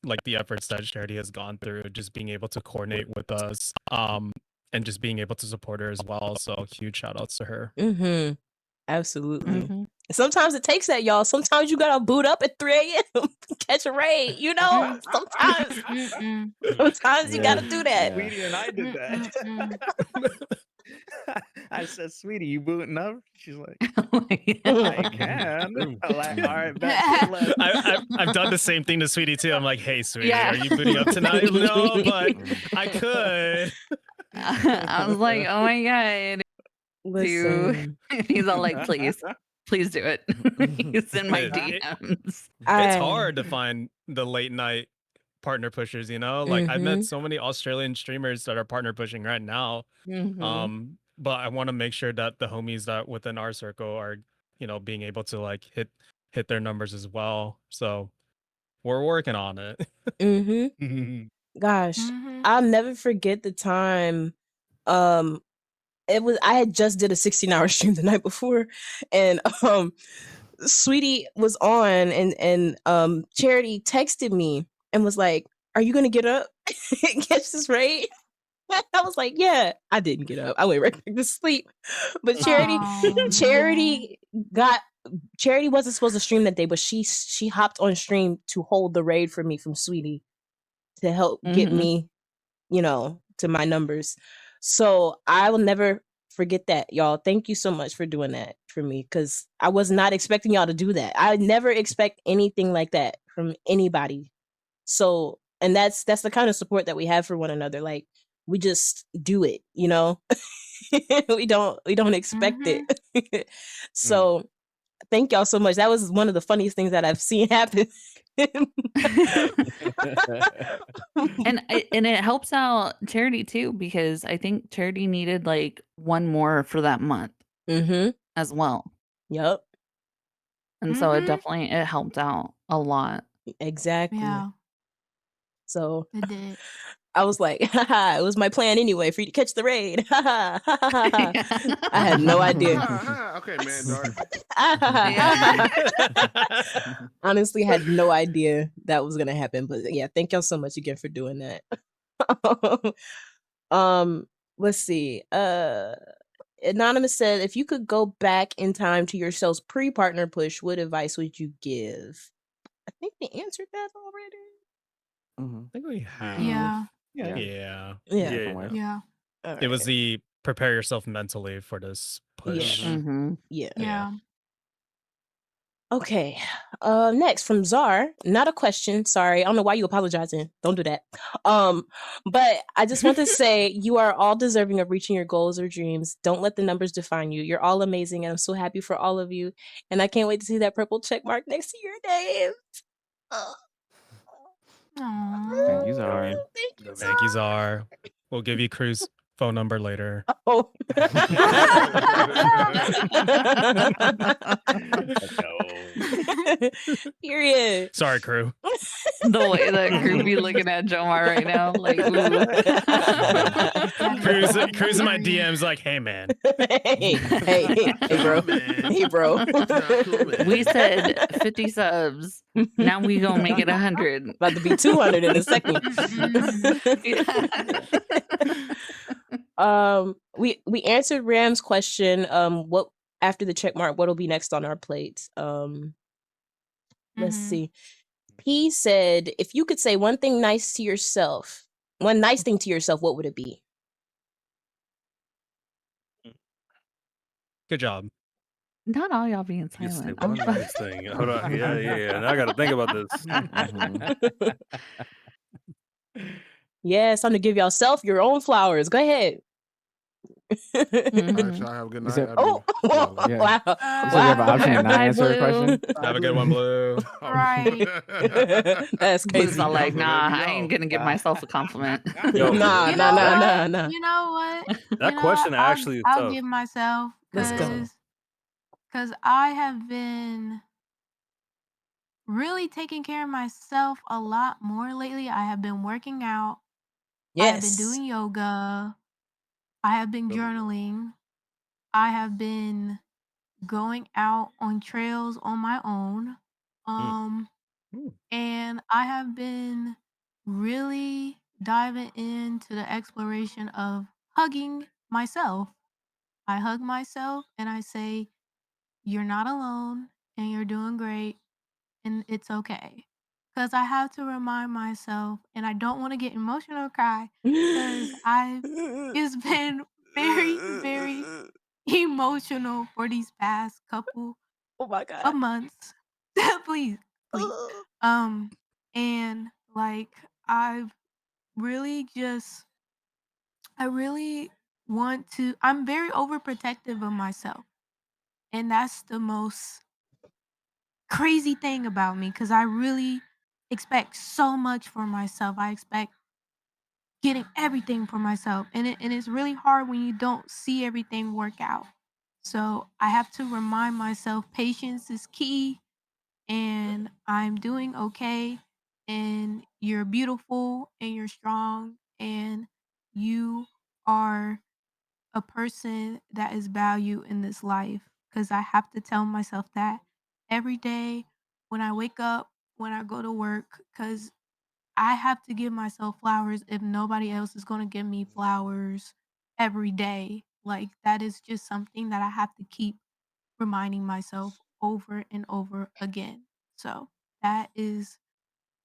like the efforts that Charity has gone through, just being able to coordinate with us, and just being able to support her as well. So huge shout outs to her. Mm-hmm. Absolutely. Mhm. Sometimes it takes that, y'all. Sometimes you gotta boot up at 3 a.m. catch a raid. Sometimes you Yeah. gotta do that. Sweetie and I did that. I said, "Sweetie, you booting up?" She's like, Like, "I can." I'm like, all right, bet. Say less. I've done the same thing to Sweetie too. I'm like, hey, Sweetie, Yeah. are you booting up tonight? No, but Mm. I could. I was like, oh my God. Listen, He's all like, please do it. He's in my It- DMs. It's I hard to find the late night partner pushers, you know? Like I've met Mhm. so many Australian streamers that are partner pushing right now. Mhm. But I want to make sure that the homies that within our circle are, being able to like hit their numbers as well. So we're working on it. Mhm. Gosh, Mhm. I'll never forget the time. I had just did a 16-hour stream the night before, and Sweetie was on, and Charity texted me and was like, "Are you gonna get up and catch this raid?" I was like, "Yeah." I didn't get up. I went right back to sleep. But Charity, Oh, no. Charity got Charity wasn't supposed to stream that day, but she hopped on stream to hold the raid for me from Sweetie to help get Mhm. me, to my numbers. So I will never forget that, y'all. Thank you so much for doing that for me, because I was not expecting y'all to do that. I never expect anything like that from anybody. So, and that's the kind of support that we have for one another. Like, we just do it, we don't expect Mhm. it. So thank y'all so much. That was one of the funniest things that I've seen happen. And it helps out Charity too, because I think Charity needed like one more for that month Mm-hmm. as well. Yep. And so it Mhm. definitely it helped out a lot. Exactly. Yeah, So it did. I was like, haha, it was my plan anyway for you to catch the raid. Ha ha ha ha ha. I had no idea. Okay, man, dark. Honestly, had no idea that was gonna happen. But yeah, thank y'all so much again for doing that. Let's see. Anonymous said, if you could go back in time to yourselves pre-partner push, what advice would you give? I think they answered that already. Mhm. I think we have. Yeah, Yeah. Yeah. Yeah. Different ways. yeah, All It was right. the prepare yourself mentally for this push. Yeah. Mhm. Yeah. yeah. Okay. Next from Czar. Not a question. Sorry. I don't know why you apologizing. Don't do that. But I just want to say you are all deserving of reaching your goals or dreams. Don't let the numbers define you. You're all amazing, and I'm so happy for all of you. And I can't wait to see that purple check mark next to your name. Thank you, Aw. Zara. Thank you, Thank you, Czar. Czar. We'll give you Crew's phone number later. Oh. No. Period. Sorry, Crew. The way that Crew be looking at Jomar right now, like, ooh. Crew's in my DMs like, hey, man. hey, bro. Man. Hey, bro. We said 50 subs. Now we gonna make it 100. About to be 200 in a second. We answered Ram's question. What after the check mark? What'll be next on our plates? Let's Mhm. see. P said, if you could say one thing nice to yourself, one nice thing to yourself, what would it be? Good job. Not all y'all being You say silent. one nice thing. Hold on. Yeah. Now I got to think about this. Yeah, it's time to give yourself your own flowers. Go ahead. All right, Mhm. y'all have a good You night. said- I Oh, do. Yeah. wow. You said you have an option to not Bye, answer a Blue. question. Have a good one, Blue. Right. That's Blue's crazy. all like, Y'all nah, gonna be I ain't off. gonna give myself a compliment. Yo, Nah. You know what? Nah. You know what? that You know question what? actually is I'll tough. give myself Let's go. because I have been really taking care of myself a lot more lately. I have been working out. I have been Yes. doing yoga. I have been journaling. I have been going out on trails on my own. And I have been really diving into the exploration of hugging myself. I hug myself and I say, you're not alone and you're doing great and it's okay. Because I have to remind myself, and I don't want to get emotional or cry, because it's been very, very emotional for these past couple Oh my of god. months. Please, please. And like I've really just I really want to I'm very overprotective of myself. And that's the most crazy thing about me because I really expect so much for myself. I expect getting everything for myself. And it's really hard when you don't see everything work out. So I have to remind myself patience is key and I'm doing okay and you're beautiful and you're strong and you are a person that is value in this life because I have to tell myself that every day when I wake up, when I go to work, because I have to give myself flowers if nobody else is going to give me flowers every day. Like, that is just something that I have to keep reminding myself over and over again. So, that is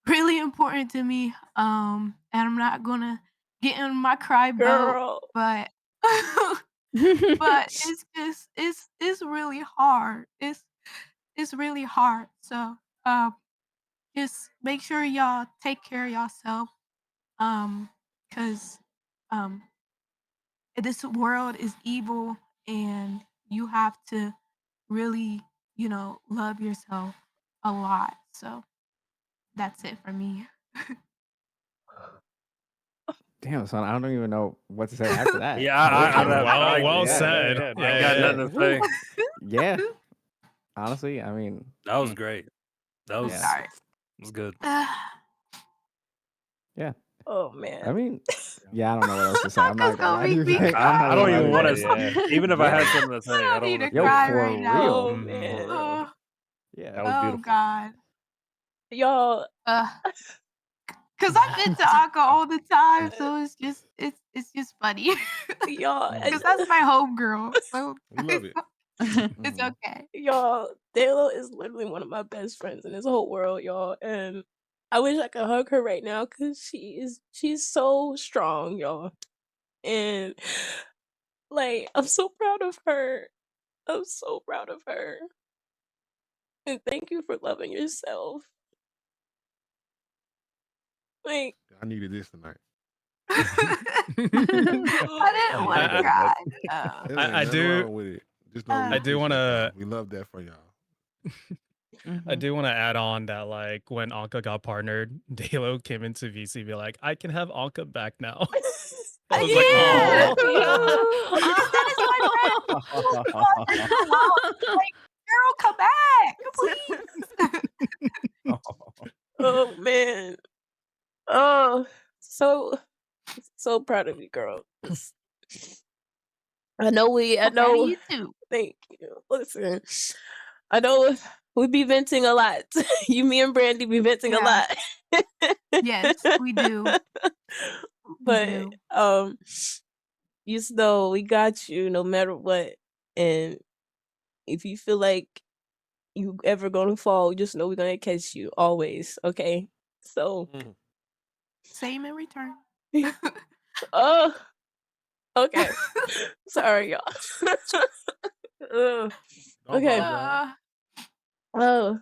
really important to me. And I'm not going to get in my cry boat, Girl. but but it's just it's really hard. It's really hard. So, um just make sure y'all take care of yourself. Cause um this world is evil and you have to really, love yourself a lot. So that's it for me. Damn, son, I don't even know what to say after that. Yeah, Well yeah, said. Yeah, I ain't got Yeah. nothing to say. yeah. Honestly, I mean, That was great. That I'm was Yeah. sorry. was good. yeah. Oh I man. mean, yeah, I don't know what else to say. I'm not Uncle's gonna gonna lie to you. make me guys. cry. I'm not I don't gonna even lie want to to. you. yeah. Even if I had Yeah. something to say, I I don't don't need want to to Yo, say cry it. for right now. real. Oh For man. real. Oh, Yeah. That was oh beautiful. God. Y'all. Cause I've been to Aka all the time, so it's just funny. Y'all. Cause that's my home girl. So We love it. it's Mhm. okay. Y'all, Daylo is literally one of my best friends in this whole world, y'all. And I wish I could hug her right now because she's so strong, y'all. And like I'm so proud of her. I'm so proud of her. And thank you for loving yourself. Like I needed this tonight. I didn't want to I- cry. There's I ain't nothing do- wrong with it. Just know we I do appreciate wanna- y'all. We love that for y'all. I do want to add on that, like, when Anka got partnered, Dalo came into VC be like, I can have Anka back now. I was like, Yeah. "Aw." That is my friend. She was gone for so long. Like, girl, come back, please. Oh man. Oh, so proud of you, girl. I know I'm proud of know you too. thank you. Listen, I know we be venting a lot. You, me, and Brandy be venting a Yeah. lot. Yes, we do. We But do. you just know we got you no matter what. And if you feel like you ever gonna fall, just know we're gonna catch you always. Okay. So Same in return. oh okay. Sorry, y'all. Ugh. Don't Okay. apologize. Oh.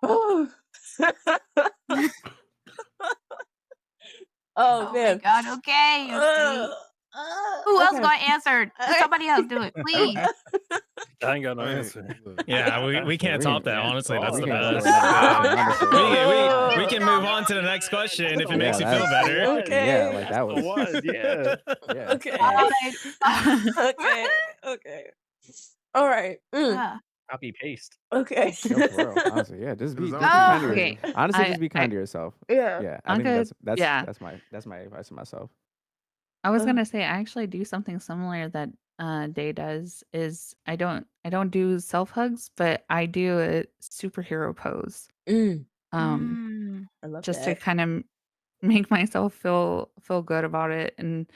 Oh. Oh Oh my man. God. Okay. Okay. Who else Okay. gonna answer? Somebody else do it, please. I ain't got no I ain't- answer. look, Yeah, we can't We top ain't- that. yeah, Honestly, oh, that's we the can't best. say another Yeah. question, honestly. We can move on to the next question if it makes you Yeah, feel that's- better. Okay. Yeah, like that That's the was. one. Yeah. Yeah. Okay. Okay. Okay. All right. Copy paste. Okay. Yo, for real. Honestly, yeah. Just be It's kind all to good. Okay. honestly, I- just be kind to yourself. Yeah. Yeah. I think Anka, yeah. that's my advice to myself. I was Uh. gonna say I actually do something similar that Day does. Is I don't do self hugs, but I do a superhero pose. I love Just to that. kind of make myself feel good about it, and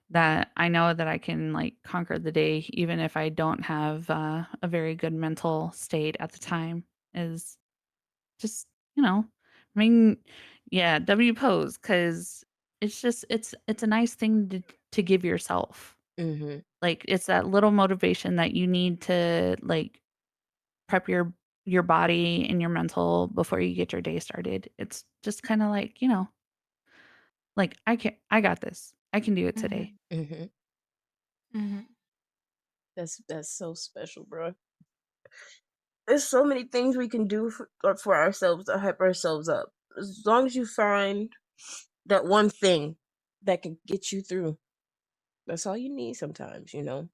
that I know that I can like conquer the day even if I don't have a very good mental state at the time. Is just I mean, yeah, W pose because it's just it's a nice thing to give yourself. Mm-hmm. Like, it's that little motivation that you need to, like, prep your body and your mental before you get your day started. It's just kinda like, like, I got this. I can do it Mhm. today. Mm-hmm. Mhm. That's so special, bro. There's so many things we can do for ourselves to hype ourselves up. As long as you find that one thing that can get you through, that's all you need sometimes, you know?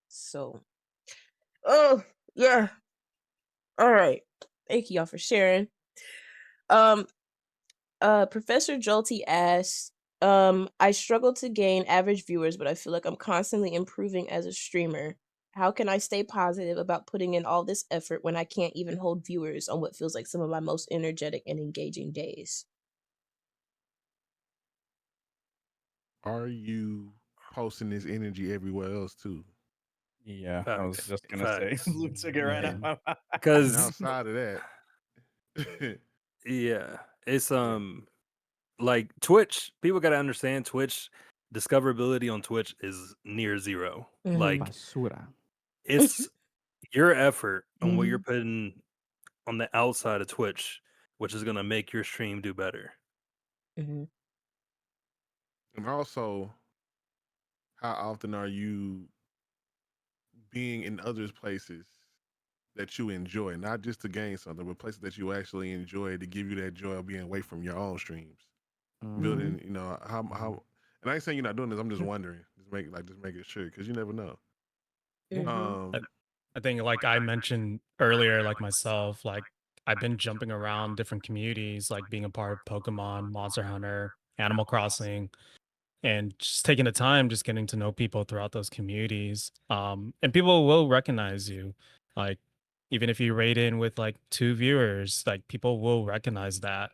So, oh, yeah. All right. Thank y'all for sharing. Um, Professor Jolty asks, I struggle to gain average viewers, but I feel like I'm constantly improving as a streamer. How can I stay positive about putting in all this effort when I can't even hold viewers on what feels like some of my most energetic and engaging days? Are you posting this energy everywhere else too? Yeah, I was Facts. just gonna say, Facts. Luke took it right out And my mouth. and Because outside of that, yeah, it's yeah. like Twitch. People got to understand Twitch discoverability on Twitch is near zero. Mm-hmm. Like Basura. it's your effort and what you're Mm-hmm. putting on the outside of Twitch, which is gonna make your stream do better. Mm-hmm. And also, how often are you being in others' places that you enjoy, not just to gain something, but places that you actually enjoy to give you that joy of being away from your own streams, Mhm. building. You know how. And I ain't saying you're not doing this. I'm just wondering. Just make it sure, because you never know. Mm-hmm. I think, like I mentioned earlier, like myself, like I've been jumping around different communities, like being a part of Pokemon, Monster Hunter, Animal Crossing, and just taking the time, just getting to know people throughout those communities. And people will recognize you. Like, even if you rate in with like 2 viewers, like people will recognize that.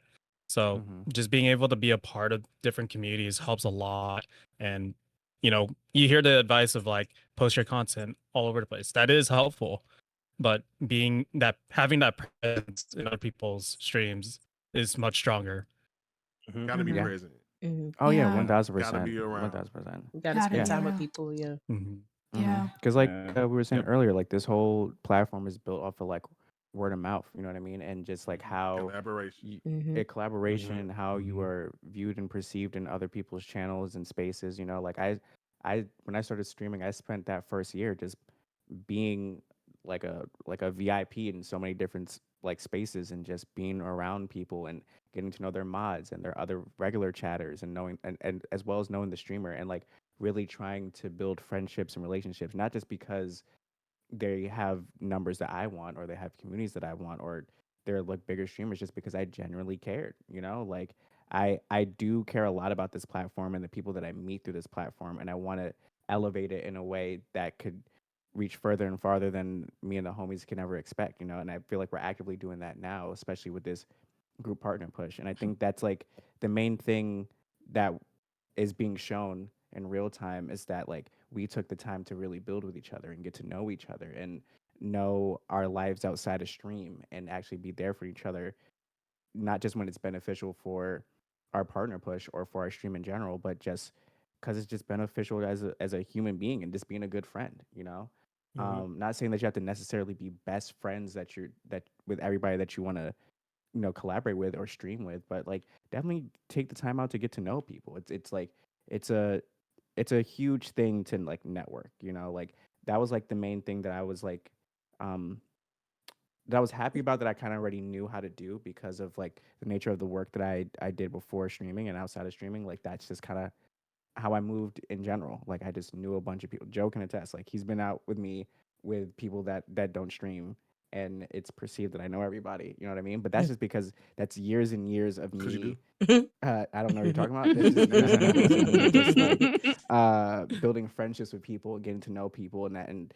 So Mhm. just being able to be a part of different communities helps a lot. And you hear the advice of like post your content all over the place. That is helpful. But having that presence in other people's streams is much stronger. Mhm. Got to be Yeah. present. Mm-hmm. Oh yeah, Yeah. 1,000%. Gotta be 1000%. around. 1000%. You gotta Gotta spend Yeah. be time with around. people, yeah. Mhm. Yeah. Because like Yeah. we were saying Yep. earlier, like this whole platform is built off of like word of mouth. You know what I mean? And just like how Collaboration. Mm-hmm. collaboration and how you Mhm. are viewed and perceived in other people's channels and spaces. You know, like I when I started streaming, I spent that first year just being like a VIP in so many different like spaces and just being around people and getting to know their mods and their other regular chatters and knowing and as well as knowing the streamer and like really trying to build friendships and relationships, not just because they have numbers that I want or they have communities that I want or they're like bigger streamers, just because I genuinely cared, you know? Like I do care a lot about this platform and the people that I meet through this platform, and I want to elevate it in a way that could reach further and farther than me and the homies can ever expect, you know? And I feel like we're actively doing that now, especially with this group partner push. And I think that's like the main thing that is being shown in real time, is that like we took the time to really build with each other and get to know each other and know our lives outside of stream and actually be there for each other, not just when it's beneficial for our partner push or for our stream in general, but just because it's just beneficial as a human being and just being a good friend, you know. Not saying that you have to necessarily be best friends that with everybody that you want to collaborate with or stream with, but like definitely take the time out to get to know people. It's like it's a it's a huge thing to like network, like that was like the main thing that I was like um that I was happy about, that I kind of already knew how to do because of like the nature of the work that I did before streaming and outside of streaming. Like that's just kind of how I moved in general. Like I just knew a bunch of people. Joe can attest. Like he's been out with me with people that don't stream, and it's perceived that I know everybody. You know what I mean? But that's just because that's years and years of 'Cause you do. me. I don't know what you're talking about. This is years and years of me just like building friendships with people, getting to know people, and that, and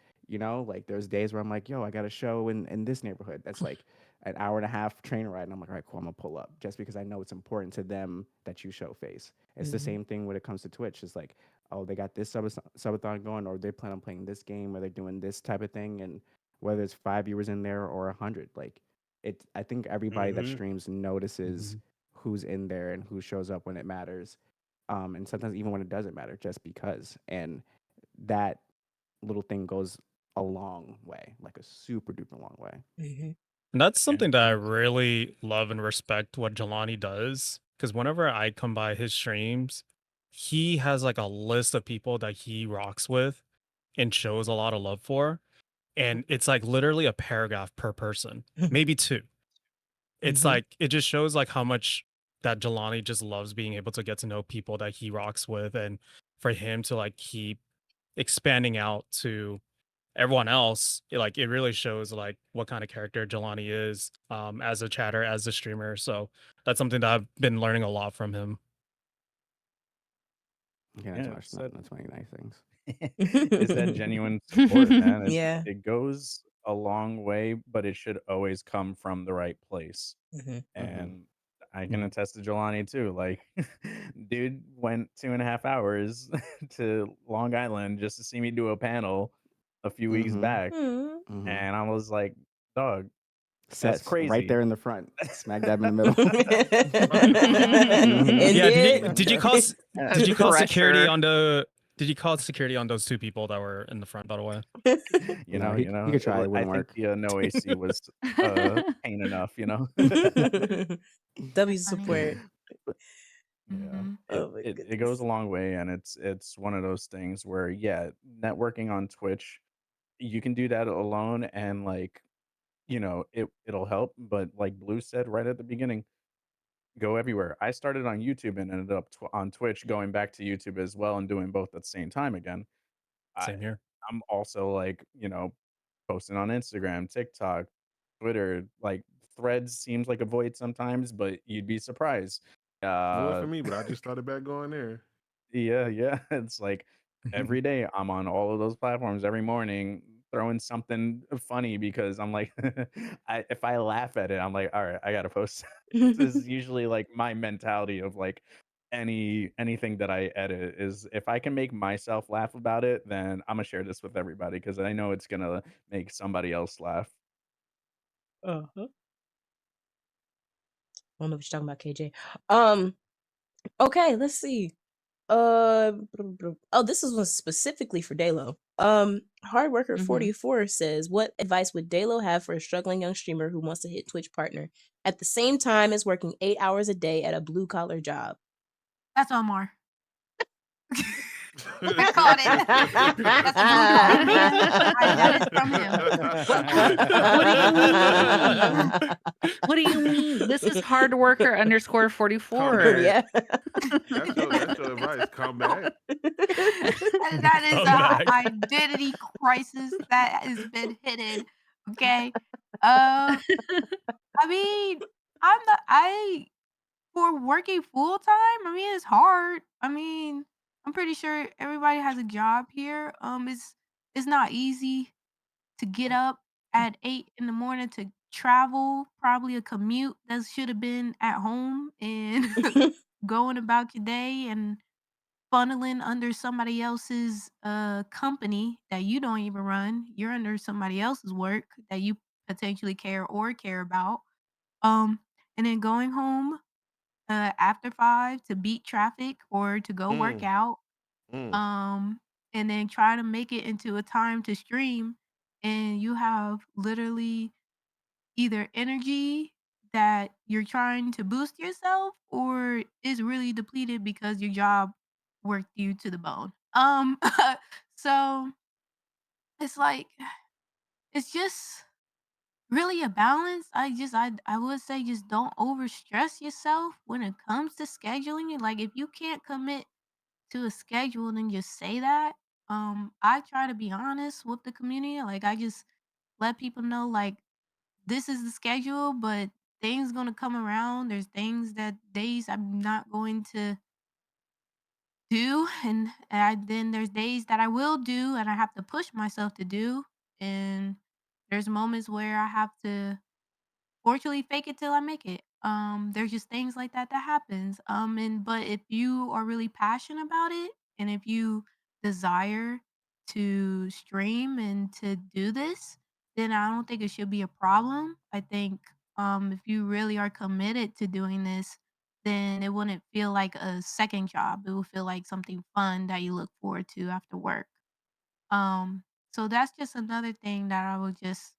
like there's days where I'm like, yo, I got a show in this neighborhood. That's like an hour and a half train ride, and I'm like, all right, cool, I'm gonna pull up, just because I know it's important to them that you show face. It's the Mhm. same thing when it comes to Twitch. It's like, oh, they got this subathon going, or they plan on playing this game, or they're doing this type of thing, and whether it's 5 viewers in there or 100, like I think everybody that Mhm. streams notices Mhm. who's in there and who shows up when it matters. and sometimes even when it doesn't matter, just because. And that little thing goes a long way, like a super duper long way. Mhm. And that's Yeah. something that I really love and respect what Jelani does. Because whenever I come by his streams, he has like a list of people that he rocks with and shows a lot of love for. And it's like literally a paragraph per person, maybe two. It's Mhm. like it just shows like how much that Jelani just loves being able to get to know people that he rocks with, and for him to like keep expanding out to everyone else, like it really shows like what kind of character Jelani is as a chatter, as a streamer. So that's something that I've been learning a lot from him. Yeah, Yeah, that's that's many nice things. it's that genuine support, man. Yeah. It goes a long way, but it should always come from the right place. Mhm. And I can attest to Jelani too. Like, dude went 2.5 hours to Long Island just to see me do a panel a few weeks Mhm. back, Mm. Mhm. and I was like, "Dog, that's Sets right crazy." there in the front, smack dab in the middle. And Yeah, then did you call did you call security Pressure. on the did you call security on those two people that were in the front, by the way? You No, know, he could try. It I wouldn't think work. the no AC was pain enough. You know. W Funny. support. Yeah, Mhm. Oh my it goes goodness. a long way, and it's one of those things where, yeah, networking on Twitch, you can do that alone, and like, it'll help. But like Blue said right at the beginning, go everywhere. I started on YouTube and ended up on Twitch, going back to YouTube as well, and doing both at the same time again. I Same here. I'm also like, posting on Instagram, TikTok, Twitter, like Threads seems like a void sometimes, but you'd be surprised. Void Uh for me, but I just started back going there. yeah, yeah. It's like every day I'm on all of those platforms every morning throwing something funny because I'm like if I laugh at it, I'm like, all right, I gotta post. This is usually like my mentality of like anything that I edit is if I can make myself laugh about it, then I'm gonna share this with everybody because I know it's gonna make somebody else laugh. Uh-huh. I don't know what you're talking about, KJ. Um, okay, let's see. Oh, this is one specifically for Dalo. Hard worker Mhm. 44 says, "What advice would Dalo have for a struggling young streamer who wants to hit Twitch partner at the same time as working 8 hours a day at a blue collar job?" That's Omar. I caught it. That's a blue collar man. That is from him. What do you mean? What do you mean? This is hard worker underscore 44. back. Yeah. That's your advice. Come back. That is Come a back. identity crisis that has been hidden. Okay. I mean, for working full time, I mean, it's hard. I mean, I'm pretty sure everybody has a job here. It's not easy to get up at 8 in the morning to travel, probably a commute that should have been at home, and going about your day and funneling under somebody else's company that you don't even run. You're under somebody else's work that you potentially care about. Um, and then going home after 5 to beat traffic or to go work Mm, out. mm. Um, and then try to make it into a time to stream, and you have literally either energy that you're trying to boost yourself or is really depleted because your job worked you to the bone. So it's like it's just really a balance. I would say just don't overstress yourself when it comes to scheduling it. Like if you can't commit to a schedule, then just say that. I try to be honest with the community. Like I just let people know like this is the schedule, but things gonna come around. There's things that days I'm not going to do, and then there's days that I will do, and I have to push myself to do. And there's moments where I have to fortunately fake it till I make it. There's just things like that that happens. And but if you are really passionate about it, and if you desire to stream and to do this, then I don't think it should be a problem. I think if you really are committed to doing this, then it wouldn't feel like a second job. It would feel like something fun that you look forward to after work. Um, so that's just another thing that I would just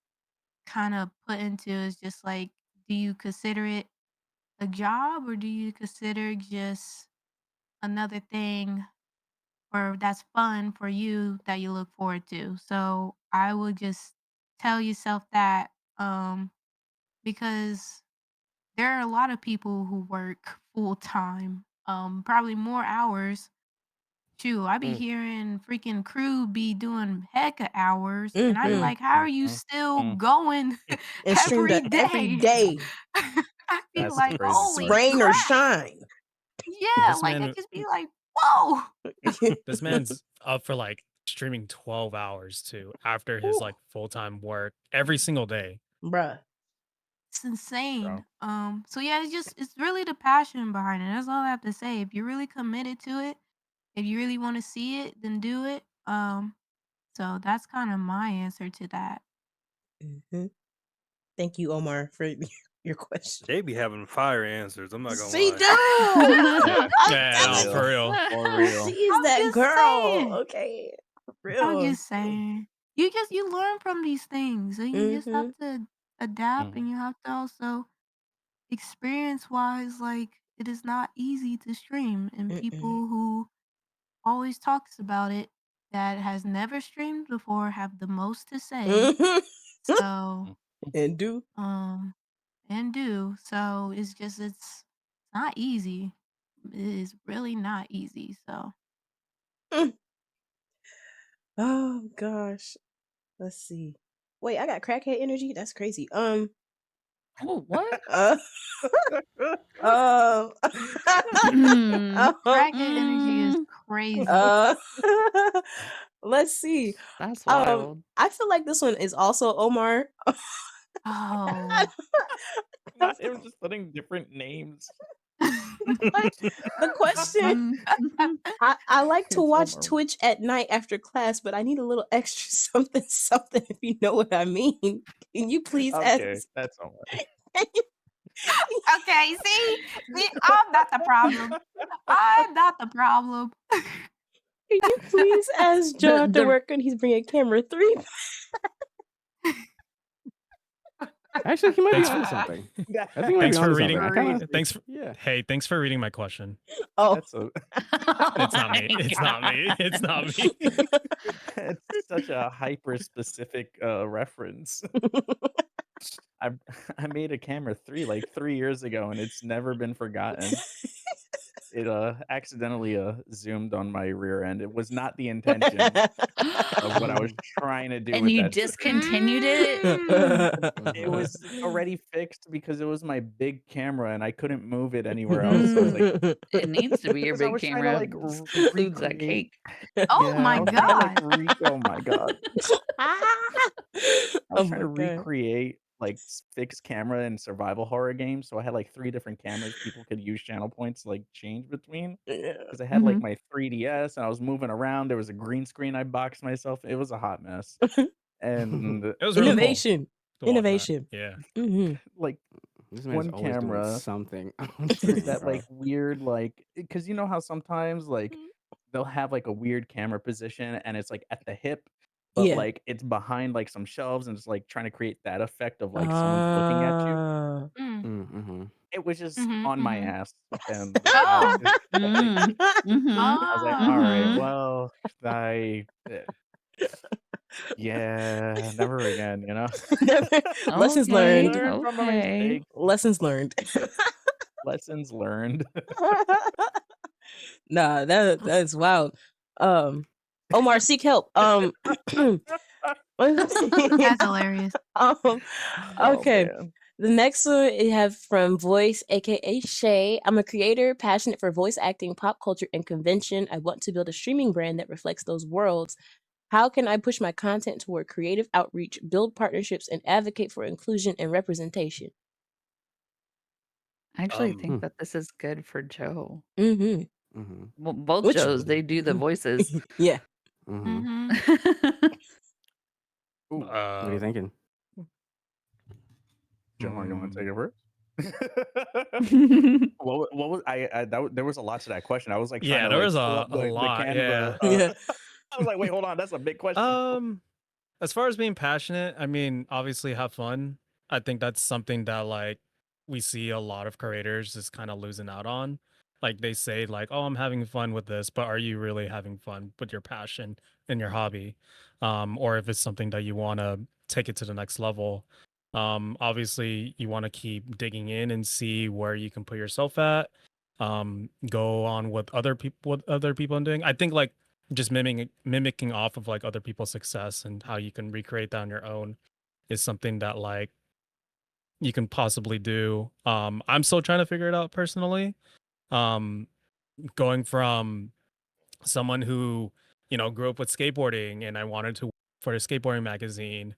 kind of put into is just like, do you consider it a job or do you consider just another thing or that's fun for you that you look forward to? So I would just tell yourself that because there are a lot of people who work full time, probably more hours. Shoot, I be Mm. hearing freaking crew be doing hecka hours, and I be Mm-hmm. like, "How are you still going And stream every that every day?" day, I be That's like, crazy "Holy work. rain or crap!" shine. Yeah, This like I man, just be like, "Whoa!" this man's up for like streaming 12 hours too after his Ooh, like full-time work every single day. bruh. It's insane. Bro. So yeah, it's really the passion behind it. That's all I have to say. If you're really committed to it, if you really want to see it, then do it. So that's kind of my answer to that. Mhm. Thank you, Omar, for your question. They be having fire answers. I'm not gonna She lie. do. Yeah, I'm Yeah, for no, telling real. for real. For you, real. she's I'm that just girl. saying. Okay, for I'm real. just saying. You learn from these things, and you just Mm-hmm. have to adapt, Mhm. and you have to also experience wise, like it is not easy to stream, and people Mm-mm. who always talks about it that has never streamed before have the most to say. Mm-hmm. So, And do. and do. So it's not easy. It is really not easy. So Mm. Oh gosh. Let's see. Wait, I got crackhead energy. That's crazy. Oh, what? Uh. Um. crackhead energy is Mm, crazy. uh. Let's see. that's wild. I feel like this one is also Omar. Oh. Not even just putting different names. Like the question. Mhm. I like to It's watch Omar. Twitch at night after class, but I need a little extra something something if you know what I mean. Can you please Okay, ask? that's Omar. Okay, see, I'm not the problem. I'm not the problem. Can you please ask Joe after The work when he's bringing camera 3? Actually, he might be Thanks onto for something. I That- think he might thanks be for onto reading. something. I kind of, Thanks for yeah. hey, thanks for reading my question. Oh, That's a It's not Oh me. my It's not me. God. It's not me. that's such a hyper specific reference. I I made a camera 3 like 3 years ago and it's never been forgotten. It accidentally zoomed on my rear end. It was not the intention of what I was trying to do And with you that video. discontinued it? It was already fixed because it was my big camera and I couldn't move it anywhere else. So I was like, It needs to be your because I big was trying to camera. like This concludes that recreate. cake. Oh Yeah, my I was trying to like god. oh my god. I Oh was trying my to god. recreate like fixed camera and survival horror games. So I had like 3 different cameras people could use channel points to like change between. Yeah. Because I had like Mhm. my 3DS and I was moving around. There was a green screen I boxed myself. It was a hot mess. And It was really cool Innovation. to watch that. Innovation. Yeah. Mm-hmm. like This man's one always doing camera something on did stream, that bro. like weird like because you know how sometimes like they'll have like a weird camera position and it's like at the hip but Yeah. like it's behind like some shelves and it's like trying to create that effect of like someone's looking at you. Mm. Mm-hmm. It was just Mhm, on my mhm. ass and Oh. Mm. Mhm. I was like all right Mhm. well yeah never again you know. Lessons Okay. learned. Learn from my Okay. mistake. Lessons learned. Lessons learned. Nah, that's wild. Omar, seek help. That's hilarious. Oh Okay. man. The next one I have from Voice, aka Shay. I'm a creator passionate for voice acting, pop culture, and convention. I want to build a streaming brand that reflects those worlds. How can I push my content toward creative outreach, build partnerships, and advocate for inclusion and representation? I actually Um think that this is good for Joe. Mm-hmm. Mm-hmm. Well, both Which? Joes, they do the voices. Yeah. Mm-hmm. Mhm. ooh, What are you thinking? John, you want to take it first? What was there was a lot to that question. I was like trying Yeah, to there like was pull up a the lot. Canva. Yeah. Yeah. I was like, wait, hold on, that's a big question. As far as being passionate, I mean, obviously have fun. I think that's something that like we see a lot of creators just kind of losing out on. Like they say like, "Oh, I'm having fun with this," but are you really having fun with your passion and your hobby? Or if it's something that you want to take it to the next level. Obviously you want to keep digging in and see where you can put yourself at. Go on with other people are doing. I think like just mimicking off of like other people's success and how you can recreate that on your own is something that like you can possibly do. I'm still trying to figure it out personally. Um, Going from someone who, grew up with skateboarding and I wanted to work for a skateboarding magazine.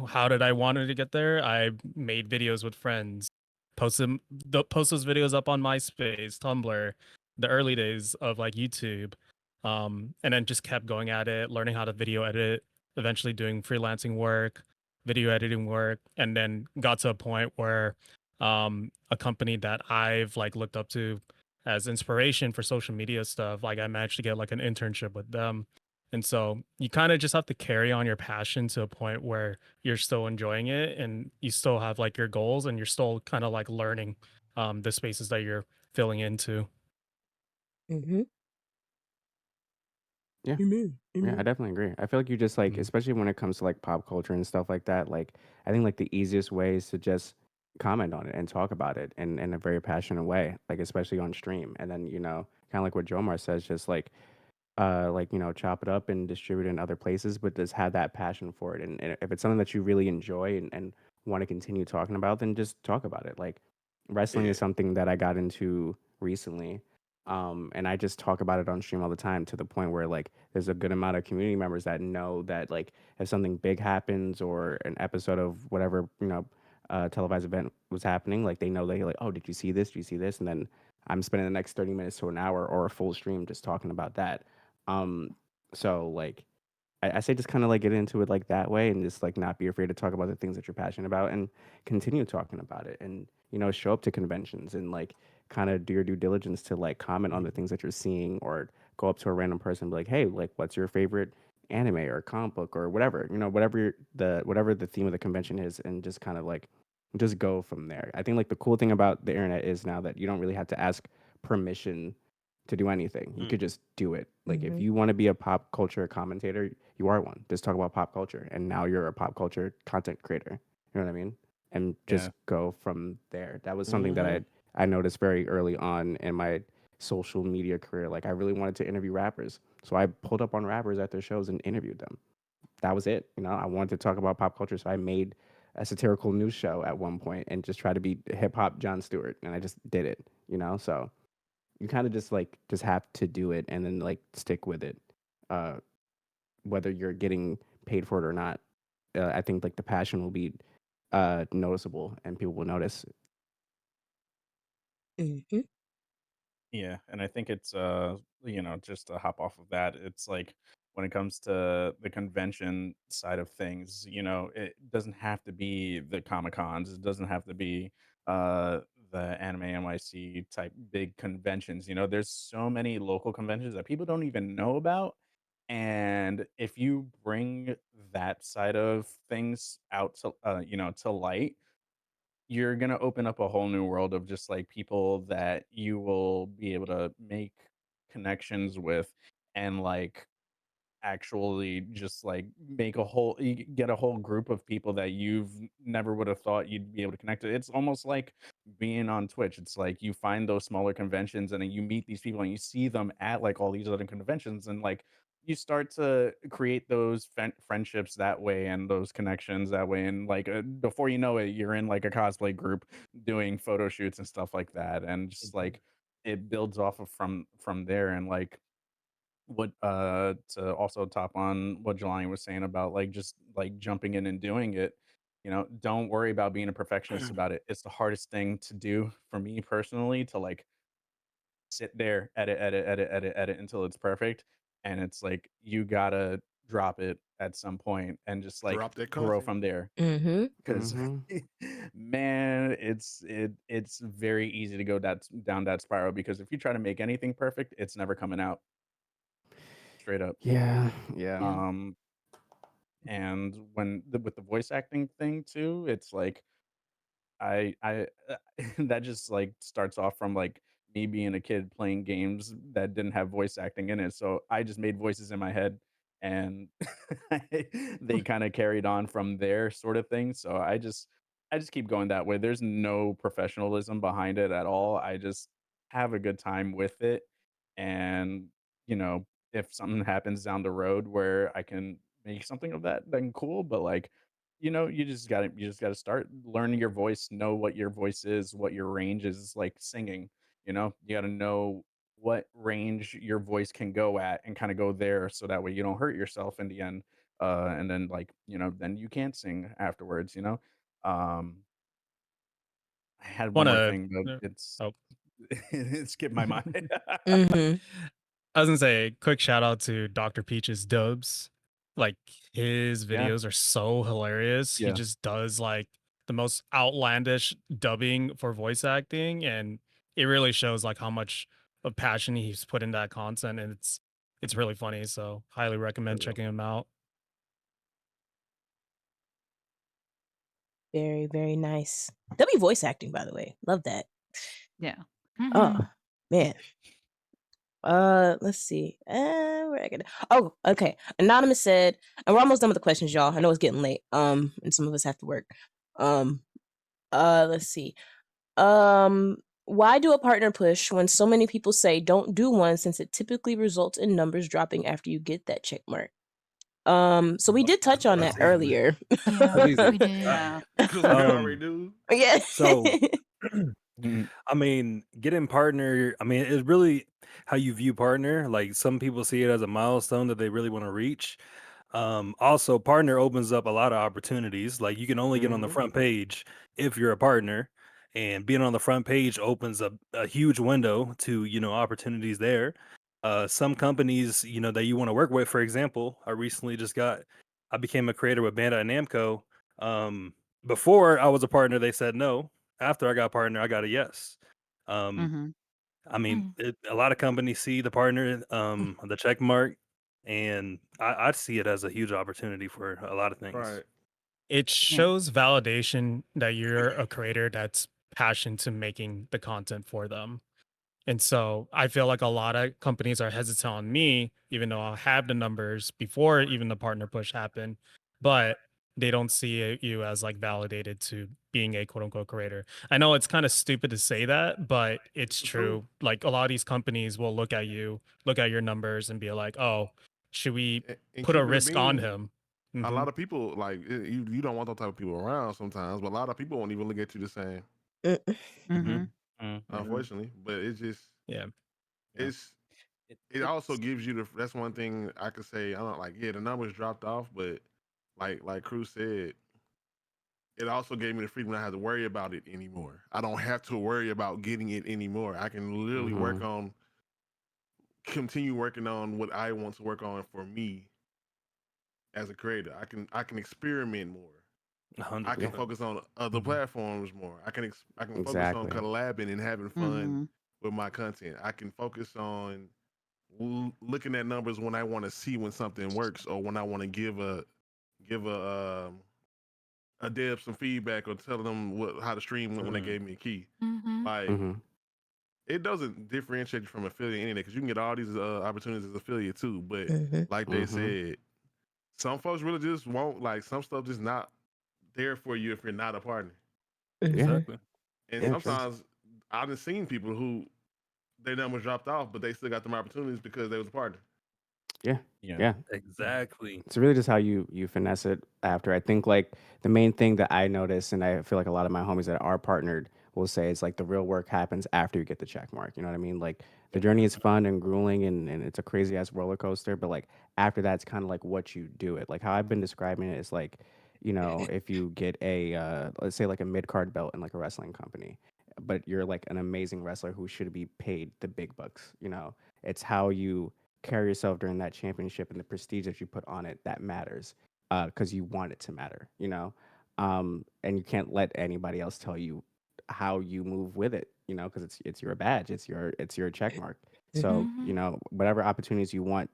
How did I wanted to get there? I made videos with friends, post those videos up on MySpace, Tumblr, the early days of like YouTube. And then just kept going at it, learning how to video edit, eventually doing freelancing work, video editing work, and then got to a point where a company that I've like looked up to as inspiration for social media stuff, like I managed to get like an internship with them. And so you kind of just have to carry on your passion to a point where you're still enjoying it and you still have like your goals and you're still kind of like learning the spaces that you're filling into. Mm-hmm. Yeah. Amen. Yeah, I Amen. definitely agree. I feel like you just like, Mhm. especially when it comes to like pop culture and stuff like that, like I think like the easiest way is to just comment on it and talk about it in a very passionate way, like especially on stream. And then, kind of like what Jomar says, just like, chop it up and distribute it in other places, but just have that passion for it. And if it's something that you really enjoy and want to continue talking about, then just talk about it. Like wrestling Yeah. is something that I got into recently. And I just talk about it on stream all the time to the point where like there's a good amount of community members that know that like if something big happens or an episode of whatever, televised event was happening, like they know they like, oh, did you see this? Did you see this? And then I'm spending the next 30 minutes to an hour or a full stream just talking about that. Um, so like I say just kind of like get into it like that way and just like not be afraid to talk about the things that you're passionate about and continue talking about it and show up to conventions and like kind of do your due diligence to like comment on the things that you're seeing or go up to a random person and be like, hey, like what's your favorite anime or comic book or whatever, whatever the theme of the convention is and just kind of like just go from there. I think like the cool thing about the internet is now that you don't really have to ask permission to do anything. You could just do it. Like if Mm-hmm. you want to be a pop culture commentator, you are one. Just talk about pop culture, and now you're a pop culture content creator. You know what I mean? And just Yeah. go from there. That was something that Mhm. I noticed very early on in my social media career. Like I really wanted to interview rappers, so I pulled up on rappers at their shows and interviewed them. That was it. I wanted to talk about pop culture, so I made a satirical news show at one point and just try to be hip hop Jon Stewart, and I just did it. So you kind of just have to do it and then like stick with it, uh, whether you're getting paid for it or not. I think like the passion will be noticeable and people will notice. Mm-hmm. Yeah, and I think it's just to hop off of that, it's like when it comes to the convention side of things, it doesn't have to be the Comic Cons, it doesn't have to be uh the Anime NYC type big conventions. There's so many local conventions that people don't even know about. And if you bring that side of things out to light, you're gonna open up a whole new world of just like people that you will be able to make connections with and like actually just like make get a whole group of people that you've never would have thought you'd be able to connect to. It's almost like being on Twitch. It's like you find those smaller conventions and then you meet these people and you see them at like all these other conventions and like you start to create those friendships that way and those connections that way and like before you know it you're in like a cosplay group doing photo shoots and stuff like that and just Mm-hmm. like it builds off of from there and like what to also top on what Jelani was saying about like just like jumping in and doing it, don't worry about being a perfectionist about it. It's the hardest thing to do for me personally to like sit there, edit until it's perfect. And it's like you gotta drop it at some point and just like Drop that grow content. from there. Mm-hmm. Because man, it's very easy to go down that spiral, because if you try to make anything perfect, it's never coming out straight up. Yeah. Um, and with the voice acting thing too, it's like I that just like starts off from like me being a kid playing games that didn't have voice acting in it. So I just made voices in my head, and they kind of carried on from there, sort of thing. So I just keep going that way. There's no professionalism behind it at all. I just have a good time with it. And, if something happens down the road where I can make something of that, then cool. But like, you just gotta start learning your voice, know what your voice is, what your range is, like singing. You gotta know what range your voice can go at and kind of go there, so that way you don't hurt yourself in the end. And then like, then you can't sing afterwards. Um I had one more Wanna thing, but it's oh. it skipped my mind. Mm-hmm. I was gonna say, quick shout out to Dr. Peach's dubs. Like his Yeah. videos are so hilarious. He Yeah. just does like the most outlandish dubbing for voice acting, and it really shows like how much of passion he's put in that content, and it's really funny. So highly recommend checking him out. Very, very nice. W voice acting, by the way. Love that. Yeah. Oh Mhm. man. Let's see. Where I get? Oh, okay. Anonymous said, and we're almost done with the questions, y'all. I know it's getting late. And some of us have to work. Let's see. Why do a partner push when so many people say don't do one, since it typically results in numbers dropping after you get that check mark? So we did touch on that That's easy. earlier. Yeah, easy. we did. Yeah. Because we already Um, do. Yeah. so Mhm. I mean, getting partner, I mean, it's really how you view partner. Like some people see it as a milestone that they really want to reach. Also, partner opens up a lot of opportunities. Like you can only get on the Mhm. front page if you're a partner, and being on the front page opens up a huge window to opportunities there. Some companies that you want to work with. For example, I became a creator with Bandai Namco. Um, Before I was a partner, they said no. After I got partner, I got a yes. Um, Mm-hmm. I mean, Mm. a lot of companies see the partner, the check mark, and I see it as a huge opportunity for a lot of things. Right. It Yeah. shows validation that you're a creator that's passionate to making the content for them. And so I feel like a lot of companies are hesitant on me, even though I'll have the numbers before even the partner push happened, but they don't see you as like validated to being a quote unquote creator. I know it's kind of stupid to say that, but it's It's true. true. Like a lot of these companies will look at you, look at your numbers and be like, oh, should we And put a keep it risk on being, him? a Mhm. lot of people like you don't want those type of people around sometimes, but a lot of people won't even look at you the same, Mm. Mm-hmm. Mhm. unfortunately. But it's just Yeah. Yeah. it's It, it also it's gives you that's one thing I could say. I don't like, yeah, the numbers dropped off, but like Cruz said, it also gave me the freedom not have to worry about it anymore. I don't have to worry about getting it anymore. I can literally Mhm. continue working on what I want to work on for me as a creator. I can experiment more. I can 100%. focus on other Mhm. platforms more. I can focus on Exactly. collabing and having fun Mm-hmm. with my content. I can focus on looking at numbers when I want to see when something works, or when I want to give a dev some feedback, or tell them how the stream went when they gave me a key. Mhm. Like, Mhm. it doesn't differentiate you from affiliate anyway, because you can get all these opportunities as affiliate too. But Mm-hmm. like they Mhm. said, some folks really just won't, like, some stuff just not there for you if you're not a partner. Mm-hmm. Exactly. And Yeah, true. sometimes I've seen people who their numbers dropped off, but they still got them opportunities because they was a partner. Yeah. yeah. Yeah. Exactly. It's really just how you finesse it after. I think like the main thing that I notice, and I feel like a lot of my homies that are partnered will say, is like the real work happens after you get the check mark. You know what I mean? Like the journey is fun and grueling, and it's a crazy ass roller coaster. But like after that, it's kind of like what you do it. Like how I've been describing it is like, if you get a let's say like a mid card belt in like a wrestling company, but you're like an amazing wrestler who should be paid the big bucks. It's how you carry yourself during that championship and the prestige that you put on it, that matters because you want it to matter, you know? And you can't let anybody else tell you how you move with it, you know, because it's your badge, it's your check mark. So, Mhm. you know, whatever opportunities you want,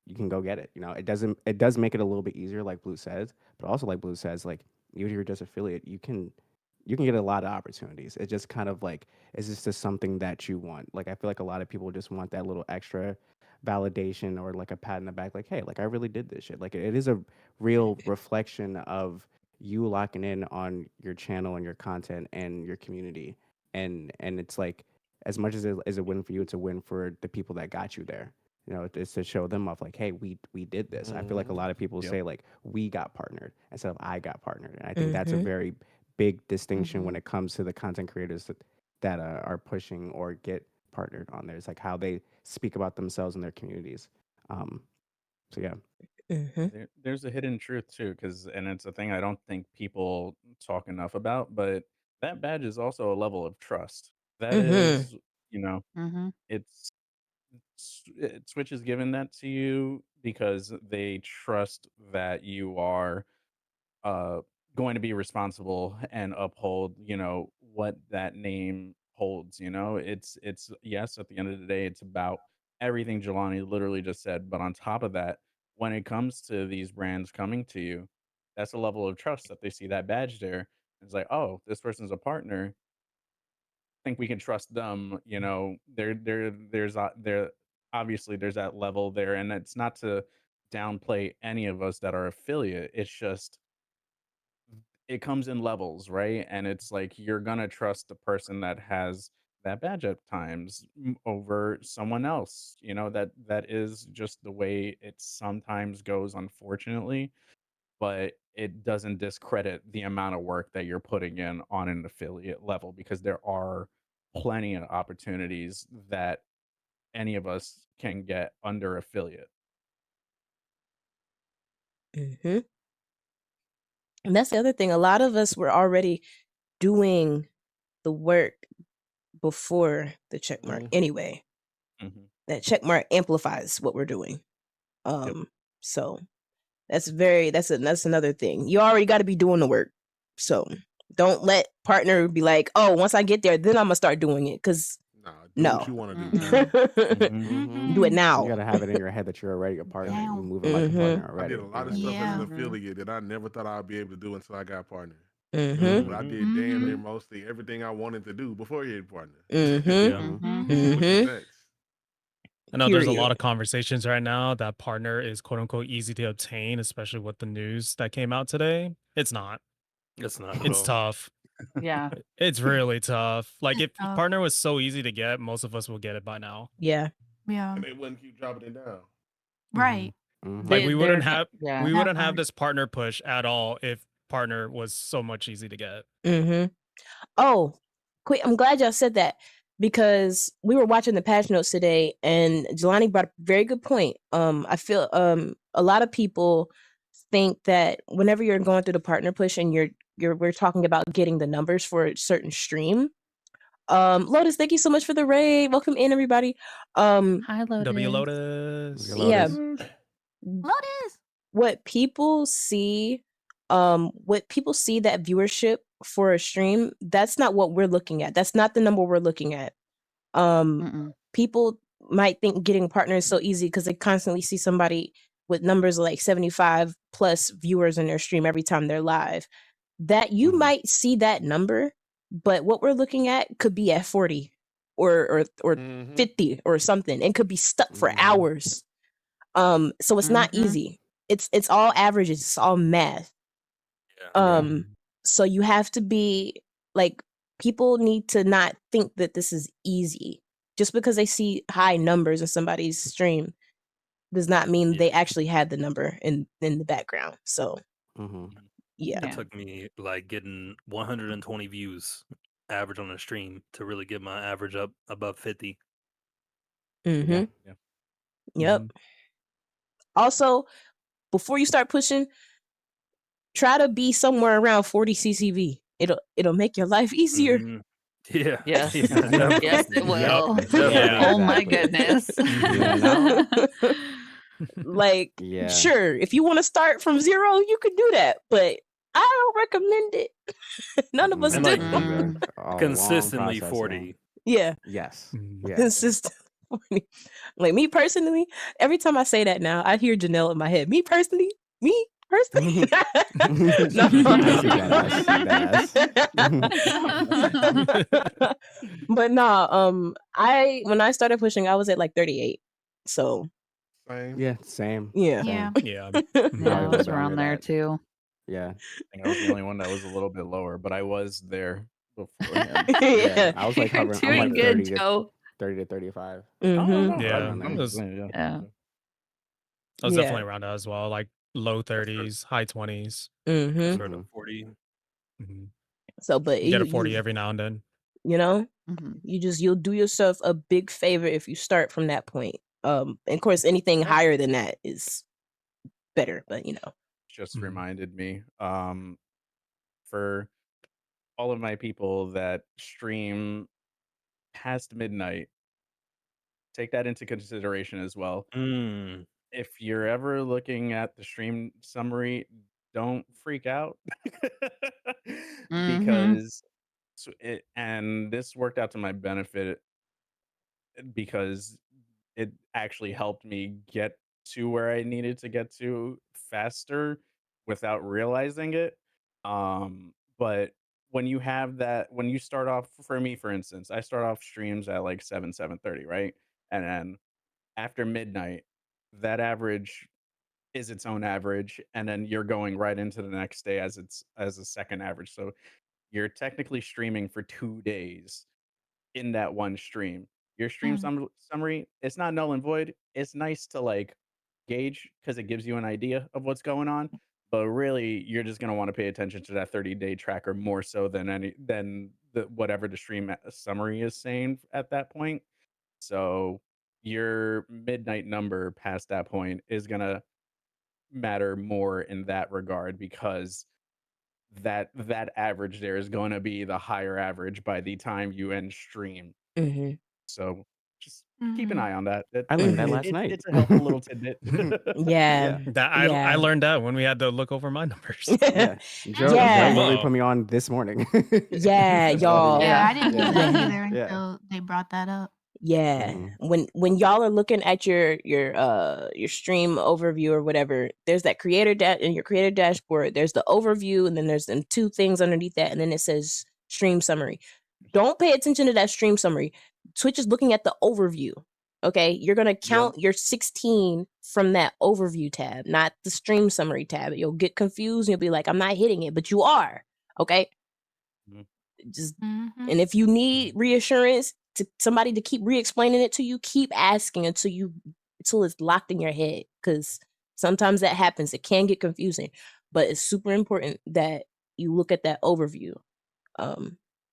you can go get it. You know, it does make it a little bit easier, like Blue says, but also like Blue says, like even if you're just affiliate, you can get a lot of opportunities. It's just kind of like, is this just something that you want? Like I feel like a lot of people just want that little extra validation or like a pat in the back, like, hey, like I really did this shit. Like it is a real reflection of you locking in on your channel and your content and your community. And it's like as much as it is a win for you, it's a win for the people that got you there. You know, it's to show them off like, hey, we did this. I feel like a lot of people Yep. say like we got partnered instead of I got partnered. And I think that's a Mhm. very big distinction when Mhm. it comes to the content creators that are pushing or get partnered on there. It's like how they speak about themselves and their communities. So yeah. Mhm. There's a hidden truth too, and it's a thing I don't think people talk enough about, but that badge is also a level of trust. That Mhm. is, you know, Mhm. it's Twitch is giving that to you because they trust that you are uh going to be responsible and uphold, what that name holds. It's yes, at the end of the day, it's about everything Jelani literally just said, but on top of that, when it comes to these brands coming to you, that's a level of trust that they see that badge there. It's like, oh, this person's a partner, think we can trust them. There obviously there's that level there, and it's not to downplay any of us that are affiliate. It's just it comes in levels, right? And it's like you're gonna trust the person that has that badge at times over someone else. That is just the way it sometimes goes, unfortunately. But it doesn't discredit the amount of work that you're putting in on an affiliate level, because there are plenty of opportunities that any of us can get under affiliate. Mhm. And that's the other thing. A lot of us were already doing the work before the check mark anyway. Mhm. That check mark amplifies what we're doing. Yep. So that's another thing. You already got to be doing the work. So don't let partner be like, oh, once I get there, then I'm gonna start doing it. Cause Nah, do what no, you want to do, Mm-mm. man. Mhm. do it You now. gotta have it in your head that you're already a partner. Now. You're moving like a partner Mhm. I did already. a You lot of know. stuff as an Yeah. Mhm. affiliate that I never thought I'd be able to do until I got partnered. Mhm. But I Mhm. did damn near Mhm. mostly everything I wanted to do before he had partner. Mhm. Yeah. Mm-hmm. Mhm. Which is Mhm. nuts. I know there's a lot Period. of conversations right now that partner is quote unquote easy to obtain, especially with the news that came out today. It's not. It's not at It's all. tough. Yeah. It's really tough. Like if tough. partner was so easy to get, most of us will get it by now. Yeah. Yeah. And they wouldn't keep dropping it down. Right. Mm-hmm. Like They we they're wouldn't not have yeah. we That wouldn't have part. this partner push at all if partner was so much easy to get. Mhm. Oh, quick! I'm glad y'all said that because we were watching the patch notes today, and Jelani brought up a very good point. I feel a lot of people think that whenever you're going through the partner push and we're talking about getting the numbers for a certain stream. Lotus, thank you so much for the raid. Welcome in, everybody. Hi, W Lotus. Lotus. Yeah, Lotus. Lotus. what people see that viewership for a stream, that's not what we're looking at. That's not the number we're looking at. Mm-mm. People might think getting a partner is so easy because they constantly see somebody with numbers like 75 plus viewers in their stream every time they're live. That you Mhm. might see that number, but what we're looking at could be at 40 or Mm-hmm. 50 or something. It could be stuck for Mhm. hours. So it's not Mhm. easy. It's all averages, it's all math. Yeah. So you have to be like, people need to not think that this is easy. Just because they see high numbers in somebody's stream does not mean Yeah. they actually had the number in the background. So Mhm. yeah. It Yeah. took me like getting 120 views average on a stream to really get my average up above 50. Mm-hmm. Yeah. Yep. Mhm. Also, before you start pushing, try to be somewhere around 40 CCV. It'll make your life easier. Mhm. Yeah. Yes. Yeah, Yes, definitely. it will. Yeah. Oh my Exactly. goodness. You know? Like, Yeah. sure, if you want to start from 0, you could do that, but I don't recommend it. None of us And do. like It's a long consistently process, 40. man. Yeah, Yes. Mhm. Yeah. consistent. Like me personally, every time I say that now, I hear Janelle in my head. Me personally, me personally. No. I see that ass. But no, when I started pushing, I was at like 38. So Same. Yeah, same. yeah. Yeah. Yeah. Probably Yeah, a I little was bit around under there that. too. Yeah. I think I was the only one that was a little bit lower, but I was there before him. Yeah. Yeah. I was like You're hovering. I'm like doing good, 30 to Joe. 35. Oh Mm-hmm. no, Yeah. around I there. was yeah. Yeah. Yeah. definitely around that as well, like low 30s, high 20s. Mm-hmm. Sort of 40. Mhm. So, but Get a 40 you every now and then. know, Mhm. you'll do yourself a big favor if you start from that point. And of course, anything higher than that is better, but Just Mhm. reminded me, for all of my people that stream past midnight, take that into consideration as well. Mm. If you're ever looking at the stream summary, don't freak out Mhm. because and this worked out to my benefit because it actually helped me get to where I needed to get to faster without realizing it. But when you have that, when you start off, for me, for instance, I start off streams at like 7:30, right? And then after midnight, that average is its own average, and then you're going right into the next day as a second average. So you're technically streaming for 2 days in that one stream. Your stream Mm. summary, it's not null and void. It's nice to like gauge because it gives you an idea of what's going on. But really, you're just gonna want to pay attention to that 30-day tracker more so than the whatever the stream summary is saying at that point. So your midnight number past that point is gonna matter more in that regard because that average there is going to be the higher average by the time you end stream. Mm-hmm. So just keep an Mhm. eye on that. I learned that last night. It's a helpful little tidbit. Yeah. That I Yeah. learned that when we had to look over my numbers. Yeah. Joe Yeah. literally Whoa. put me on this morning. Yeah, Letting y'all. you Yeah, know. I didn't know Yeah. that Yeah. either Yeah. until they brought that up. Yeah. Mhm. When y'all are looking at your stream overview or whatever, there's that in your creator dashboard, there's the overview and then there's them two things underneath that and then it says stream summary. Don't pay attention to that stream summary. Twitch is looking at the overview. Okay? You're going to count your 16 from that overview tab, not the stream summary tab. You'll get confused and you'll be like, I'm not hitting it, but you are. Okay? Mhm. Just Mhm. and if you need reassurance to somebody to keep re-explaining it to you, keep asking until it's locked in your head. Because sometimes that happens. It can get confusing, but it's super important that you look at that overview.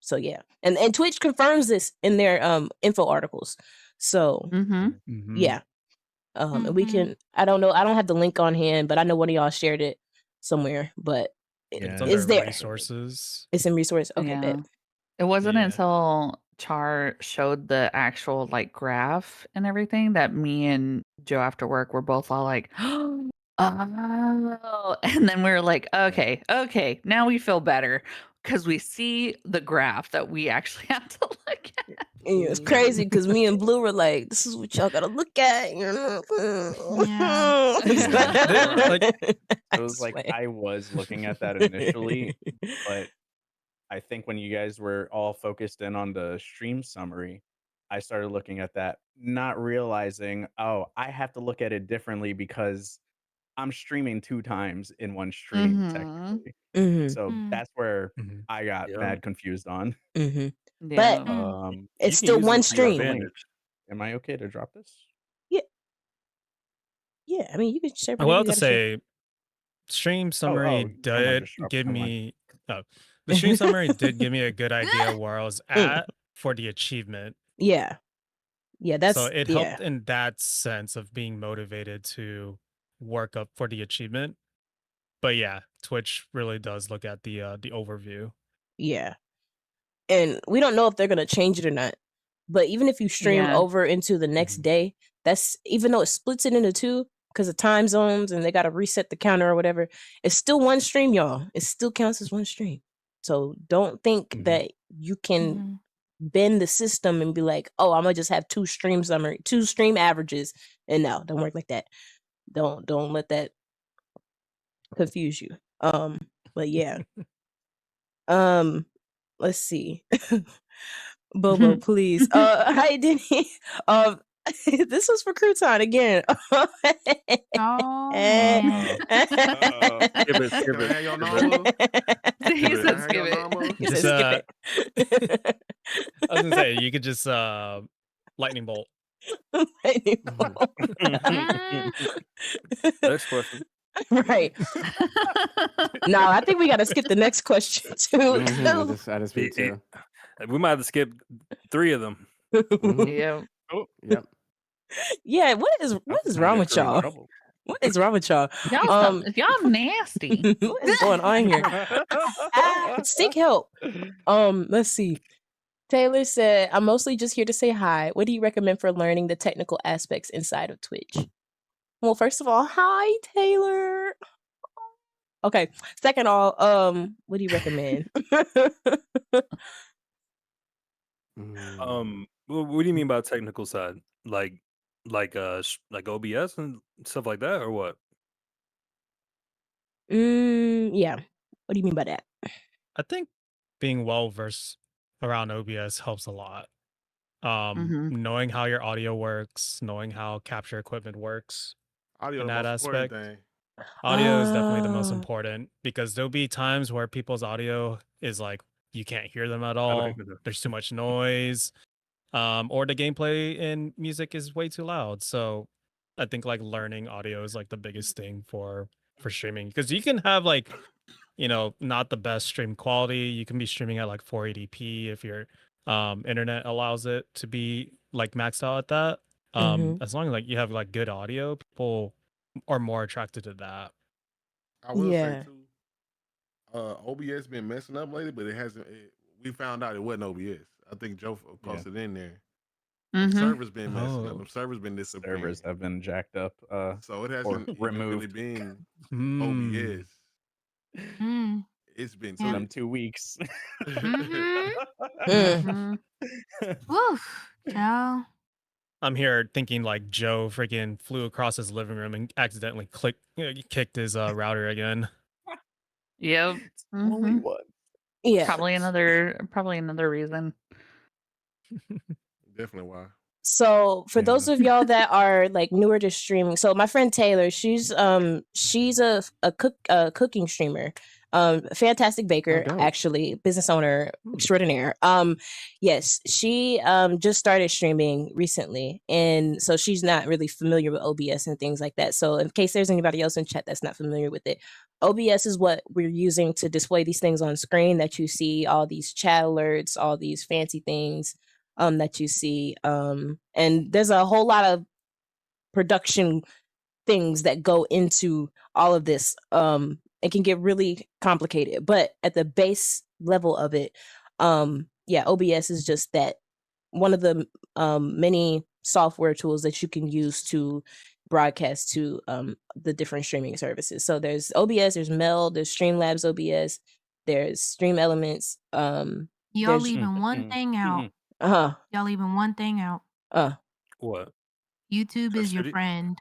So yeah, and Twitch confirms this in their info articles. So Mm-hmm. Mhm. yeah, and we Mhm. can. I don't know. I don't have the link on hand, but I know one of y'all shared it somewhere. But It's Yeah. under it's there. resources. It's in resource. Okay, Yeah. bet. It wasn't Yeah. until Char showed the actual like graph and everything that me and Joe after work were both all like, oh, and then we were like, okay, now we feel better because we see the graph that we actually have to look at. And it's crazy because me and Blue were like, "This is what y'all gotta look at." Yeah. Like, It was like I was looking at that initially, but I think when you guys were all focused in on the stream summary, I started looking at that, not realizing, oh, I have to look at it differently because I'm streaming 2 times in one stream Mhm. technically. Mhm. So Mm. that's where Mhm. I got Yeah. mad confused on. Mhm. Yeah. But Mm. You it's can still use one it to your stream. advantage. Am I okay to drop this? Yeah, I mean, you can share I will whatever have you to gotta share. say, stream summary Jomar did just dropped give it, my bad. me the stream summary did give me a good idea where I was Mm. at for the achievement. Yeah. Yeah, So that's it yeah. helped in that sense of being motivated to work up for the achievement. But yeah, Twitch really does look at the overview. Yeah. and we don't know if they're gonna change it or not. But even if you stream Yeah. over into the next Mhm. day, that's even though it splits it into two because of time zones and they got to reset the counter or whatever, it's still one stream, y'all. It still counts as one stream. So don't think Mhm. that you can Mhm. bend the system and be like, oh, I'm gonna just have two stream averages. And no, don't work like that. Don't let that confuse you. But yeah. Let's see. Bobo, please. Hi, Denny. Um, this was for Crouton again. Oh Eh. man. Skip it, skip Can I it, have your skip it. number? He Skip it. Can I said have skip your it. number? He Just said skip it. I was gonna say you could just lightning bolt. Lightning Mhm. bolt. Mm. Next question. Right. No, I think we gotta skip the next question too. Mhm. I just me It- too. we might have to skip 3 of them. Mhm. Yeah. Oh, Yep. Yeah, what is I'm just wrong gonna with get in y'all? trouble. What is wrong with y'all? Y'all nasty. What is going on here? Seek help. Let's see. Taylor said, I'm mostly just here to say hi. What do you recommend for learning the technical aspects inside of Twitch? Well, first of all, hi, Taylor. Okay. Second of all, what do you recommend? Mm. What do you mean by technical side? Like like OBS and stuff like that, or what? Yeah. What do you mean by that? I think being well versed around OBS helps a lot. Mhm. Knowing how your audio works, knowing how capture equipment works Audio in the that most important aspect. thing. Audio is definitely the most Uh, important because there'll be times where people's audio is like you can't hear them at I don't all. even know. There's too much noise. Or the gameplay in music is way too loud. So I think like learning audio is like the biggest thing for streaming because you can have like not the best stream quality. You can be streaming at like 480p if your internet allows it to be like maxed out at that. mhm. As long as like you have like good audio, people are more attracted to that. I will say Yeah. too, OBS been messing up lately, but it hasn't. We found out it wasn't OBS. I think Joe Yeah. posted in there. Mhm. The servers been messing up. Oh. The servers been disappearing. Servers have been jacked up So it or hasn't even really removed. been Hmm. OBS. Mm. It's been It's Yeah. been 2 weeks. Mhm. Mm. Woof, child. I'm here thinking like Joe freaking flew across his living room and accidentally kicked his router again. Yep. Only Mhm. one. Yeah. Probably another reason. Definitely why. So for Yeah. those of y'all that are like newer to streaming, so my friend Taylor, she's a cooking streamer, fantastic Oh, baker, dope. actually, business owner Hmm. extraordinaire. Yes, she just started streaming recently, and so she's not really familiar with OBS and things like that. So in case there's anybody else in chat that's not familiar with it, OBS is what we're using to display these things on screen that you see, all these chat alerts, all these fancy things that you see. And there's a whole lot of production things that go into all of this. It can get really complicated, but at the base level of it, yeah, OBS is just that one of the many software tools that you can use to broadcast to the different streaming services. So there's OBS, there's Meld, there's Streamlabs OBS, there's Stream Elements. Y'all There's leaving one thing out. uh Y'all leaving one thing out. What? YouTube is your Audacity? friend.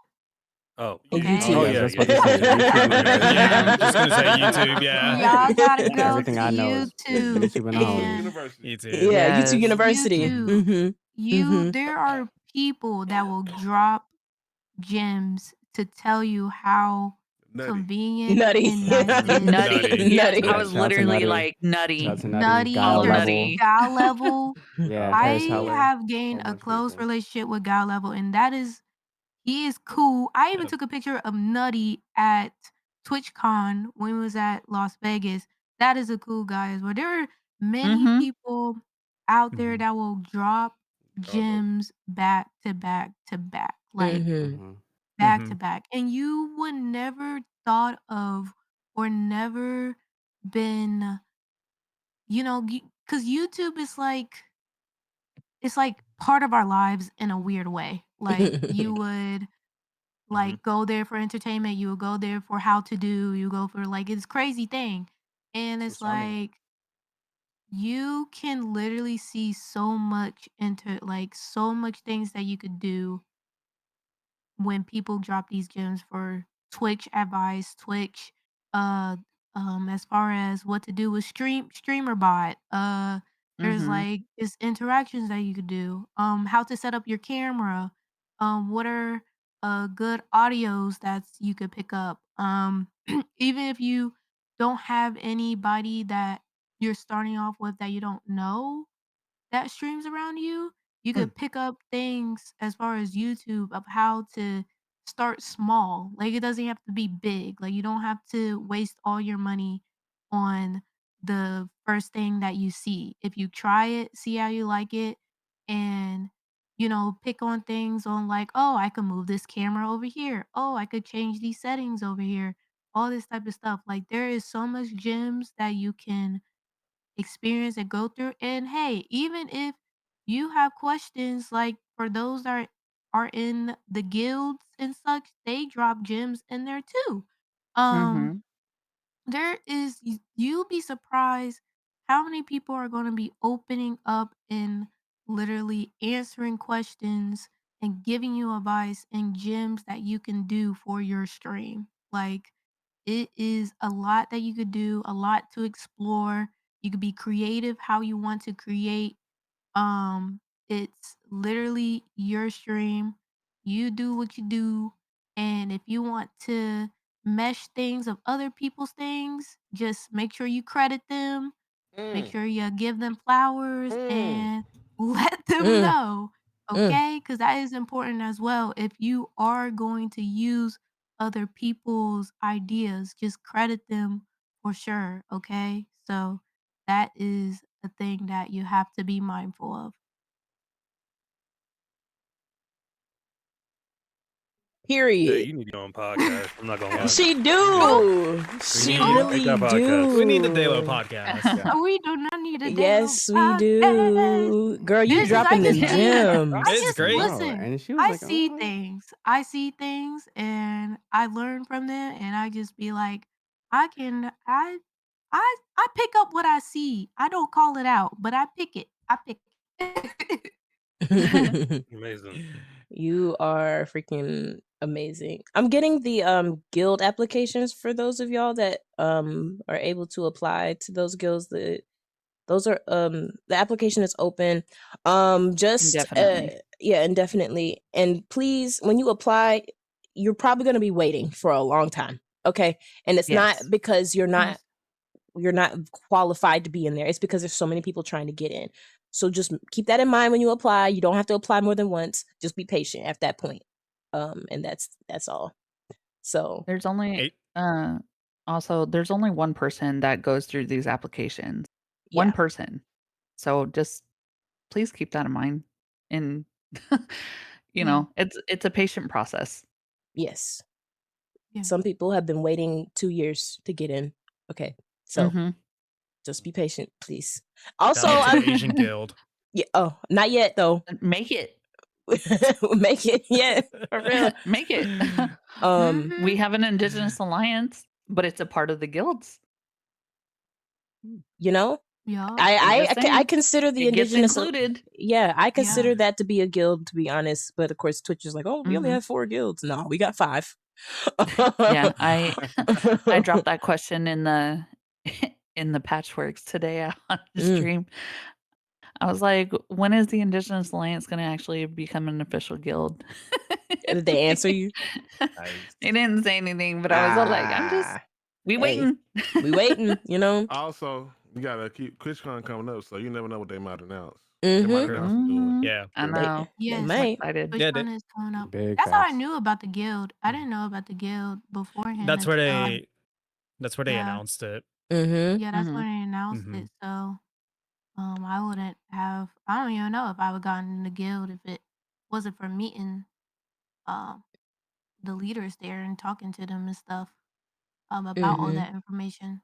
Oh, And Okay. YouTube. Oh Yeah, I yeah, was yeah, just about to yeah. say YouTube. Yeah, I'm just gonna say YouTube. Yeah. Y'all gotta go Everything to I know is YouTube YouTube and a home. and University. YouTube. Yeah, Yes. YouTube University. YouTube. Mm-hmm. There are people that will drop gems to tell you how Nutty. convenient Nutty. and nice it is. Nutty. Yes, Nutty. I was Shout out to literally Nutty. like nutty. Shout out to Nutty. Nutty, Guile there's Level. Nutty. Guile Level. Yeah, I Harris Heller. have gained Whole a bunch of close people. relationship with Guile Level, and he is cool. I even took a picture of Nutty at TwitchCon when we was at Las Vegas. That is a cool guy as well. There are many Mhm. people out there Mhm. that will drop gems back to back to back, like Mm-hmm. Mhm. back to Mhm. back, and you would never thought of or never been, because YouTube is like it's like part of our lives in a weird way. Like you would Mhm. like go there for entertainment, you would go there for how to do, you go for like it's crazy thing. And it's It's funny. like you can literally see so much into like so much things that you could do when people drop these gems for Twitch advice, Twitch, uh, as far as what to do with streamer bot. There's Mhm. like just interactions that you could do. How to set up your camera. What are good audios that you could pick up. Even if you don't have anybody that you're starting off with that you don't know, that streams around you, you Mm. could pick up things as far as YouTube of how to start small. Like it doesn't have to be big. Like you don't have to waste all your money on the first thing that you see. If you try it, see how you like it, and pick on things on like, oh, I could move this camera over here. Oh, I could change these settings over here. All this type of stuff. Like there is so much gems that you can experience and go through. And hey, even if you have questions, like for those that are in the guilds and such, they drop gems in there too. Um, Mhm. there is you'll be surprised how many people are going to be opening up and literally answering questions and giving you advice and gems that you can do for your stream. Like it is a lot that you could do, a lot to explore. You could be creative how you want to create. Um, it's literally your stream. You do what you do. And if you want to mesh things of other people's things, just make sure you credit them. Make Mm. sure you give them flowers Mm. and let them Mm, know, mm. okay? Because that is important as well. If you are going to use other people's ideas, just credit them for sure, okay? So that is a thing that you have to be mindful of. Yeah, Period. you need your own podcast. I'm not gonna Yeah. lie. She You need Oh, do. we She need you to oh, make really that podcast. We need the Dalo do. podcast. Yeah. we do not need a Dalo Yes, we podcast. do. Girl, you This is I dropping the just Yeah. be Drop I It's gems. just great. bro. listen. And she was I like, see "Oh, things. I see things and I learn from them and I just be like, I can I pick up what I see. I don't call it out, but I pick it. I pick it. Amazing. You are freaking amazing. I'm getting the guild applications for those of y'all that are able to apply to those guilds. Those are the application is open. Just Indefinitely. yeah, indefinitely. And please, when you apply, you're probably going to be waiting for a long time. Okay? And it's not Yes. because Yes. you're not qualified to be in there. It's because there's so many people trying to get in. So just keep that in mind when you apply. You don't have to apply more than once. Just be patient at that point. And that's all. So There's only Eight. also there's only one person that goes through these applications. One yeah. person. So just please keep that in mind. And Yeah. it's a patient process. Yes. Yeah. Some people have been waiting 2 years to get in. Okay. So Mhm. just be patient, please. Shout Also, out to the I'm Asian Guild. yeah, oh, not yet though. Make it. Make it, yeah, for real. Make it. Um, We Mhm. have an indigenous alliance, but it's a part of the guilds. you know, Yup. I'm just I saying. consider the It gets indigenous included. yeah, I Yeah. consider that to be a guild, to be honest. But of course, Twitch is like, oh, we only Mhm. have 4 guilds. No, we got 5. Yeah, I dropped that question in the in the patchworks today on the Mm. stream. I was like, when is the Indigenous Alliance gonna actually become an official guild? Did they answer you? Nice. They didn't say anything, but I was all like, Ah, we hey, waiting. we waiting, you know. Also, you gotta keep QuizCon coming up, so you never know what they might announce. They might Mm-hmm. True. announce a new one. Mhm. Yeah. I True. know. They Yes. I'm might. excited. Yeah. Which one is coming up? big That's how I facts." knew about the guild. I didn't know about the guild beforehand That's where until they. That's where they yeah. announced it. Mm-hmm. Yeah, that's Mhm. when they announced Hmm. it. So I wouldn't have I don't even know if I would gotten in the guild if it wasn't for meeting um the leaders there and talking to them and stuff about all Mm-hmm. that information.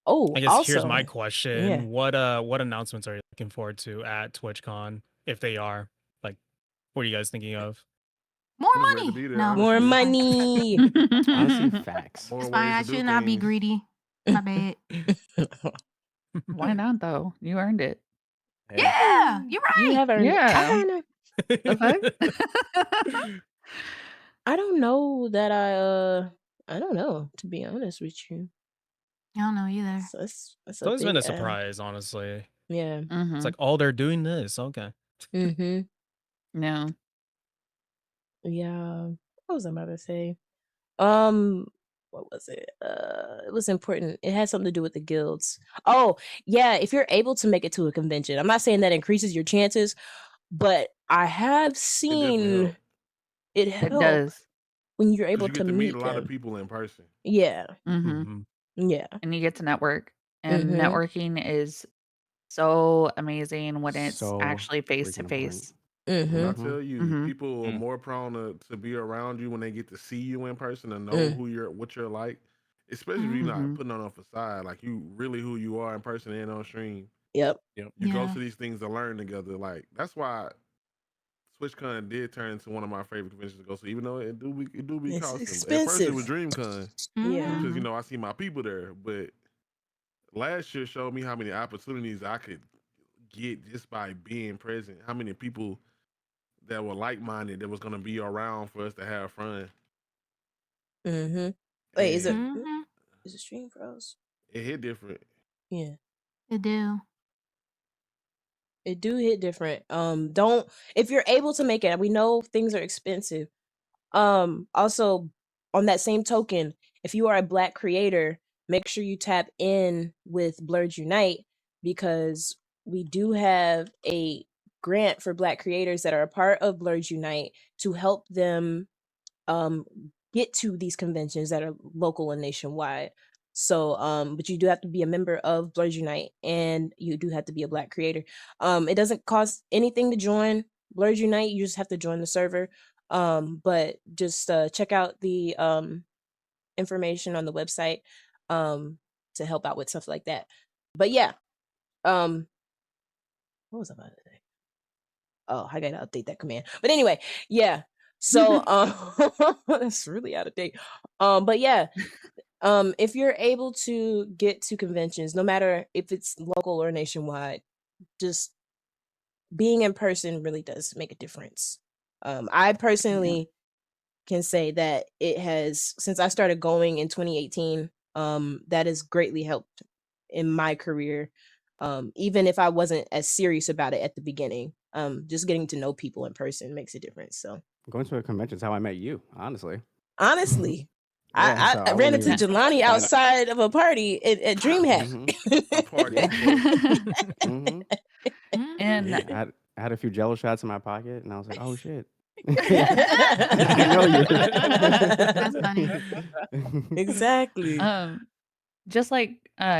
Oh, I guess here's my also, yeah. question: what announcements are you looking forward to at TwitchCon, if they are? Like, what are you guys thinking of? More I'm just ready to money. be there, No, More honestly. it's fine. money. Honestly, facts. More It's fine. ways I to do should not be things. greedy. My bad. Why not though? You earned it. Hey, Yeah, you're You right. have earned it. Yeah. The fuck? I don't know that I don't know, to be honest with you. I don't know either. So that's It's a always been big a surprise, honestly. yeah. It's Mhm. like, oh, they're doing this. Okay. Mm-hmm. No. Yeah. What was I about to say? What was it? It was important. It had something to do with the guilds. Oh, yeah, if you're able to make it to a convention. I'm not saying that increases your chances, but I have It definitely seen helps it It help does. when you're because able you to get to meet meet a lot of them. people in person. Yeah. Mhm. Mhm. Yeah. And you get to network. And Mm-hmm. networking is so amazing when it's So actually face freaking to important. face. When Mm-hmm. I tell you, Mhm. people are Mm. more prone to be around you when they get to see you in person and know Mm. what you're like. Especially if you're not Mhm. putting on a facade, like you really who you are in person and on stream. Yep. Yep. You go Yeah. to these things to learn together. Like that's why TwitchCon did turn into one of my favorite conventions to go to, even though it do be It's costing. At first expensive. it was DreamCon Yeah. because Mhm. I see my people there, but last year showed me how many opportunities I could get just by being present. How many people that were like minded that was gonna be around for us to have fun. Mm-hmm. Wait, is it And Mhm. is it Stream Pros? it hit different. Yeah. It do. It do hit different. Don't if you're able to make it, we know things are expensive. Also on that same token, if you are a Black creator, make sure you tap in with Blurred Unite because we do have a grant for Black creators that are a part of Blurred Unite to help them get to these conventions that are local and nationwide. So but you do have to be a member of Blurred Unite and you do have to be a Black creator. It doesn't cost anything to join Blurred Unite, you just have to join the server. But just check out the information on the website to help out with stuff like that. But yeah, what was I about to say? Oh, I gotta update that command. But anyway, yeah. So that's really out of date. But yeah, if you're able to get to conventions, no matter if it's local or nationwide, just being in person really does make a difference. I Yeah. personally can say that it has since I started going in 2018, that has greatly helped in my career. Even if I wasn't as serious about it at the beginning, just getting to know people in person makes a difference. So Going to a convention is how I met you, honestly. honestly, Yeah, so I I ran wouldn't into even. Jelani I, outside of a party at DreamHack. mm-hmm. A party Yeah. before. Mm-hmm. And Yeah, I had a few Jello shots in my pocket, and I was like, "Oh shit, I know you." That's funny. Exactly. just like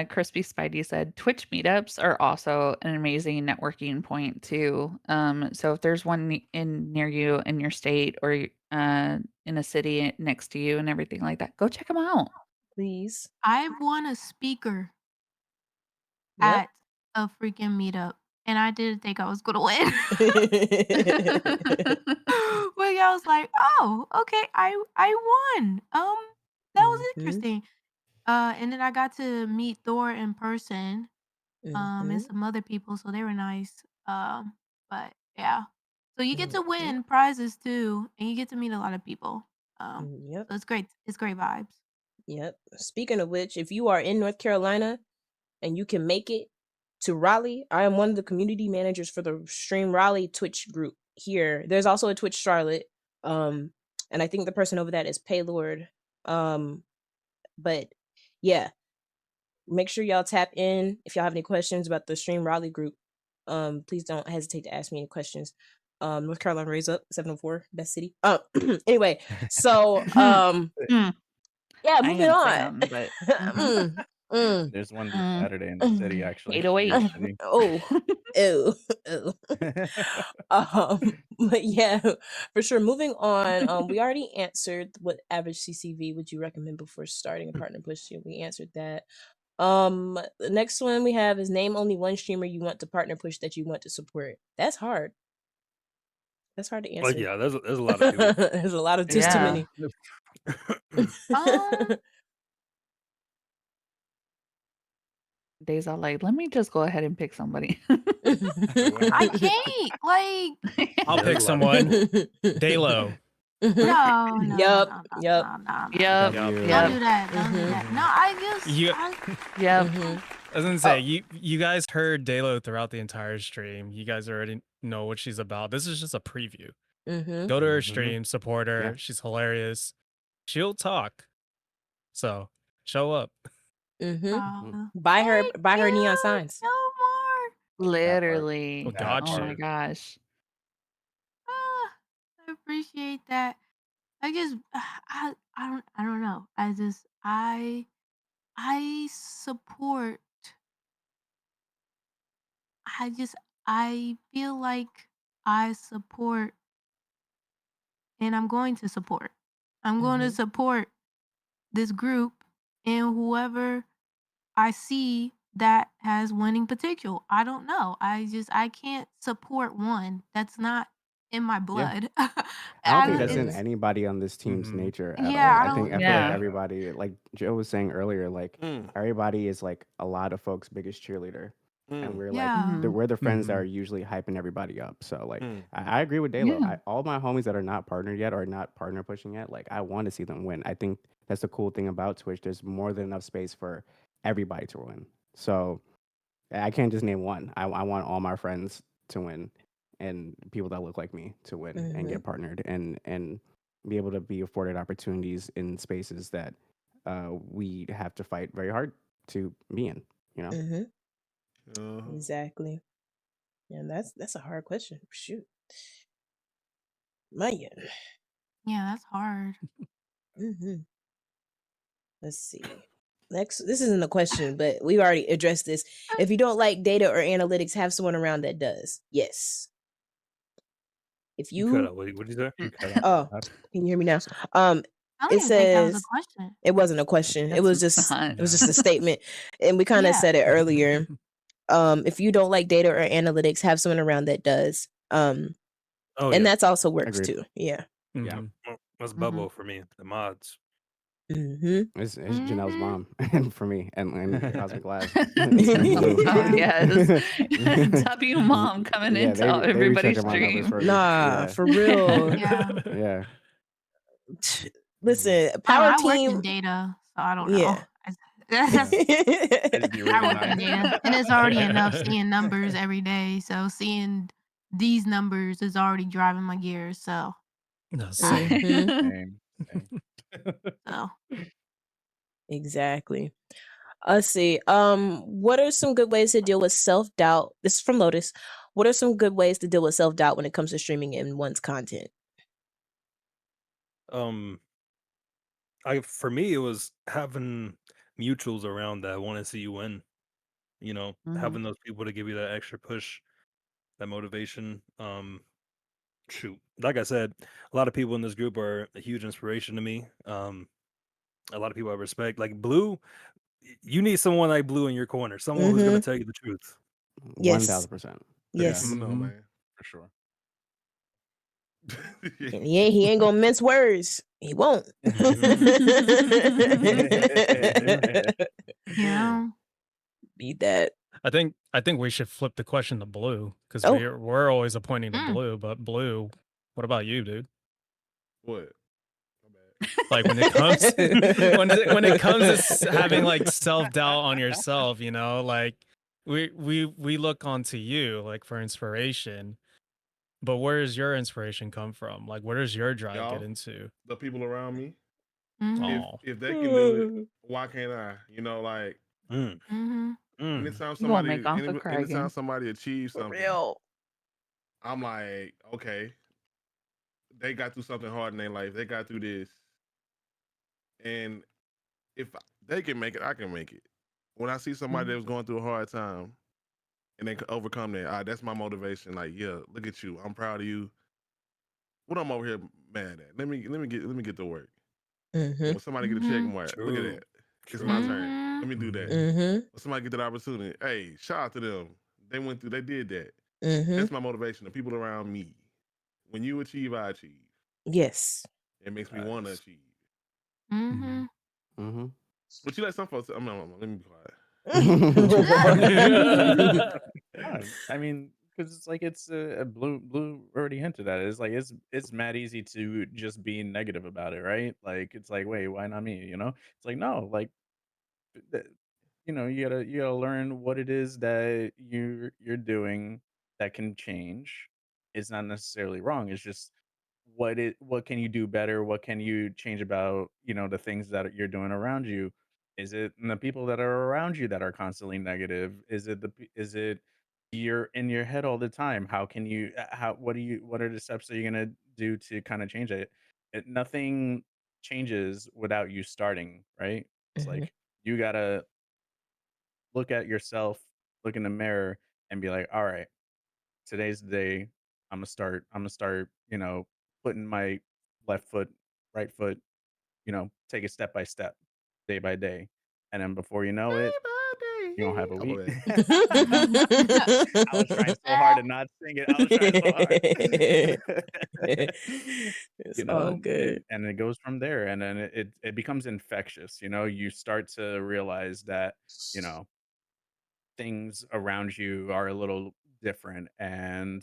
Crispy Spidey said, Twitch meetups are also an amazing networking point too. So if there's one in near you in your state or in a city next to you and everything like that, go check them out. Please. I won a speaker Yep. at a freaking meetup, and I didn't think I was gonna win. But I was like, "Oh, okay, I won." That was Mhm. interesting. And then I got to meet Thor in person, and Mhm. some other people, so they were nice. But yeah. So you get to Mhm. win prizes too, and you get to meet a lot of people. Yep. So it's great. It's great vibes. Yep. Speaking of which, if you are in North Carolina and you can make it to Raleigh, I am one of the community managers for the Stream Raleigh Twitch group here. There's also a Twitch Charlotte. And I think the person over that is Paylord. But yeah, make sure y'all tap in if y'all have any questions about the Stream Raleigh group. Please don't hesitate to ask me any questions. North Carolina Raise Up 704 best city. Anyway, so yeah, I ain't moving gonna say on. nothing, but there's one this Saturday in the city, actually. Your 808. city. Oh, ew, ew. But yeah, for sure. Moving on. We already answered what average CCV would you recommend before starting a partner push. We answered that. The next one we have is name only one streamer you want to partner push that you want to support. That's hard. That's hard to Like, answer. yeah, there's a lot of people. There's a lot of just too Yeah. many. Um, Days are like, let me just go ahead and pick somebody. I can't. Like, I'll There's pick a lot of someone. people. Daylo. no, Yup. Yup. no. Yep. Yup. Don't do Yep. that. Don't do that. No, I just, You- Yep. I was gonna say you guys heard Daylo throughout the entire stream. You guys already know what she's about. This is just a preview. Mm-hmm. Go to her Mhm. stream, support her. Yeah. She's hilarious. She'll talk. So show up. Mm-hmm. Buy her neon signs. No more. Literally. Oh, That gotcha. Oh my part. gosh. I appreciate that. I just, I don't know. I support. I feel like I support, and I'm going to support. I'm going to Mhm. support this group and whoever I see that has winning potential. I don't know. I can't support one. That's not in my blood. I don't think that's in it's- anybody on this team's Mhm. nature at Yeah, all. I I feel like Yeah. everybody, like Joe was saying earlier, like Mm, everybody is like a lot of folks' biggest cheerleader, and mm, we're Yeah. like we're the friends that Mhm. are usually hyping everybody up. So like mm. I agree with Daylo. Yeah. All my homies that are not partnered yet or not partner pushing yet, like I want to see them win. I think that's the cool thing about Twitch. There's more than enough space for everybody to win. So I can't just name one. I want all my friends to win and people that look like me to win and get partnered and be able to be afforded opportunities in spaces that we have to fight very hard to be in, you know? Mm-hmm. Uh-huh. Exactly. Yeah, that's a hard question. Shoot. Man. Yeah, that's hard. Mm-hmm. Let's see. Next, this isn't a question, but we already addressed this. If you don't like data or analytics, have someone around that does. Yes. If You cut you out. What did you say? You cut out. oh, That's- can you hear me now? I don't It even think that was a says question. it wasn't a question. It was It's just not. it was just a statement, and we kind of Yeah. said it earlier. If you don't like data or analytics, have someone around that does. Oh And yeah. that's also works Agreed. too. Yeah. Yeah. Mhm. Well, that's Mhm. Bubble for me. The mods. Mm-hmm. It's Janelle's Mhm. mom and for me and Cosmic Lab. Oh, yes. Yeah. W mom coming Yeah, into they be everybody's checking my numbers stream. for me. Nah, Yeah. for real. Yeah. Yeah. Listen, I don't know, power I work in team. data, so I don't know. Yeah. That's I just be I reading work in data, and it's already enough seeing numbers every day. So seeing these numbers is already driving my gears. So, No, I, same. Mhm. Same, same. so Exactly. Let's see. What are some good ways to deal with self-doubt? This is from Lotus. What are some good ways to deal with self-doubt when it comes to streaming in one's content? For me it was having mutuals around that want to see you win. You know, Mhm. having those people to give you that extra push, that motivation. Shoot, like I said, a lot of people in this group are a huge inspiration to me. A lot of people I respect, like Blue. You need someone like Blue in your corner, someone who's gonna Mhm. tell you the truth. Yes. 1000%. Yes. I don't know, Mhm. man. For sure. And he ain't gonna mince words. He won't. yeah. Need that. I think we should flip the question to Blue because Oh. we're always appointing to Mm. Blue, but Blue, what about you, dude? What? My bad. Like when it comes when it comes to having like self-doubt on yourself, you know, like we look onto you like for inspiration, but where does your inspiration come from? Like where does your drive Y'all? get into? The people around me. Mhm. Oh, If they can do it, why can't I? You know, like Mm, Mhm. mm. anytime You gonna somebody make Uncle cry anytime again. somebody achieves For something, real. I'm like, okay, they got through something hard in their life. They got through this. And if they can make it, I can make it. When I see somebody that was going through a hard time and they could overcome that, that's my motivation. Like, yeah, look at you. I'm proud of you. What I'm over here mad at. Let me get to work. Mm-hmm. When somebody get a check Mhm. mark, look at True. that. It's my True. turn. Let me do that. Mhm. Mm-hmm. When somebody get that opportunity, hey, shout out to them. They did that. Mm-hmm. That's my motivation. The people around me. When you achieve, I achieve. Yes. It makes me want to Nice. achieve. Mm-hmm. Mm-hmm. But you let some folks. Let me be quiet. I mean, because it's like it's Blue already hinted at it. It's like it's mad easy to just be negative about it, right? Like it's like, wait, why not me? You know, it's like no, like th- you gotta learn what it is that you're doing that can change. It's not necessarily wrong. It's just what can you do better? What can you change about the things that you're doing around you? Is it the people that are around you that are constantly negative? Is it you're in your head all the time? How can you how what are the steps that you're gonna do to kind of change it? Nothing changes without you starting, right? It's Mm-hmm. like you gotta look at yourself, look in the mirror, and be like, all right, today's the day. I'm gonna start, putting my left foot, right foot, take it step by step, day by day. And then before you know it, you don't have a Oh, my week. bad. I was trying so hard to not sing it. I was trying so hard. It's all good. And it goes from there. And then it becomes infectious. You start to realize that, you know, things around you are a little different and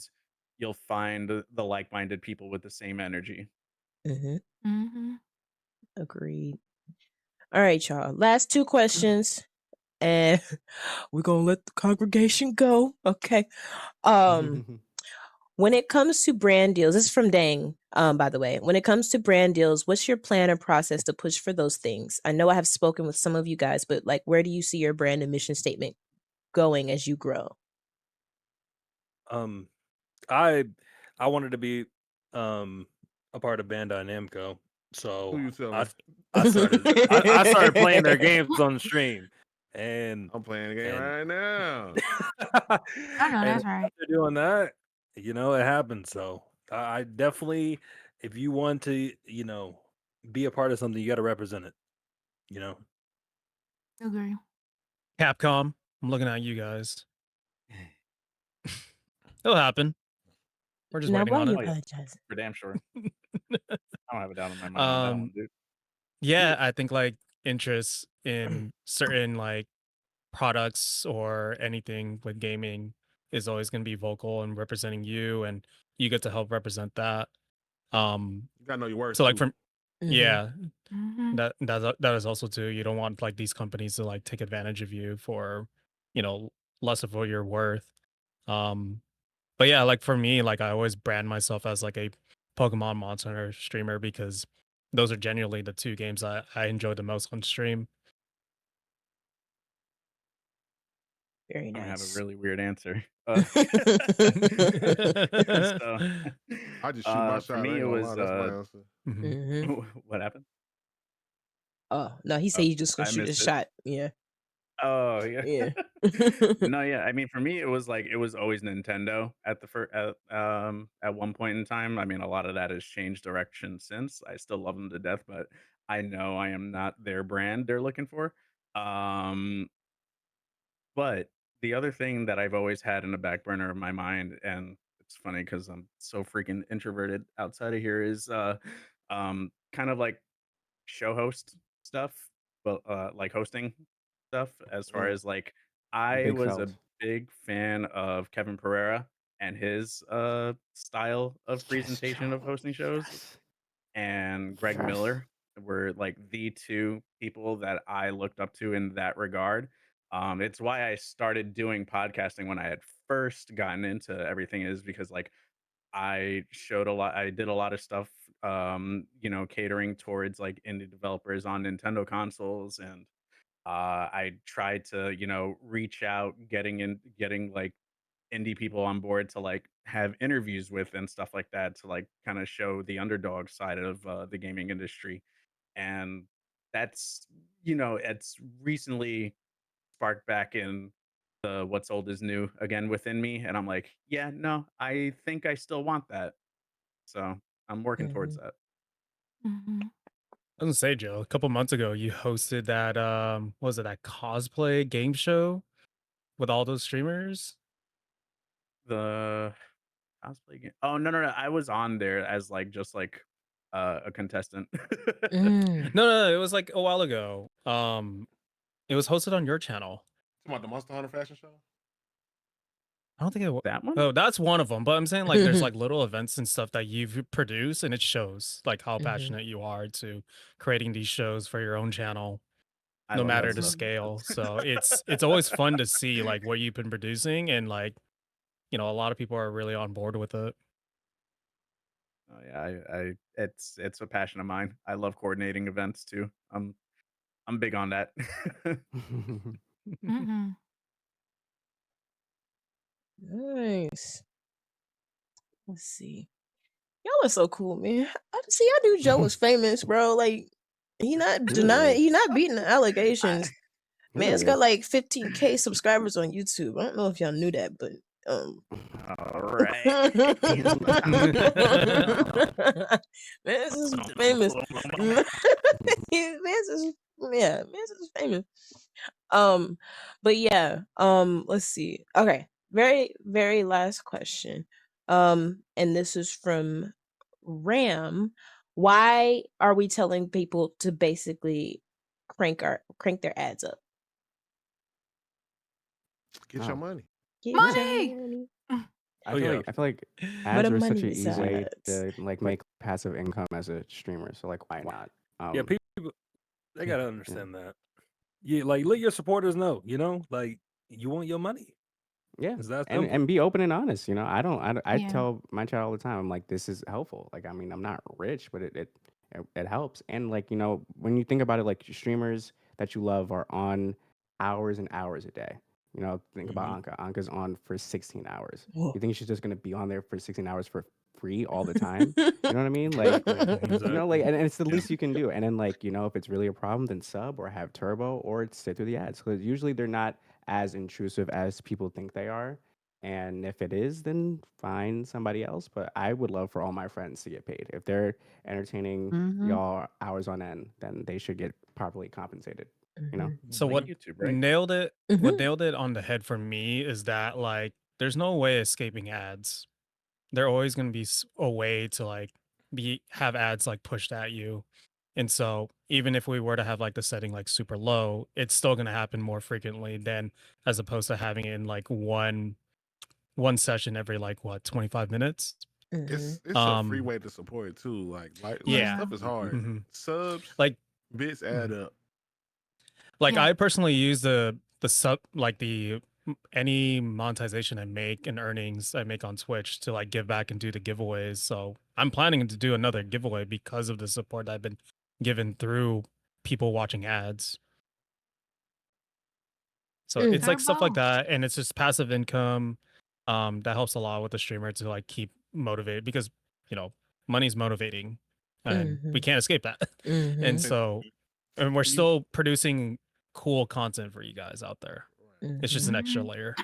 you'll find the like-minded people with the same energy. Mm-hmm. Mm-hmm. Agreed. All right, y'all. Last two questions, and we're gonna let the congregation go. Okay. When it comes to brand deals, this is from Dang, by the way. When it comes to brand deals, what's your plan or process to push for those things? I know I have spoken with some of you guys, but like, where do you see your brand and mission statement going as you grow? Um, I I wanted to be a part of Bandai Namco, Who so you I telling? I started playing their games on the stream, and I'm playing the game and right now. I know and that's right. after doing that, it happens. So I definitely, if you want to, be a part of something, you got to represent it. You know, Agree. Capcom, I'm looking at you guys. It'll happen. We're just Now, waiting why on you it. Oh yeah, apologize? for damn sure. I don't have a doubt in my mind on that one, um, dude. yeah, I think like interest in certain like products or anything with gaming is always going to be vocal and representing you, and you get to help represent that. You gotta know your worth So like too. from Mhm. yeah, Mm-hmm. that is also too. You don't want like these companies to like take advantage of you for, you know, less of what you're worth. Um, but yeah, like for me, like I always brand myself as like a Pokemon Monster Hunter streamer because those are genuinely the two games I enjoy the most on stream. Very I'm gonna have a nice. really weird answer. So, I just shoot my for shot. I me, ain't it gonna was lie. That's my answer. Mhm. Mhm. what happened? Oh no, he said Oh, he just gonna I shoot a missed it. shot. Yeah, Oh yeah. yeah. No, yeah. I mean, for me, it was always Nintendo at the first at one point in time. I mean, a lot of that has changed direction since. I still love them to death, but I know I am not their brand they're looking for. Um, but the other thing that I've always had in the back burner of my mind, and it's funny because I'm so freaking introverted outside of here, is kind of like show host stuff, but like hosting stuff. As far Mm, as like, I big was a felt. big fan of Kevin Pereira and his style of Yes, presentation of Joe. hosting shows, Yes. and Greg Yes. Miller were like the two people that I looked up to in that regard. It's why I started doing podcasting when I had first gotten into everything, is because like I did a lot of stuff, catering towards like indie developers on Nintendo consoles, and I tried to, reach out, getting like indie people on board to like have interviews with and stuff like that, to like kind of show the underdog side of the gaming industry. And that's, it's recently sparked back in the what's old is new again within me. And I'm like, yeah, no, I think I still want that. So I'm working towards Mhm. that. Mm-hmm. I was gonna say, Joe, a couple months ago, you hosted that what was it, that cosplay game show with all those streamers? The cosplay game. Oh no, no, no! I was on there as like just like a contestant. Mm. No, it was like a while ago. It was hosted on your channel. Talking about the Monster Hunter fashion show. I don't think it was. That one? Oh, that's one of them. But I'm saying like there's like little events and stuff that you've produced, and it shows like how Mhm. passionate you are to creating these shows for your own channel, I no love that matter the stuff. scale. So it's always fun to see like what you've been producing, and like a lot of people are really on board with it. Oh yeah, it's a passion of mine. I love coordinating events too. I'm big on that. Mm-hmm. Nice. Let's see. Y'all are so cool, man. I knew Joe was famous, bro. Like, he not He denying, really is. he not beating the allegations. He Man's really got is. like 15K subscribers on YouTube. I don't know if y'all knew that, but All right. Man's is famous. Man's is famous. But yeah, let's see. Okay, very, very last question. And this is from Ram. Why are we telling people to basically crank their ads up? Get your Oh. money. Get Money! your money. I Oh, feel yeah. like Where ads the are such an money's easy way at. to like make passive income as a streamer. So like, why not? Yeah, people they gotta understand that. Yeah, like let your supporters know. Like you want your money. Yeah, It's that and simple. be open and honest. I Yeah. tell my child all the time. I'm like, this is helpful. Like, I mean, I'm not rich, but it helps. And like, when you think about it, like streamers that you love are on hours and hours a day. Think about Anka. Anka's on for 16 hours. Whoa. You think she's just gonna be on there for 16 hours for free all the time? You know what I mean? Like, Exactly. and it's the Yeah. least you can do. And then like, if it's really a problem, then sub or have turbo or sit through the ads. Because usually they're not as intrusive as people think they are. And if it is, then find somebody else. But I would love for all my friends to get paid. If they're entertaining Mhm. y'all hours on end, then they should get properly compensated. So Like what YouTube, right? nailed it? Mhm. What nailed it on the head for me is that like there's no way escaping ads. They're always going to be a way to like have ads like pushed at you. And so even if we were to have like the setting like super low, it's still going to happen more frequently than as opposed to having it in like one session every like what 25 minutes. Mhm. It's a free way to support too. Like Yeah. stuff is hard. Mhm. Subs, Like bits add up. Like Yeah. I personally use the sub like any monetization I make and earnings I make on Twitch to like give back and do the giveaways. So I'm planning to do another giveaway because of the support I've been given through people watching ads. So it's like stuff like Turbo. that, and it's just passive income. That helps a lot with the streamer to like keep motivated because money's motivating, and we Mhm. can't escape that. Mhm. And so, and we're You- still producing cool content for you guys out there. It's just an extra Mhm. layer.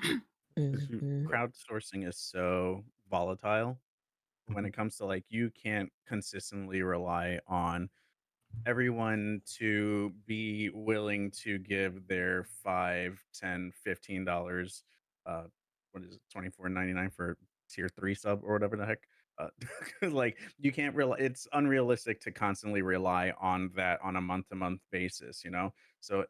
Mhm. Crowdsourcing is so volatile when Mhm. it comes to like you can't consistently rely on everyone to be willing to give their $5, $10, $15 what is it, $24.99 for tier 3 sub or whatever the heck. Like you can't realize it's unrealistic to constantly rely on that on a month-to-month basis. So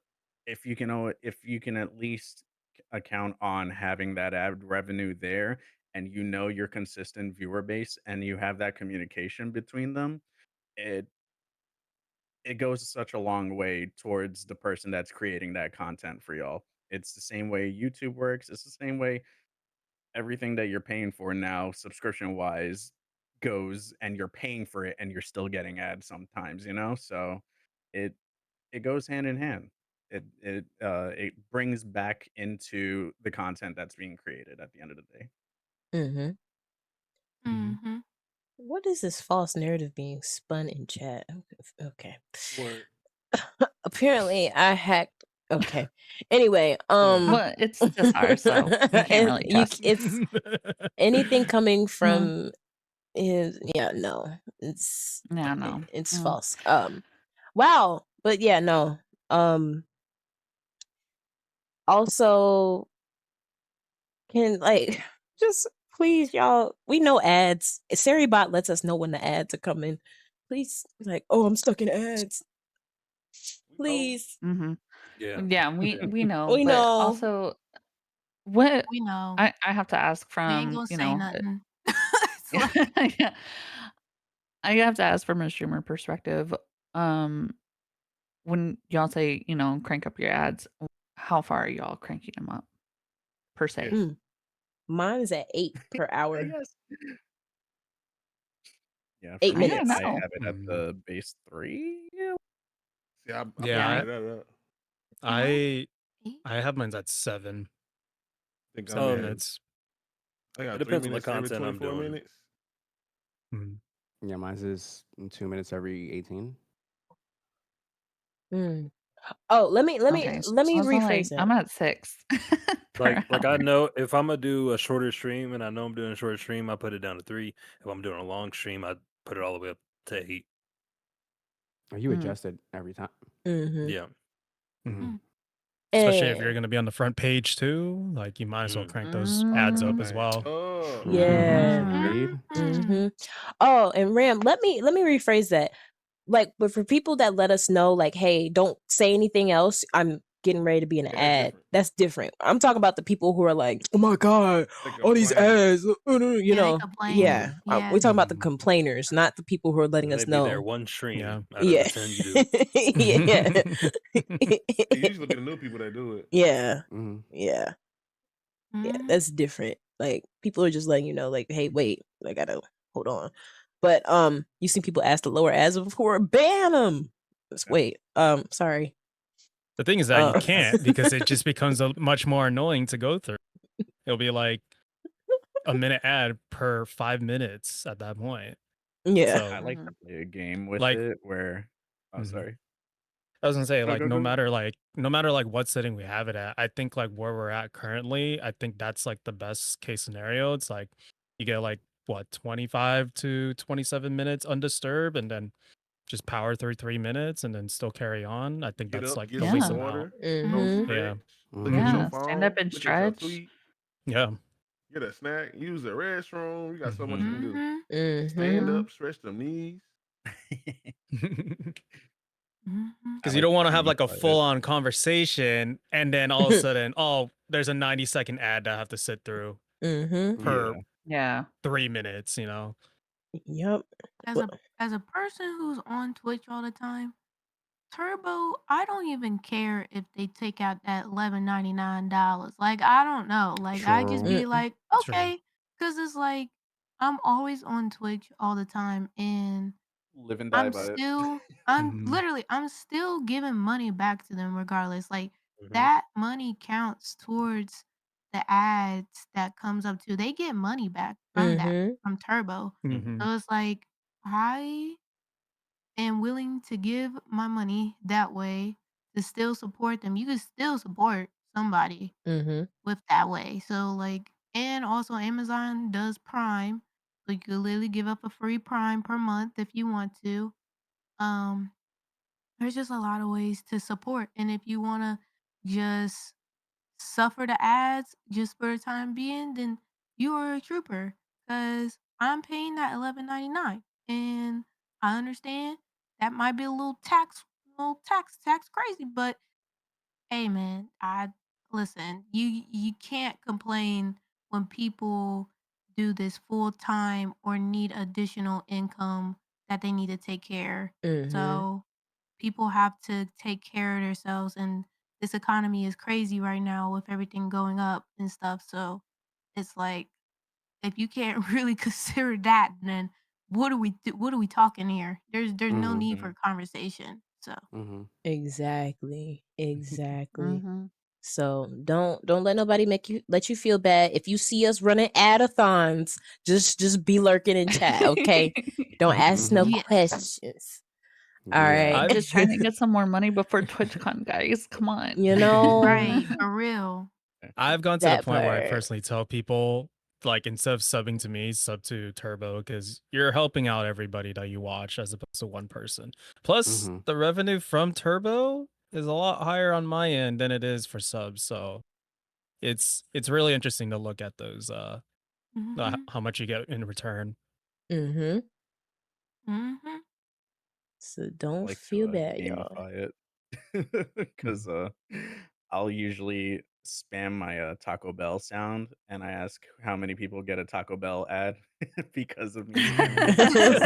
if you can at least account on having that ad revenue there, and your consistent viewer base, and you have that communication between them, it goes such a long way towards the person that's creating that content for y'all. It's the same way YouTube works. It's the same way everything that you're paying for now, subscription wise, goes, and you're paying for it and you're still getting ads sometimes. So it goes hand in hand. It brings back into the content that's being created at the end of the day. Mhm. Mhm. What is this false narrative being spun in chat? Okay. Word. Apparently, I hacked. Okay. Anyway, Well, it's just ours, so you can't really trust. it's anything coming Mhm. from is no, it's Yeah, no. it's Mm. false. Wow. But yeah, no. Also, can like just please, y'all. We know ads. Seribot lets us know when the ads are coming. Please, like, oh, I'm stuck in ads. Please, Mm-hmm. Yeah. Yeah, we know, we but know. also what We know. I have to ask We ain't from, gonna you say know, nothing. It's like, yeah, I have to ask from a streamer perspective. When y'all say, you know, crank up your ads, how far are y'all cranking them up per se? Mm. Mine is at 8 per hour. Yes. Yeah, 8 for me, Yeah, minutes. I no. have it at the base 3. Yeah. See, I'm Yeah, bumping that up. I eight? I have mine at 7 Think I'm 7 Um, at. minutes. I It got 3 depends on the minutes every content I'm 24 doing. minutes. Mhm. Yeah, mine's is 2 minutes every 18. Mm. Oh, let me Okay, so it's not like rephrase that. I'm at 6 per Like I hour. know if I'm gonna do a shorter stream and I know I'm doing a shorter stream, I put it down to 3. If I'm doing a long stream, I put it all the way up to 8. Oh, you Mm. adjust it every time. Mm-hmm. Yeah. Mhm. Mm. Especially if you're And going to be on the front page too, like you might as well Mm. crank those ads up as Right. well. Oh, yeah. Mhm. Indeed. Mm-hmm. Oh, and Ram, let me rephrase that. Like, but for people that let us know, like, hey, don't say anything else. I'm getting ready to be an yeah, that's ad. different. That's different. I'm talking about the people who are like, oh my god, They all these complain. ads, you Yeah, they know. complain. Yeah, we're Yes. talking about the Mhm. complainers, not the people who are letting They us may be there know. one stream Yeah. out of Yeah, the 10 you do. yeah, They usually be the new people that do it. yeah, Mm-hmm. yeah. Yeah, Mhm. that's different. Like, people are just letting you know, like, hey, wait, I gotta hold on. But you seen people ask to lower ads before, ban them. Just Yeah. wait. Sorry. The thing is that you Uh, can't because it just becomes much more annoying to go through. It'll be like a minute ad per 5 minutes at that point. yeah. I So, like Mhm. to play a game with like, it where oh, Mhm. sorry. I was gonna say, No, like, go, no go. matter what setting we have it at, I think like where we're at currently, I think that's like the best case scenario. It's like you get like what 25 to 27 minutes undisturbed, and then just power through 3 minutes, and then still carry on. I think Get that's up, like get the some least Yeah. amount. water, go Mm-hmm. Yeah. stretch, look Mm-hmm. at your Yeah, stand phone, up and look at your stretch. tweet, Yeah. get a snack, use the restroom. You got so much you Mhm. can do. Mhm. Stand Mm-hmm. up, stretch them knees. Mhm. I Because you like don't to want to have like a gamify it. full-on conversation, and then all of a sudden, oh, there's a 90-second ad that I have to sit through Mm-hmm. per Yeah. Yeah. 3 minutes. You know. Yep. As Well, a person who's on Twitch all the time, Turbo, I don't even care if they take out that $11.99. Like, I don't know. Like, I just True. be mm, like, True. okay, because it's like I'm always on Twitch all the time, and Live and die I'm by it. still, Mhm. I'm still giving money back to them regardless. Like, Mhm. that money counts towards the ads that comes up too. They get money back from that, mm-hmm. from Turbo. Mhm. So it's like, I am willing to give my money that way to still support them. You can still support somebody Mm-hmm. with that way. So like, and also Amazon does Prime. So you could literally give up a free Prime per month if you want to. Um, there's just a lot of ways to support. And if you wanna just suffer the ads just for the time being, then you are a trooper. Cause I'm paying that $11.99, and I understand that might be a little tax crazy, but hey, man, I listen. You can't complain when people do this full time or need additional income that they need to take care. Mm-hmm. So people have to take care of themselves, and this economy is crazy right now with everything going up and stuff. So it's like, if you can't really consider that, then what are we talking here? There's no Mm-hmm. need Mhm. for conversation. So Mm-hmm. Exactly. Exactly. Mm-hmm. So don't let nobody let you feel bad. If you see us running adathons, just be lurking in chat, okay? Don't ask no Mm-hmm. yes. questions. All Yeah. right. I'm just trying to get some more money before TwitchCon, guys. Come on. You know, Right, for real. I've gone to the that point where I part. personally tell people like instead of subbing to me, sub to Turbo, because you're helping out everybody that you watch as opposed to one person. Plus, Mhm. the revenue from Turbo is a lot higher on my end than it is for subs. So it's really interesting to look at those Mhm. how much you get in return. Mm-hmm. Mhm. So I don't like feel to bad, y'all. gamify it because I'll usually spam my Taco Bell sound and I ask how many people get a Taco Bell ad because of me spamming the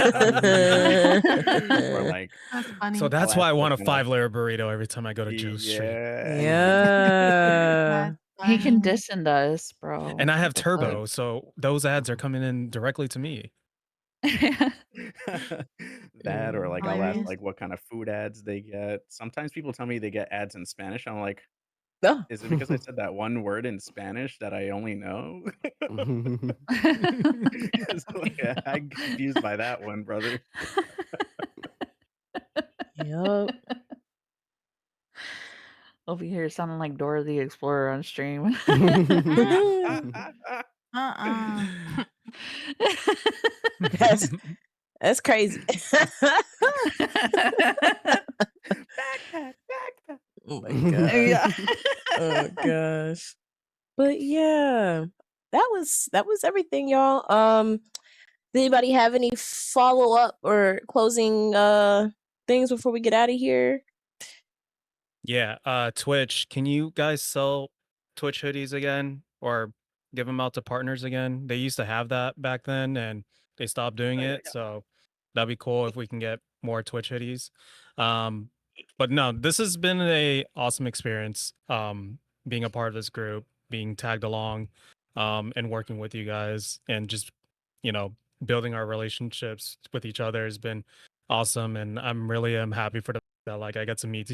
Taco Bell sound. Or like That's So funny. I'll that's ask why I want a like my 5-layer burrito every time I go to Joe's stream. yeah. Yeah. That's He funny. conditioned us, bro. And I have What's up? Turbo, so those ads are coming in directly to me. That or like I'll ask Hilarious. like what kind of food ads they get. Sometimes people tell me they get ads in Spanish. I'm like, Oh. is it because I said that one word in Spanish that I only know? 'Cause, like, I'm confused by that one, brother. Yup. Over here sounding like Dora the Explorer on stream. Uh-uh. That's crazy. Backpack. Oh my god. Yeah. Oh gosh. But yeah, that was everything, y'all. Did anybody have any follow up or closing things before we get out of here? Yeah, Twitch, can you guys sell Twitch hoodies again or give them out to partners again? They used to have that back then and they stopped doing it. So that'd be cool if we can get more Twitch hoodies. But no, this has been a awesome experience. Being a part of this group, being tagged along, and working with you guys and just, you know, building our relationships with each other has been awesome. And I'm really happy for that. Like I get to meet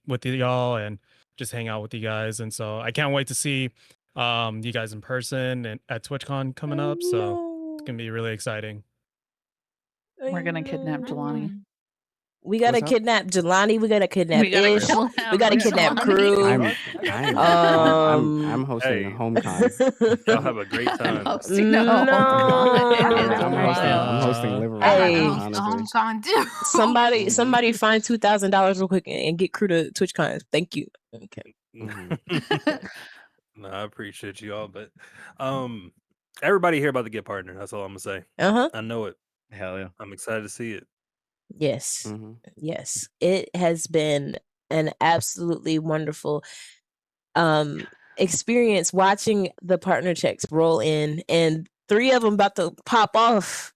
with y'all and just hang out with you guys. And so I can't wait to see you guys in person and at TwitchCon coming up. So it's gonna be really exciting. We're gonna kidnap Jelani. We gotta What's up? kidnap Jelani. We gotta kidnap We gotta Ish. kill We gotta him. kidnap Jelani. Crew. I'm hosting Hey, HomeCon. y'all have a great time. Hosting a whole I'm hosting Live I had to Hey. Around, host the honestly. HomeCon too. Somebody find $2,000 real quick and get Crew to TwitchCon. Thank you. Okay. No, I appreciate you all, but everybody here about to get partner. That's all I'm gonna say. Uh-huh. I know it. Hell yeah. I'm excited to see it. Yes. Yes. It has been an absolutely wonderful experience watching the partner checks roll in, and 3 of them about to pop off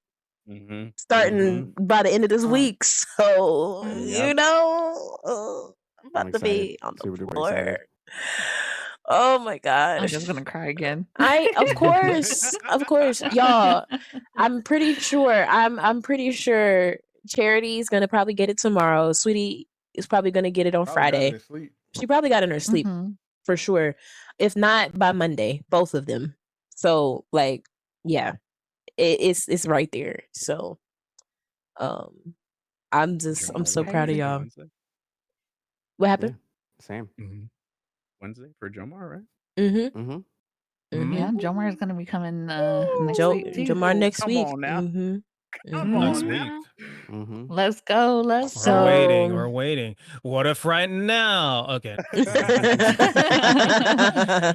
starting by the end of this week. So you know, I'm about to be on the Super duper floor. excited. Oh my I'm gosh. just gonna cry again. Of course, y'all. I'm pretty sure Charity's gonna probably get it tomorrow. Sweetie is probably gonna get it on Probably got it in Friday. her sleep. She probably got it in her sleep for sure. If not by Monday, both of them. So like, yeah, it's right there. So, I'm so proud of y'all. What happened? Same. Wednesday for Jomar, right? Mm-hmm. Yeah, Jomar's gonna be coming next week too. Jomar next Come week. on now. Next week. Let's go. Let's We're go. waiting. We're waiting. What if right now? Okay.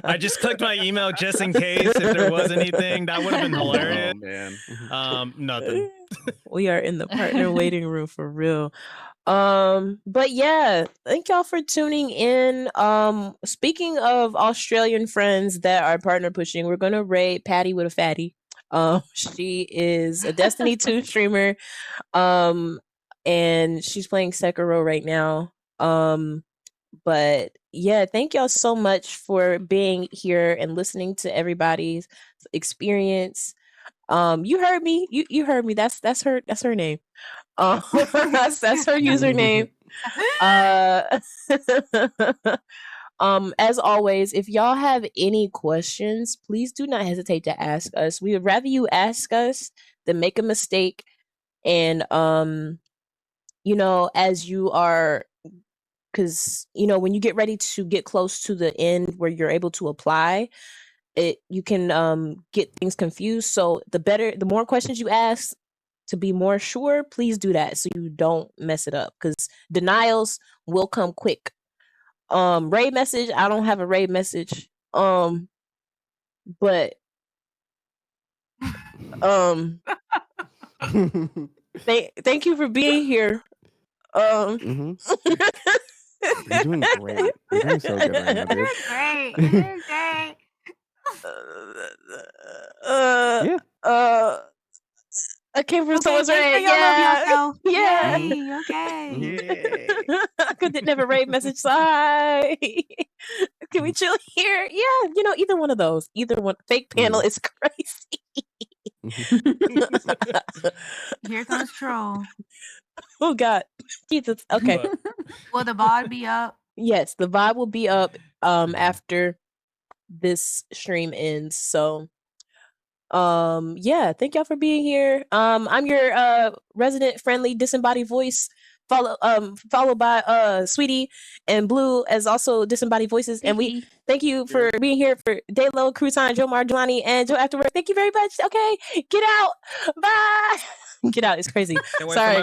I just clicked my email just in case if there was anything. That would have been hilarious. Oh man. Nothing. We are in the partner waiting room for real. But yeah, thank y'all for tuning in. Speaking of Australian friends that are partner pushing, we're gonna raid Patty with a fatty. She is a Destiny 2 streamer. And she's playing Sekiro right now. But yeah, thank y'all so much for being here and listening to everybody's experience. You heard me. You heard me. That's her name. That's her username. As always, if y'all have any questions, please do not hesitate to ask us. We would rather you ask us than make a mistake. And you know, as you are, because you know, when you get ready to get close to the end where you're able to apply, you can get things confused. So the more questions you ask to be more sure, please do that so you don't mess it up, because denials will come quick. Raid message, I don't have a raid message. But thank you for being here. Mhm. You're doing great. You're doing so good right now, dude. Great. You're great. Yeah. I came from Okay, someone's make sure raid. y'all love Yeah. yourself. Yeah. Yay. Okay. Yay. I didn't have a raid message. So hi. Can we chill here? Yeah, either one of those. Either one. Fake panel is crazy. Here comes troll. Oh God. Jesus. Okay. But Will the VOD be up? Yes, the VOD will be up after this stream ends. So yeah, thank y'all for being here. I'm your resident friendly disembodied voice, followed by Sweetie and Blue as also disembodied voices. And we thank you for being here for Daylo, Cruton, Jomar, Jelani, and Joe Afterwork. Thank you very much. Okay, get out. Bye. Get out. It's crazy. Can't wait for Sorry. my